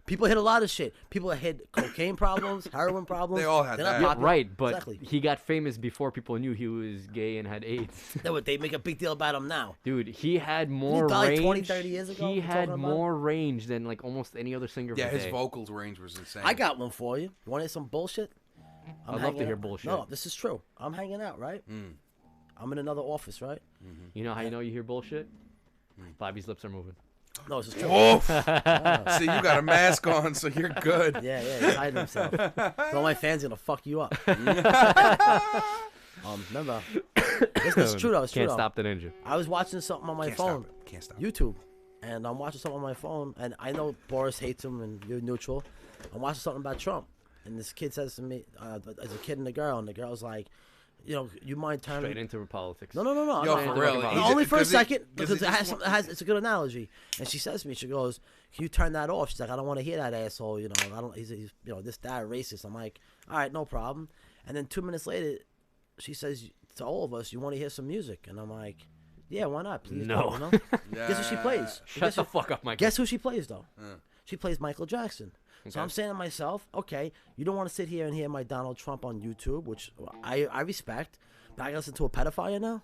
People hid a lot of shit. People that hid cocaine problems, heroin problems. They all had They're not that. Yeah, popular. right, but Exactly. he got famous before people knew he was gay and had AIDS. They make a big deal about him now. Dude, he had more died range. 20, 30 years ago? He We're had talking about more range than like almost any other singer. Yeah, of the his day. vocals range was insane. I got one for you. You want to hear some bullshit? I'd love to hanging hear out- bullshit. No, this is true. I'm hanging out, right? I'm in another office, right? You know how you know you hear bullshit? Bobby's lips are moving. No, this is true. Woof. See, you got a mask on, so you're good. Yeah, he's hiding himself. So all my fans gonna fuck you up. Remember, this is true though. It's true Can't though. stop the ninja. I was watching something on my Can't phone, stop it. Can't stop it. YouTube, and I'm watching something on my phone, and I know Boris hates him, and you're neutral. I'm watching something about Trump, and this kid says to me, as a kid and a girl you mind turning? Straight into politics. No. Yo, I'm for not- real. No, He only just- for a 'cause he- second 'cause because he just it's a good analogy. And she says to me, she goes, "Can you turn that off?" She's like, "I don't want to hear that asshole. You know, I don't. He's this that racist." I'm like, "All right, no problem." And then 2 minutes later, she says to all of us, "You want to hear some music?" And I'm like, "Yeah, why not? Please, No. don't, you know?" Guess who she plays? Shut the fuck up, Michael. Guess who she plays though? She plays Michael Jackson. So Okay. I'm saying to myself, okay, you don't want to sit here and hear my Donald Trump on YouTube, which I respect, but I gotta listen to a pedophile now?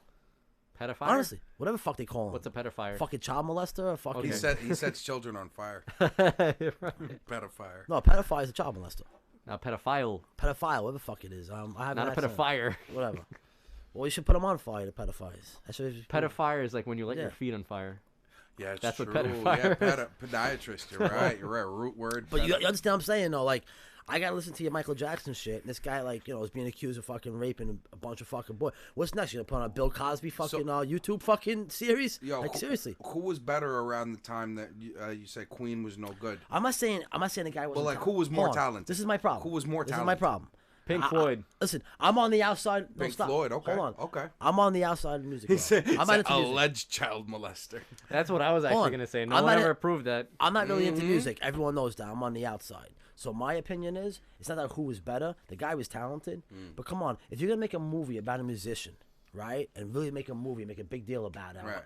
Pedophile? Honestly, whatever the fuck they call him. What's a pedophile? Fucking child molester or fucking... He sets children on fire. Right. Pedophile. No, a pedophile is a child molester. Now, pedophile. Pedophile, whatever the fuck it is. I have Not a an accent. pedophile. Whatever. Well, you should put them on fire, the pedophiles. That's what Pedophile is like when you light Yeah. your feet on fire. Yeah, it's That's what true. pedophile Yeah, pediatrist. You're right. You're right. Root word. But you understand what I'm saying, though? Like, I gotta listen to your Michael Jackson shit, and this guy, like, is being accused of fucking raping a bunch of fucking boys. What's next? You gonna put on a Bill Cosby fucking YouTube fucking series? Yo, like, seriously. Who was better around the time that you said Queen was no good? I'm not saying the guy was. Well, like, who was more talented? This is my problem. Who was more This is my talented? problem. Pink Floyd. Listen, I'm on the outside. No, Pink stop. Floyd, okay, Hold on. okay. I'm on the outside of the music. He world. said, I'm not into music. alleged child molester. That's what I was Hold actually on. going to say. No I'm one not ever a- proved that. I'm not really into music. Everyone knows that. I'm on the outside. So my opinion is, it's not that who was better. The guy was talented. But come on, if you're gonna make a movie about a musician, right, and really make a movie, make a big deal about it. Right.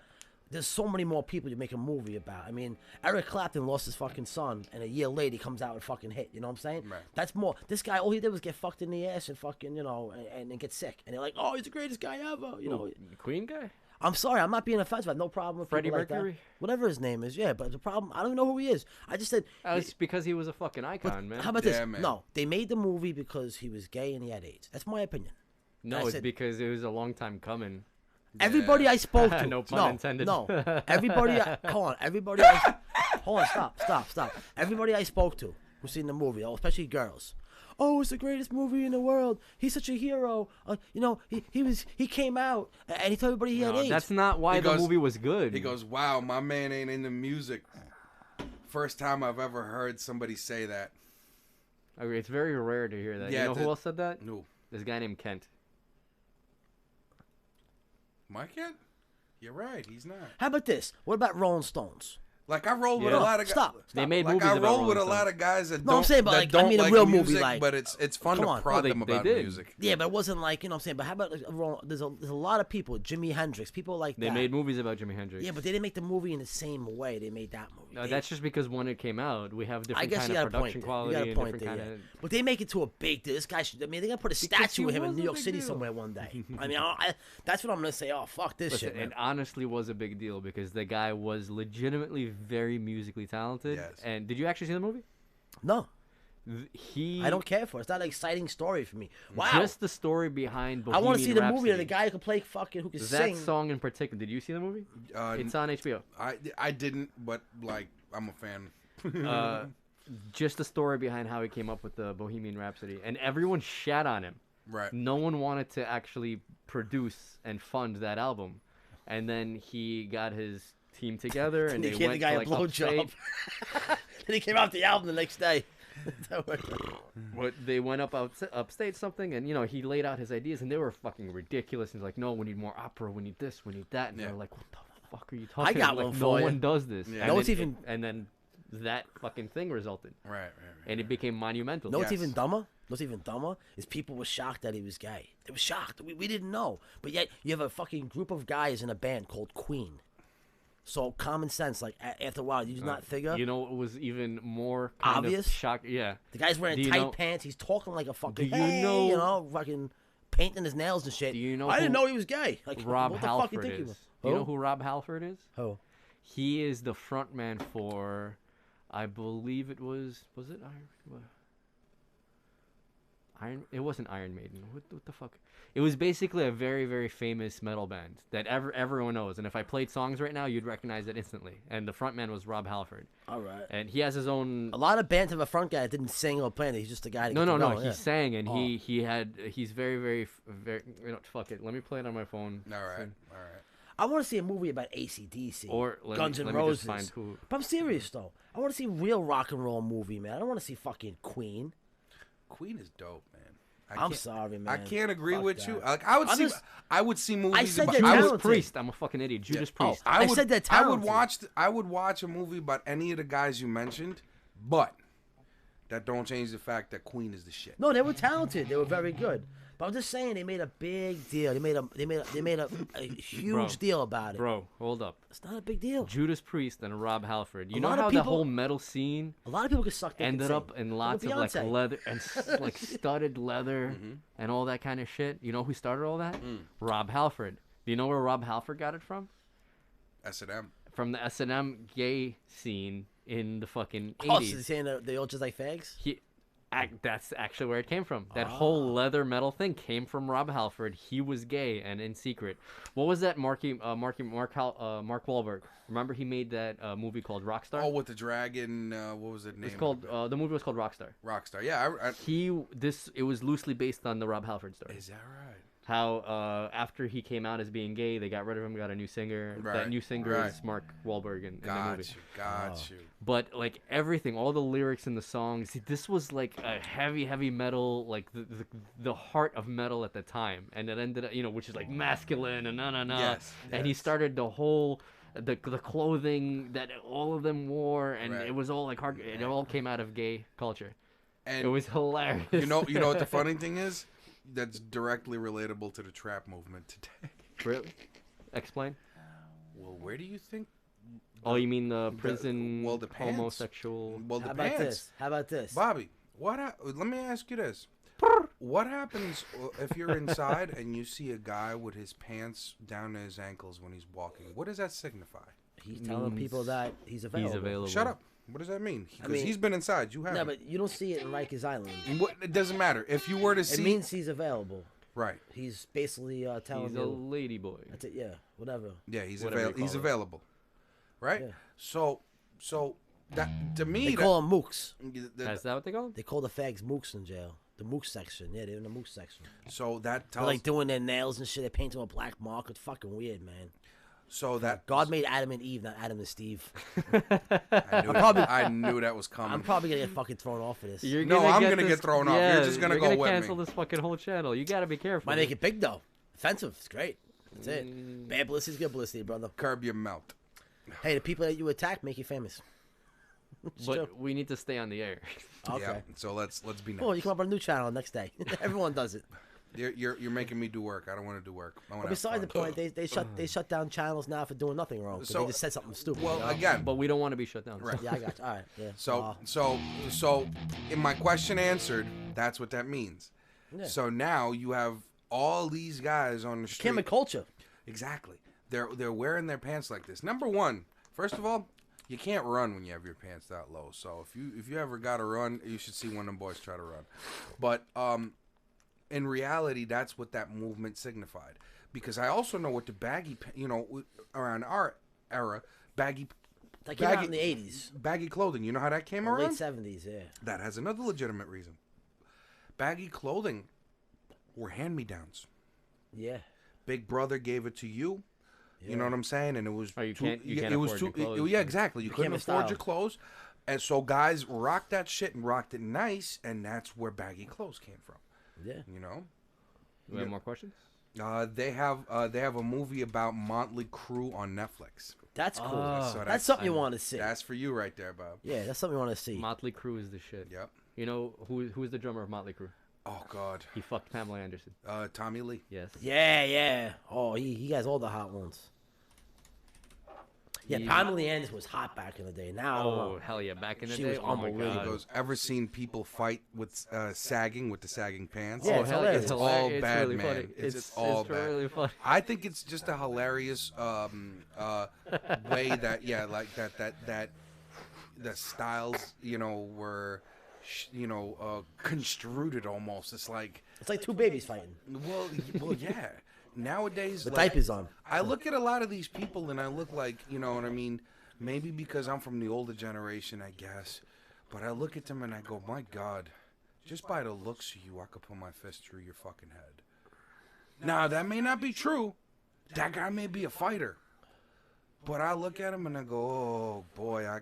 There's so many more people you make a movie about. I mean, Eric Clapton lost his fucking son, and a year later he comes out with a fucking hit. You know what I'm saying? Right. That's more. This guy, all he did was get fucked in the ass and fucking, and get sick. And they're like, oh, he's the greatest guy ever. You know. Queen guy? I'm sorry, I'm not being offensive. I have no problem with Freddie people like that. Mercury? Whatever his name is, yeah. But the problem, I don't even know who he is. I just said. It's because he was a fucking icon, man. How about Yeah, this? man. No, they made the movie because he was gay and he had AIDS. That's my opinion. No, I it's said- because it was a long time coming. Everybody I spoke to. No pun intended. No, everybody. Hold on. Everybody. Hold on. Stop. Everybody I spoke to who's seen the movie, especially girls. Oh, it's the greatest movie in the world. He's such a hero. He came out and he told everybody he had No, AIDS. that's not why He the goes- movie was good. He goes, wow, my man ain't into music. First time I've ever heard somebody say that. Okay, it's very rare to hear that. Yeah, you know who else said that? No. This guy named Kent. My kid? You're right. He's not. How about this? What about Rolling Stones? Like, I roll with Yeah. a lot of guys. Stop. They made Like, movies I about roll Rolling with a Stones. lot of guys that No, don't, I'm saying, but, that like, I don't mean a like real movie, music, like- but it's fun Come to on. prod They- them they about did. music. Yeah, but it wasn't like, you know what I'm saying? But how about there's a lot of people, Jimi Hendrix, people like They that. made movies about Jimi Hendrix. Yeah, but they didn't make the movie in the same way they made that movie. No, They- that's just because when it came out, we have I different guess kind you of got a point production there. quality You got a and point different there, kind yeah. But they make it to a big deal. This guy should. I mean, they're gonna put a statue he of him in was New a York big City deal. somewhere one day. I mean, that's what I'm gonna say. Oh, fuck this Listen, shit, man. it honestly was a big deal because the guy was legitimately very musically talented. Yes. And did you actually see the movie? No, He. I don't care for it. It's not an exciting story for me. Wow. Just the story behind I want to see the movie of Rhapsody. the guy who can play fucking who can That sing. song in particular. Did you see the movie? It's on HBO. I didn't, but, like, I'm a fan. Just the story behind how he came up with the Bohemian Rhapsody, and everyone shat on him. Right. No one wanted to actually produce and fund that album. And then he got his team together and he they gave went the guy to a like blowjob. upstate. Then he came out the album the next day. But they went upstate something, and he laid out his ideas, and they were fucking ridiculous. And he's like, "No, we need more opera. We need this. We need that." And they're like, "What the fuck are you talking?" I got about? one Like, for no you. one does this. Yeah. And No, it's then even- and then that fucking thing resulted, Right. and it became monumental. No, what's even dumber? What's even dumber is people were shocked that he was gay. They were shocked. We didn't know. But yet you have a fucking group of guys in a band called Queen. So common sense, like after a while, you do not figure. You know, it was even more kind Obvious? of shock. Yeah, The guy's wearing Do you tight know- pants. He's talking like a fucking. Do you "Hey," know- fucking painting his nails and shit. Do you know I didn't who know he was gay. Like Rob what the fuck you Halford think he is. was? Do you know who Rob Halford is? Who? He is the front man for, I believe it was it Iron? It wasn't Iron Maiden. What the fuck? It was basically a very, very famous metal band that everyone knows. And if I played songs right now, you'd recognize it instantly. And the front man was Rob Halford. All right. And he has his own. A lot of bands have a front guy that didn't sing or play. He's just a guy. That No, gets no, it no. going, He yeah. sang, and Oh. he's very, very, very. Fuck it. Let me play it on my phone. All right. Soon. All right. I want to see a movie about AC/DC Or Guns N' let me Roses. just find who. But I'm serious though. I want to see real rock and roll movie, man. I don't want to see fucking Queen. Queen is dope, man. I'm sorry, man. I can't agree Fuck with that. you. Like I would I'm see, just- I would see movies. I said about, they're I would, talented. Priest. I'm a fucking idiot. Judas Priest. I said they're I would talented. I would watch a movie about any of the guys you mentioned, but that don't change the fact that Queen is the shit. No, they were talented. They were very good. But I'm just saying they made a big deal. They made a huge Bro. deal about it. Bro, hold up. It's not a big deal. Judas Priest and Rob Halford. You A know lot of how the people- whole metal scene A lot of people could suck dick and ended sing. up in Look lots at of like Beyonce. leather and like studded leather and all that kind of shit. You know who started all that? Rob Halford. Do you know where Rob Halford got it from? S&M. From the S&M gay scene in the fucking Oh, so 80s. you're saying that they all just like fags? That's actually where it came from. That whole leather metal thing came from Rob Halford. He was gay and in secret. What was that Mark Wahlberg? Remember he made that movie called Rockstar? Oh, with the dragon. What was it name? It's called the movie was called Rockstar. Rockstar. Yeah. It was loosely based on the Rob Halford story. Is that right? How after he came out as being gay, they got rid of him, got a new singer. Right, That new singer right. is Mark Wahlberg in the movie. Got you. But like everything, all the lyrics in the songs, this was like a heavy metal, like the heart of metal at the time, and it ended up, which is like masculine and na. Yes, And he started the whole. The clothing that all of them wore, and Right. it was all like hard. It all came out of gay culture. And It was hilarious. You know what the funny thing is? That's directly relatable to the trap movement today. Really? Explain. Well, where do you think? Oh, you mean the prison the pants. homosexual? Well, the How about pants. this? How about this? Bobby, let me ask you this. What happens if you're inside and you see a guy with his pants down to his ankles when he's walking? What does that signify? He's telling people that he's available. He's available. Shut up. What does that mean? Because mean- he's been inside. You haven't. No, but you don't see it in Rikers Island. It doesn't matter. If you were to It see... means he's available. Right. He's basically telling He's a you. lady boy. That's it. Yeah. Whatever. Yeah, he's Whatever you he's call it. available. Right? Yeah. So that to me... They call him mooks. Is that what they call him? They call the fags mooks in jail. The mook section. Yeah, they're in the mook section. So that They're tells... like doing their nails and shit. They paint them a black mark. It's fucking weird, man. So that... God made Adam and Eve, not Adam and Steve. I knew that was coming. I'm probably gonna get fucking thrown off for this. I'm gonna get thrown off. You're just gonna you're go gonna with cancel me. this fucking whole channel. You gotta be careful. Might make it big though. Offensive. It's great. That's it. Bad publicity's good publicity, brother. Curb your mouth. Hey, the people that you attack make you famous. It's But true. we need to stay on the air. Okay. Yeah. So let's be nice. Oh, you come up on a new channel next day. Everyone does it. You're making me do work. I don't want to do work. I want But besides the point, they shut down channels now for doing nothing wrong. 'cause So- they just said something stupid. Well, you know? again, But we don't want to be shut down. Right. Yeah, I got you. All right. Yeah. So in my question answered, that's what that means. Yeah. So now you have all these guys on the street. Camera culture. Exactly. They're wearing their pants like this. Number one, first of all, you can't run when you have your pants that low. So if you ever got to run, you should see one of them boys try to run. But in reality, that's what that movement signified. Because I also know what the baggy, around our era, baggy That came out in the 80s. baggy clothing. You know how that came Late around? 70s, yeah. That has another legitimate reason. Baggy clothing were hand-me-downs. Yeah. Big brother gave it to you. You know what I'm saying? And it was you can't it was afford your clothes. yeah, exactly. You couldn't became a afford style. your clothes. And so guys rocked that shit and rocked it nice, and that's where baggy clothes came from. Yeah. You know? We have more questions? They have a movie about Motley Crue on Netflix. That's cool. So that's something you want to see. That's for you right there, Bob. Yeah, that's something you want to see. Motley Crue is the shit. Yep. You know who's the drummer of Motley Crue? Oh God. He fucked Pamela Anderson. Tommy Lee. Yes. Yeah. Oh, he has all the hot ones. Yeah, Pamela Anderson was hot back in the day. Now, I don't know. hell yeah! Back in the She day, was oh my unbelievable. god. He goes, ever seen people fight with sagging with the sagging pants? Yeah, Oh it's hell yeah! hilarious. It's all hilarious. It's bad, really man. funny. It's just all bad. really funny. I think it's just a hilarious way that that the styles were construed almost. It's like two babies fighting. well yeah. Nowadays, The diapers on. I look at a lot of these people and I look like, you know what I mean? Maybe because I'm from the older generation, I guess. But I look at them and I go, my God, just by the looks of you, I could put my fist through your fucking head. Now, that may not be true. That guy may be a fighter. But I look at him and I go, oh boy, I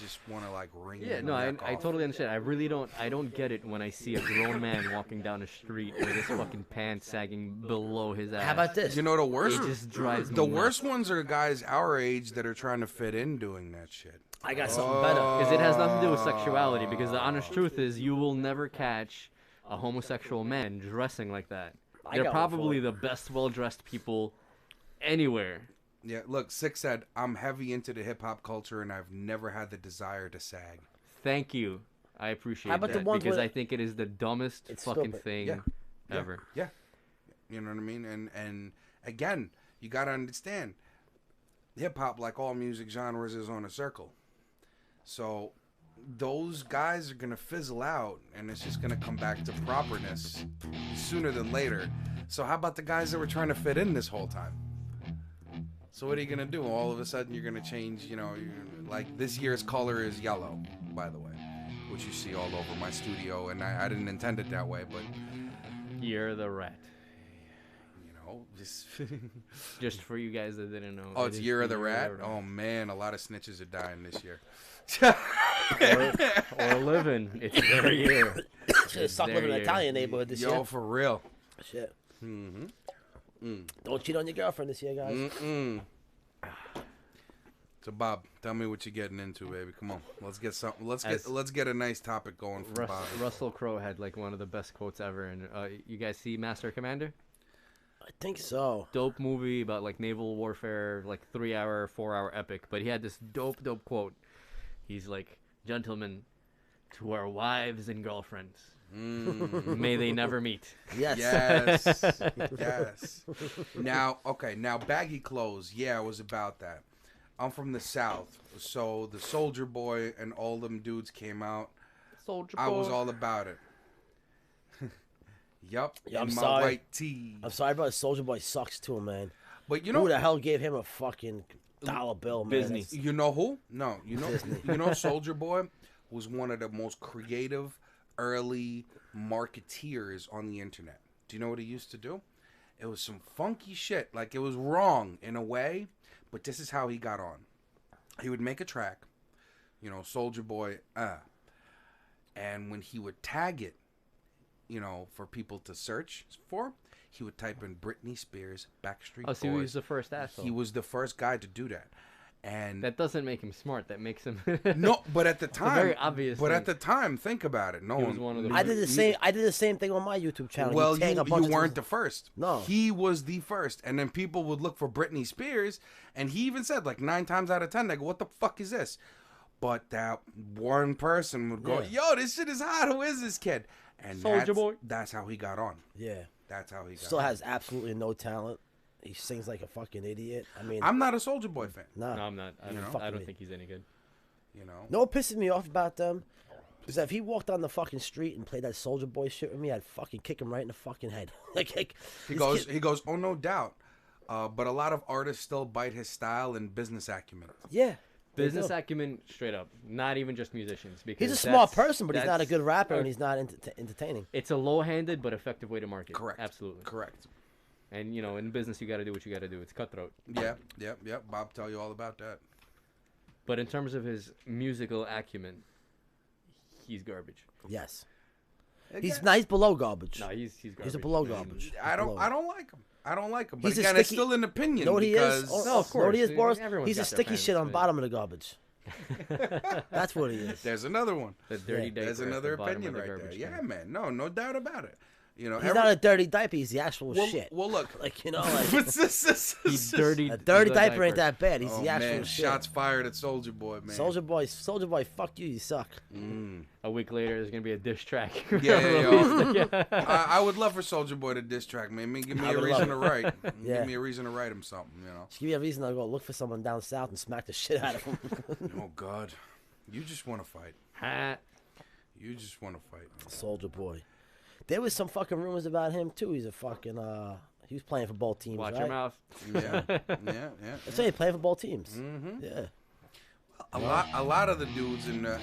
just want to wring. Yeah, no, I totally understand. I don't get it when I see a grown man walking down the street with his fucking pants sagging below his ass. How about this? You know the worst? It just drives me The nuts. worst ones are guys our age that are trying to fit in doing that shit. I got something better. Because it has nothing to do with sexuality. Because the honest truth is, you will never catch a homosexual man dressing like that. They're got one for probably it. the best well-dressed people anywhere. Yeah, look, Six said, I'm heavy into the hip-hop culture and I've never had the desire to sag. Thank you. I appreciate How about the that ones because where- I think it is the dumbest It's fucking stupid. thing Yeah. ever. Yeah. You know what I mean? And again, you got to understand, hip-hop, like all music genres, is on a circle. So those guys are going to fizzle out and it's just going to come back to properness sooner than later. So how about the guys that were trying to fit in this whole time? So what are you going to do? All of a sudden you're going to change, like this year's color is yellow, by the way, which you see all over my studio. And I didn't intend it that way, but, You're the rat. just... Just for you guys that didn't know. Oh, it it's is Year of the Year Rat? Oh, man, a lot of snitches are dying this year. or living. It's their year. Should have sucked living in an Italian neighborhood this Yo, year. for real. Shit. Don't cheat on your girlfriend this year, guys. Mm-mm. So, Bob, tell me what you're getting into, baby. Come on, let's get something. Let's get a nice topic going for Bob. Russell Crowe had like one of the best quotes ever. And you guys see Master Commander? I think so. Dope movie about like naval warfare, like 3-hour, 4-hour epic. But he had this dope quote. He's like, "Gentlemen, to our wives and girlfriends, may they never meet." Yes. Yes. Now, baggy clothes. Yeah, it was about that. I'm from the South, so the Soldier Boy and all them dudes came out. Soldier Boy. I was all about it. Yup. Yeah, I'm in my sorry. white tee. I'm sorry, but Soldier Boy sucks too, man. But Who the hell gave him a fucking dollar bill, man? Disney. That's- You know who? No, you know Soldier Boy was one of the most creative early marketeers on the internet. Do you know what he used to do? It was some funky shit. Like, it was wrong in a way, but this is how he got on. He would make a track, Soldier Boy, and when he would tag it, for people to search for, he would type in Britney Spears, Backstreet Boys. Oh, so he was the first asshole. He was the first guy to do that. And That doesn't make him smart. That makes him. no, but at the time, a very obvious But thing. at the time, think about it. No He was one of the I did the same. I did the same thing on my YouTube channel. Well, tag a bunch you of weren't things- the first. No. He was the first. And then people would look for Britney Spears, and he even said, like, 9 times out of 10, they go, what the fuck is this? But that one person would go, yo, this shit is hot. Who is this kid? And Soulja Boy. That's how he got on. Yeah. That's how he got Still on. has absolutely no talent. He sings like a fucking idiot. I mean, I'm not a Soldier Boy fan. nah. No, I'm not. I don't, know? I don't think he's any good. No, what pisses me off about them is that if he walked on the fucking street and played that Soldier Boy shit with me, I'd fucking kick him right in the fucking head. He goes, oh, no doubt. But a lot of artists still bite his style and business acumen. Yeah. Business acumen, straight up. Not even just musicians. Because He's a smart person, but he's not a good rapper, and he's not entertaining. It's a low-handed but effective way to market. Correct. Absolutely. Correct. And, you know, in business, you got to do what you got to do. It's cutthroat. Yep. Bob tell you all about that. But in terms of his musical acumen, he's garbage. Yes. Again, He's below garbage. No, he's garbage. He's a below garbage. I don't like him. But He's again, it's still an opinion. You know what he because... is? No, of course. You know what he is, Boris? Everyone's He's a got their sticky fans, shit on but- bottom of the garbage. That's what he is. There's another one. The dirty diaper There's at another the bottom opinion of the right there. garbage Yeah, can. man. No doubt about it. You know, He's not a dirty diaper. He's the actual shit. Well, look. Like, you know, like He's dirty. a dirty the diaper ain't that bad. He's Oh, the actual man. shit. Shots fired at Soldier Boy, man. Soldier Boy, fuck you. You suck. A week later, there's gonna be a diss track. Yeah. I would love for Soldier Boy to diss track me. Give me I a would reason love to write. Yeah. Give me a reason to write him something. You know. Just give me a reason to go look for someone down south and smack the shit out of him. Oh God, you just want to fight. You just want to fight. Man. Soldier Boy. There was some fucking rumors about him too. He's a fucking he was playing for both teams. Watch right? your mouth. Yeah. That's saying playing for both teams. Mm-hmm. Yeah. A lot of the dudes in the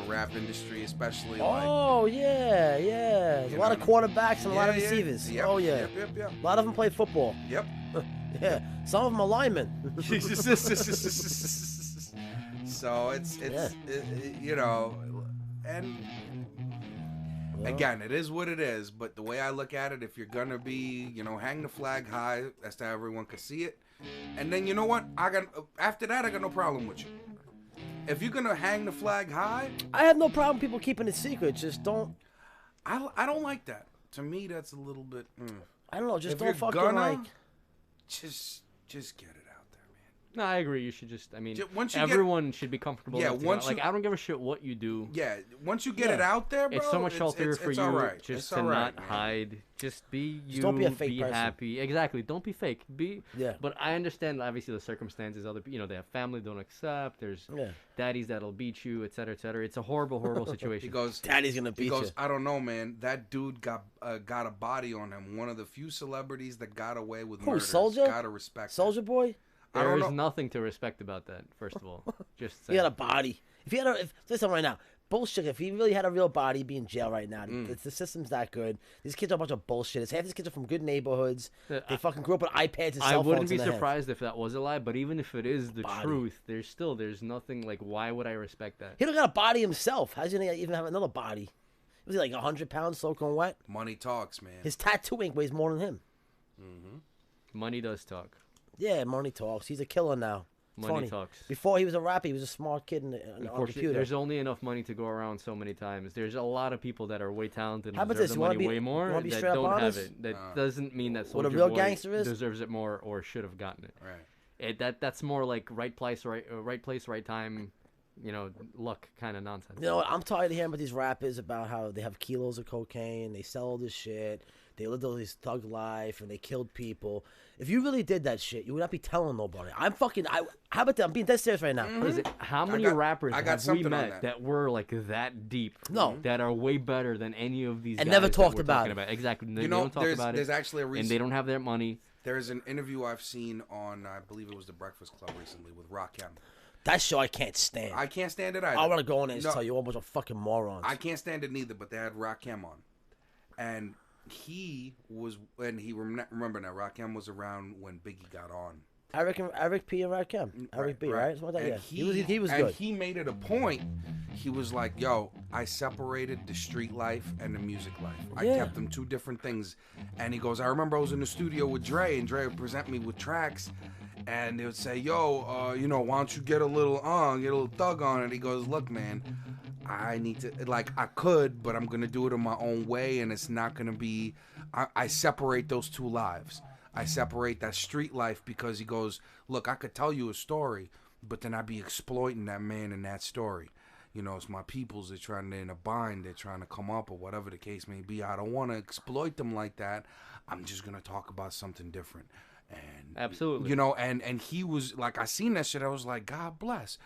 rap industry, especially Oh yeah. There's a lot of quarterbacks and a lot of receivers. Yep, Oh yeah. Yep. A lot of them play football. Yep. Yeah. Some of them are linemen. So it's you know, and again, it is what it is. But the way I look at it, if you're gonna be, you know, hang the flag high, that's how everyone can see it. And then you know what? After that, I got no problem with you. If you're gonna hang the flag high, I have no problem people keeping it secret. Just don't. I don't like that. To me, that's a little bit. I don't know. Just If don't you're fucking gonna, like. Just get it out there, man. No, I agree. You should just. I mean, once you everyone should be comfortable. Yeah, enough to once go- like you- I don't give a shit what you do. Yeah, once you get it out there, bro, It's so much healthier for it's you all right. just It's to all right, not man. hide. Just be you. don't be a fake person. happy. Exactly. Don't be fake. Yeah. But I understand obviously the circumstances. Other they have family don't accept. There's daddies that'll beat you, etc., etc. It's a horrible situation. He goes, Daddy's gonna beat you. I don't know, man. That dude got a body on him. One of the few celebrities that got away with murder. Soldier? Gotta respect. Soldier Boy. There is nothing to respect about that. First of all, just He had a body. If he had listen right now, bullshit. If he really had a real body, he'd be in jail right now. The system's that good. These kids are a bunch of bullshit. Half these kids are from good neighborhoods. They fucking grew up with iPads and cell phones. I wouldn't be in their hands. surprised if that was a lie, but even if it is the truth, there's nothing like. Why would I respect that? He don't got a body himself. How's he gonna even have another body? Was he like 100 pounds soaking wet? Money talks, man. His tattoo ink weighs more than him. Money does talk. Yeah, money talks. He's a killer now. Money Funny. talks. Before he was a rapper, he was a smart kid on the computer. There's only enough money to go around so many times. There's a lot of people that are way talented How and about deserve this? the You wanna money be- way more you wanna be that straight up don't have honest? it. That doesn't mean that What a Soulja real Boy gangster is? deserves it more or should have gotten it. Right. That's more like right place, right time. You know, luck kind of nonsense. You know what? I'm tired of hearing about these rappers about how they have kilos of cocaine, they sell all this shit, they lived all this thug life, and they killed people. If you really did that shit, you would not be telling nobody. How about that? I'm being dead serious right now. What is it? How many rappers have we met that were like that deep? No. That are way better than any of these And guys never that talked we're about talking it. Exactly. They You know, don't talk about there's it. actually a reason. And they don't have their money. There's an interview I've seen on, I believe it was The Breakfast Club recently with Rakim. That show I can't stand. I can't stand it either. I want to go in there and just tell you all a bunch of fucking morons. I can't stand it neither, but they had Rakim on. And he was, remember now, Rakim was around when Biggie got on. Eric P. and Rakim. Eric B, right? Something like that, yeah. He was good. And he made it a point. He was like, yo, I separated the street life and the music life. I kept them two different things. And he goes, I remember I was in the studio with Dre, and Dre would present me with tracks. And they would say, yo, you know, why don't you get a little thug on it? He goes, look, man, I need to, I could, but I'm going to do it in my own way. And it's not going to be, I separate those two lives. I separate that street life because he goes, look, I could tell you a story, but then I'd be exploiting that man in that story. You know, it's my peoples. They're in a bind. They're trying to come up or whatever the case may be. I don't want to exploit them like that. I'm just going to talk about something different. And absolutely, you know, and he was like, I seen that shit. I was like, God bless,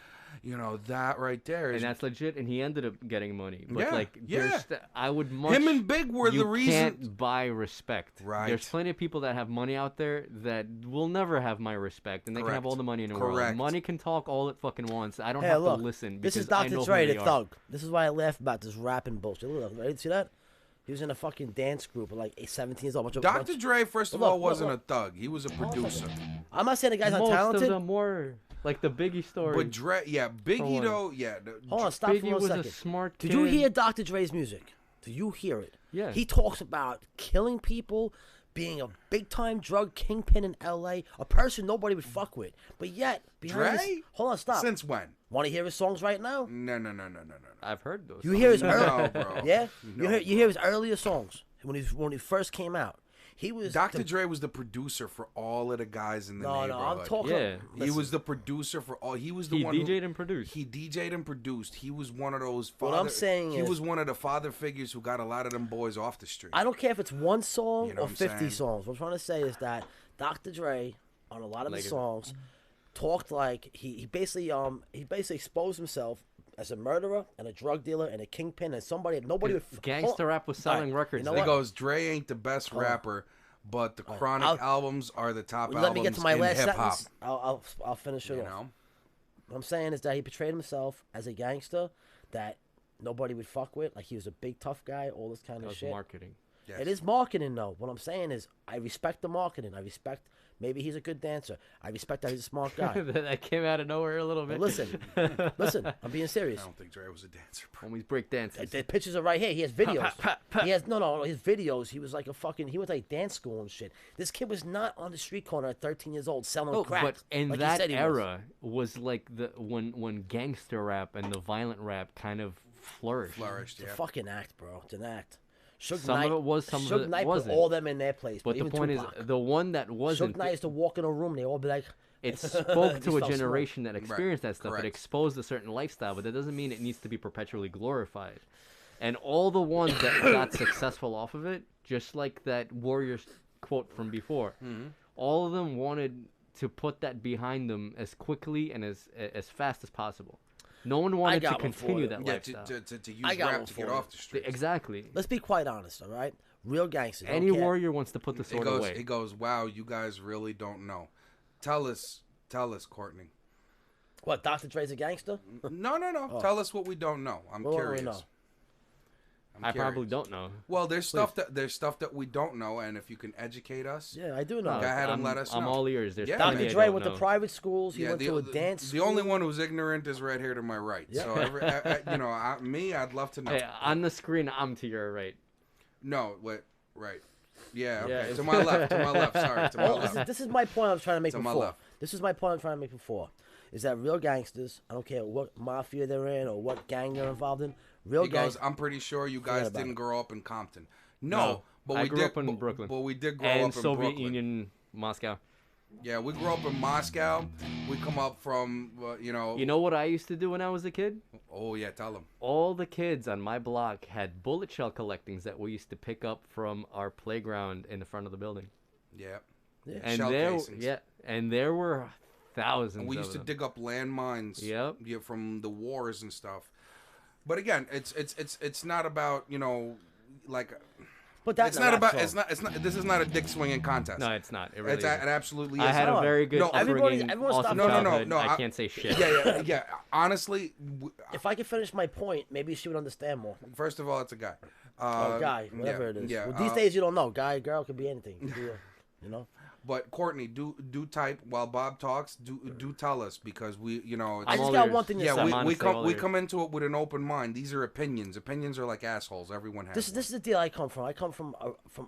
You know, that right there is... And that's legit, and he ended up getting money. But Yeah, like, yeah. I would much... Him and Big were you the reason... can't buy respect. Right. There's plenty of people that have money out there that will never have my respect, and they can have Correct. all the money in the Correct. world. Money can talk all it fucking wants. I don't Hey, have look, to listen this because is I Dr. know Dre, who the they are. thug. This is why I laugh about this rapping bullshit. Look, right? See that? He was in a fucking dance group at like 17 years old. Dr. Dre, first of Look, all, look, wasn't look. a thug. He was a producer. I'm not saying the guy's not Most talented. of them were like the Biggie story. But Dre, yeah, Biggie one. though, yeah. Hold on, stop for Biggie 1 was second. a smart kid. Did you hear Dr. Dre's music? Do you hear it? Yeah. He talks about killing people, being a big-time drug kingpin in L.A., a person nobody would fuck with. But yet, behind Dre? this... Hold on, stop. Since when? Want to hear his songs right now? No. I've heard those. You hear his No, early... bro. Yeah? No, you hear his earlier songs when he first came out. He was... Dr. Dre was the producer for all of the guys in the No, neighborhood. I'm talking... Yeah. He Listen, was the producer for all. He was the He one DJ'd and produced. He DJ'd and produced. He was one of those. What I'm saying he is- was one of the father figures who got a lot of them boys off the street. I don't care if it's one song You know or what I'm 50 saying? songs. What I'm trying to say is that Dr. Dre, on a lot of Like his it. songs, talked like he basically exposed himself as a murderer and a drug dealer and a kingpin and somebody nobody would Gangster rap was selling records. You know He what? goes, Dre ain't the best Hold on. rapper, but the right. Chronic albums are the top Let me albums get to my in last hip hop. sentence. I'll finish it You off. know, What I'm saying is that he portrayed himself as a gangster that nobody would fuck with. Like he was a big tough guy, all this kind That of was shit. marketing. Yes. It is marketing, though. What I'm saying is, I respect the marketing. I respect maybe he's a good dancer. I respect that he's a smart guy. That came out of nowhere a little But bit. listen, I'm being serious. I don't think Dre was a dancer, bro. Homies break dances. The pictures are right here. He has videos. He has no. His videos. He was like he went like dance school and shit. This kid was not on the street corner at 13 years old selling No, crack. but in like he that said he was. era was like the when gangster rap and the violent rap kind of flourished. Flourished, It's yeah. a fucking act, bro. It's an act. Suge Some Knight, of it was, some Suge of it Knight wasn't. put all them in their place. But the even point Tupac. is, the one that wasn't, Suge Knight used to walk in a room. They all be like, it He spoke to a felt smart. generation that experienced that stuff. correct. It exposed a certain lifestyle, but that doesn't mean it needs to be perpetually glorified. And all the ones that got successful off of it, just like that Warriors quote from before, all of them wanted to put that behind them as quickly and as fast as possible. No one wanted to got one for continue you. that Yeah, lifestyle. to use I got rap one to for get you. off the street. Exactly. let's be quite honest, all right? Real gangsters. I don't Any care. warrior wants to put the It sword goes, away. it goes, wow, you guys really don't know. Tell us, Courtney. What, Dr. Dre's a gangster? No. Tell us what we don't know. I'm What do we curious. know? I'm I probably curious. don't know. Well, there's stuff that we don't know, and if you can educate us, Yeah, I do know. Go ahead and let us I'm know. all ears. There's Yeah, plenty Dr. I Dre don't went to know. private schools. He went the, to a dance the school. only one who's ignorant is right here to my right. Yeah. So, I'd love to know. Hey, on the screen, I'm to your right. No, wait, right. Yeah, okay. Yeah. To my left. Sorry, to my Well, left. this is my point I was trying to make To my before. left. This is my point I'm trying to make before. Is that real gangsters, I don't care what mafia they're in or what gang they're involved in, real He goes, gangsters. I'm pretty sure you Forget guys about didn't it. grow up in Compton. No, No, but I we grew did, up in Brooklyn. But we did grow And up in Soviet Brooklyn. Union, Moscow. Yeah, we grew up in Moscow. We come up from, You know what I used to do when I was a kid? Oh, yeah, tell them. All the kids on my block had bullet shell collectings that we used to pick up from our playground in the front of the building. Yeah. Yeah. And Shell there, casings. and there were thousands. And we of used to them. dig up landmines. Yep. Yeah, from the wars and stuff. But again, it's not about, like But that's it's not about it's not this is not a dick swinging contest. No, it's not. It really It isn't. absolutely is. I had a not. very good No, upbringing. everyone awesome stop- No, childhood. no, I can't say shit. Yeah. Honestly, If I could finish my point, maybe she would understand more. first of all, it's a guy. Oh, guy, whatever yeah, it is. Yeah, Well, these days you don't know. Guy, girl, could be anything. Could be you know. But Courtney, do type while Bob talks. Do tell us because we, I I'm just all got ears. one thing to yeah, say. we honestly all we ears. come into it with an open mind. These are opinions. Opinions are like assholes. Everyone has. This is the deal I come from. I come from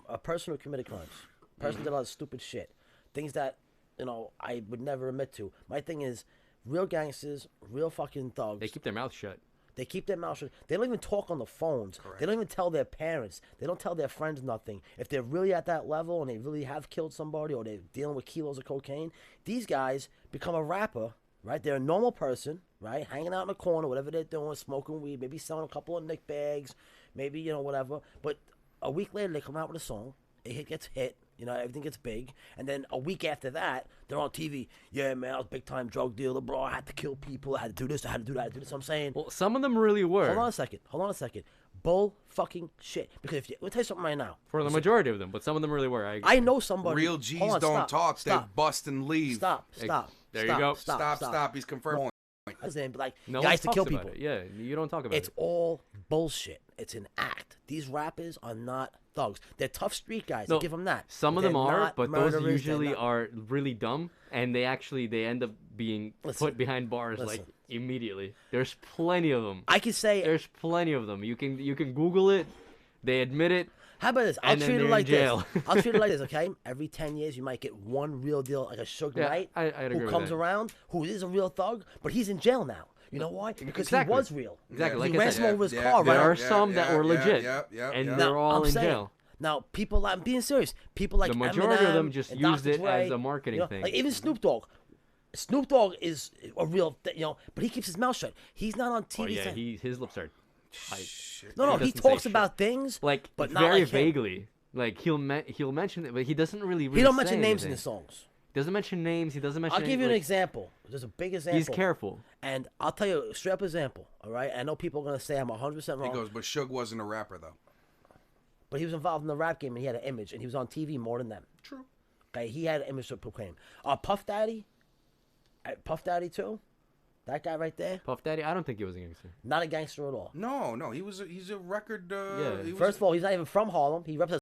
a person who committed crimes. A person did a lot of stupid shit. Things that, I would never admit to. My thing is, real gangsters, real fucking thugs. They keep their mouth shut. They keep their mouth shut. They don't even talk on the phones. They don't even tell their parents. They don't tell their friends nothing. If they're really at that level and they really have killed somebody or they're dealing with kilos of cocaine, these guys become a rapper, right? They're a normal person, right? Hanging out in the corner, whatever they're doing, smoking weed, maybe selling a couple of nick bags, maybe, whatever. But a week later, they come out with a song. It gets hit. You know, everything gets big, and then a week after that, they're on TV. Yeah, man, I was a big time drug dealer, bro. I had to kill people. I had to do this. I had to do that. I had to do this. I'm saying. Well, some of them really were. Hold on a second. Bull fucking shit. Because if you, let me tell you something right now. For the majority of them, but some of them really were. I know somebody. Real G's Hold on, don't talk. Stop. They bust and leave. Stop. There you go. Stop. He's confirmed. Listen, like, No guys one to kill talks about people. it. Yeah, you don't talk about It's it. all bullshit. It's an act. These rappers are not thugs. They're tough street guys. No, I give them that. Some of them They're are, not but those murderers. They're usually not- are really dumb, and they end up being put behind bars like Listen. immediately. There's plenty of them. I can say. There's plenty of them. You can Google it. They admit it. How about this? I'll and then treat it they're like in jail. this. I'll treat it like this, okay? Every 10 years, you might get one real deal, like a Suge Yeah, Knight, I'd agree who with comes that. around, who is a real thug, but he's in jail now. You know why? Because Exactly. he was real. Exactly. He Like I ran said, him over his car, there right? are some that were legit, and Now, they're all I'm in saying, jail. Now, people like, I'm being serious. People like The majority of Eminem them just and used Dr. it Dre, as a marketing you know, thing. Like even Snoop Dogg. Snoop Dogg is a real, you know, but he keeps his mouth shut. He's not on TV. Oh yeah, saying- his lips are tight. No, he doesn't say talks shit. about things, like but not very like him. vaguely. Like he'll mention it, but he doesn't really. He don't mention say names in anything. his songs. Doesn't mention names. He doesn't mention. I'll give you an like, example. There's a big example. He's careful. And I'll tell you a straight up example, all right? I know people are going to say I'm 100% wrong. He goes, but Suge wasn't a rapper, though. But he was involved in the rap game and he had an image and he was on TV more than them. True. Okay, he had an image to proclaim. Puff Daddy too. That guy right there, Puff Daddy, I don't think he was a gangster. not a gangster at all. No, he's a record. First of all, he's not even from Harlem. He represents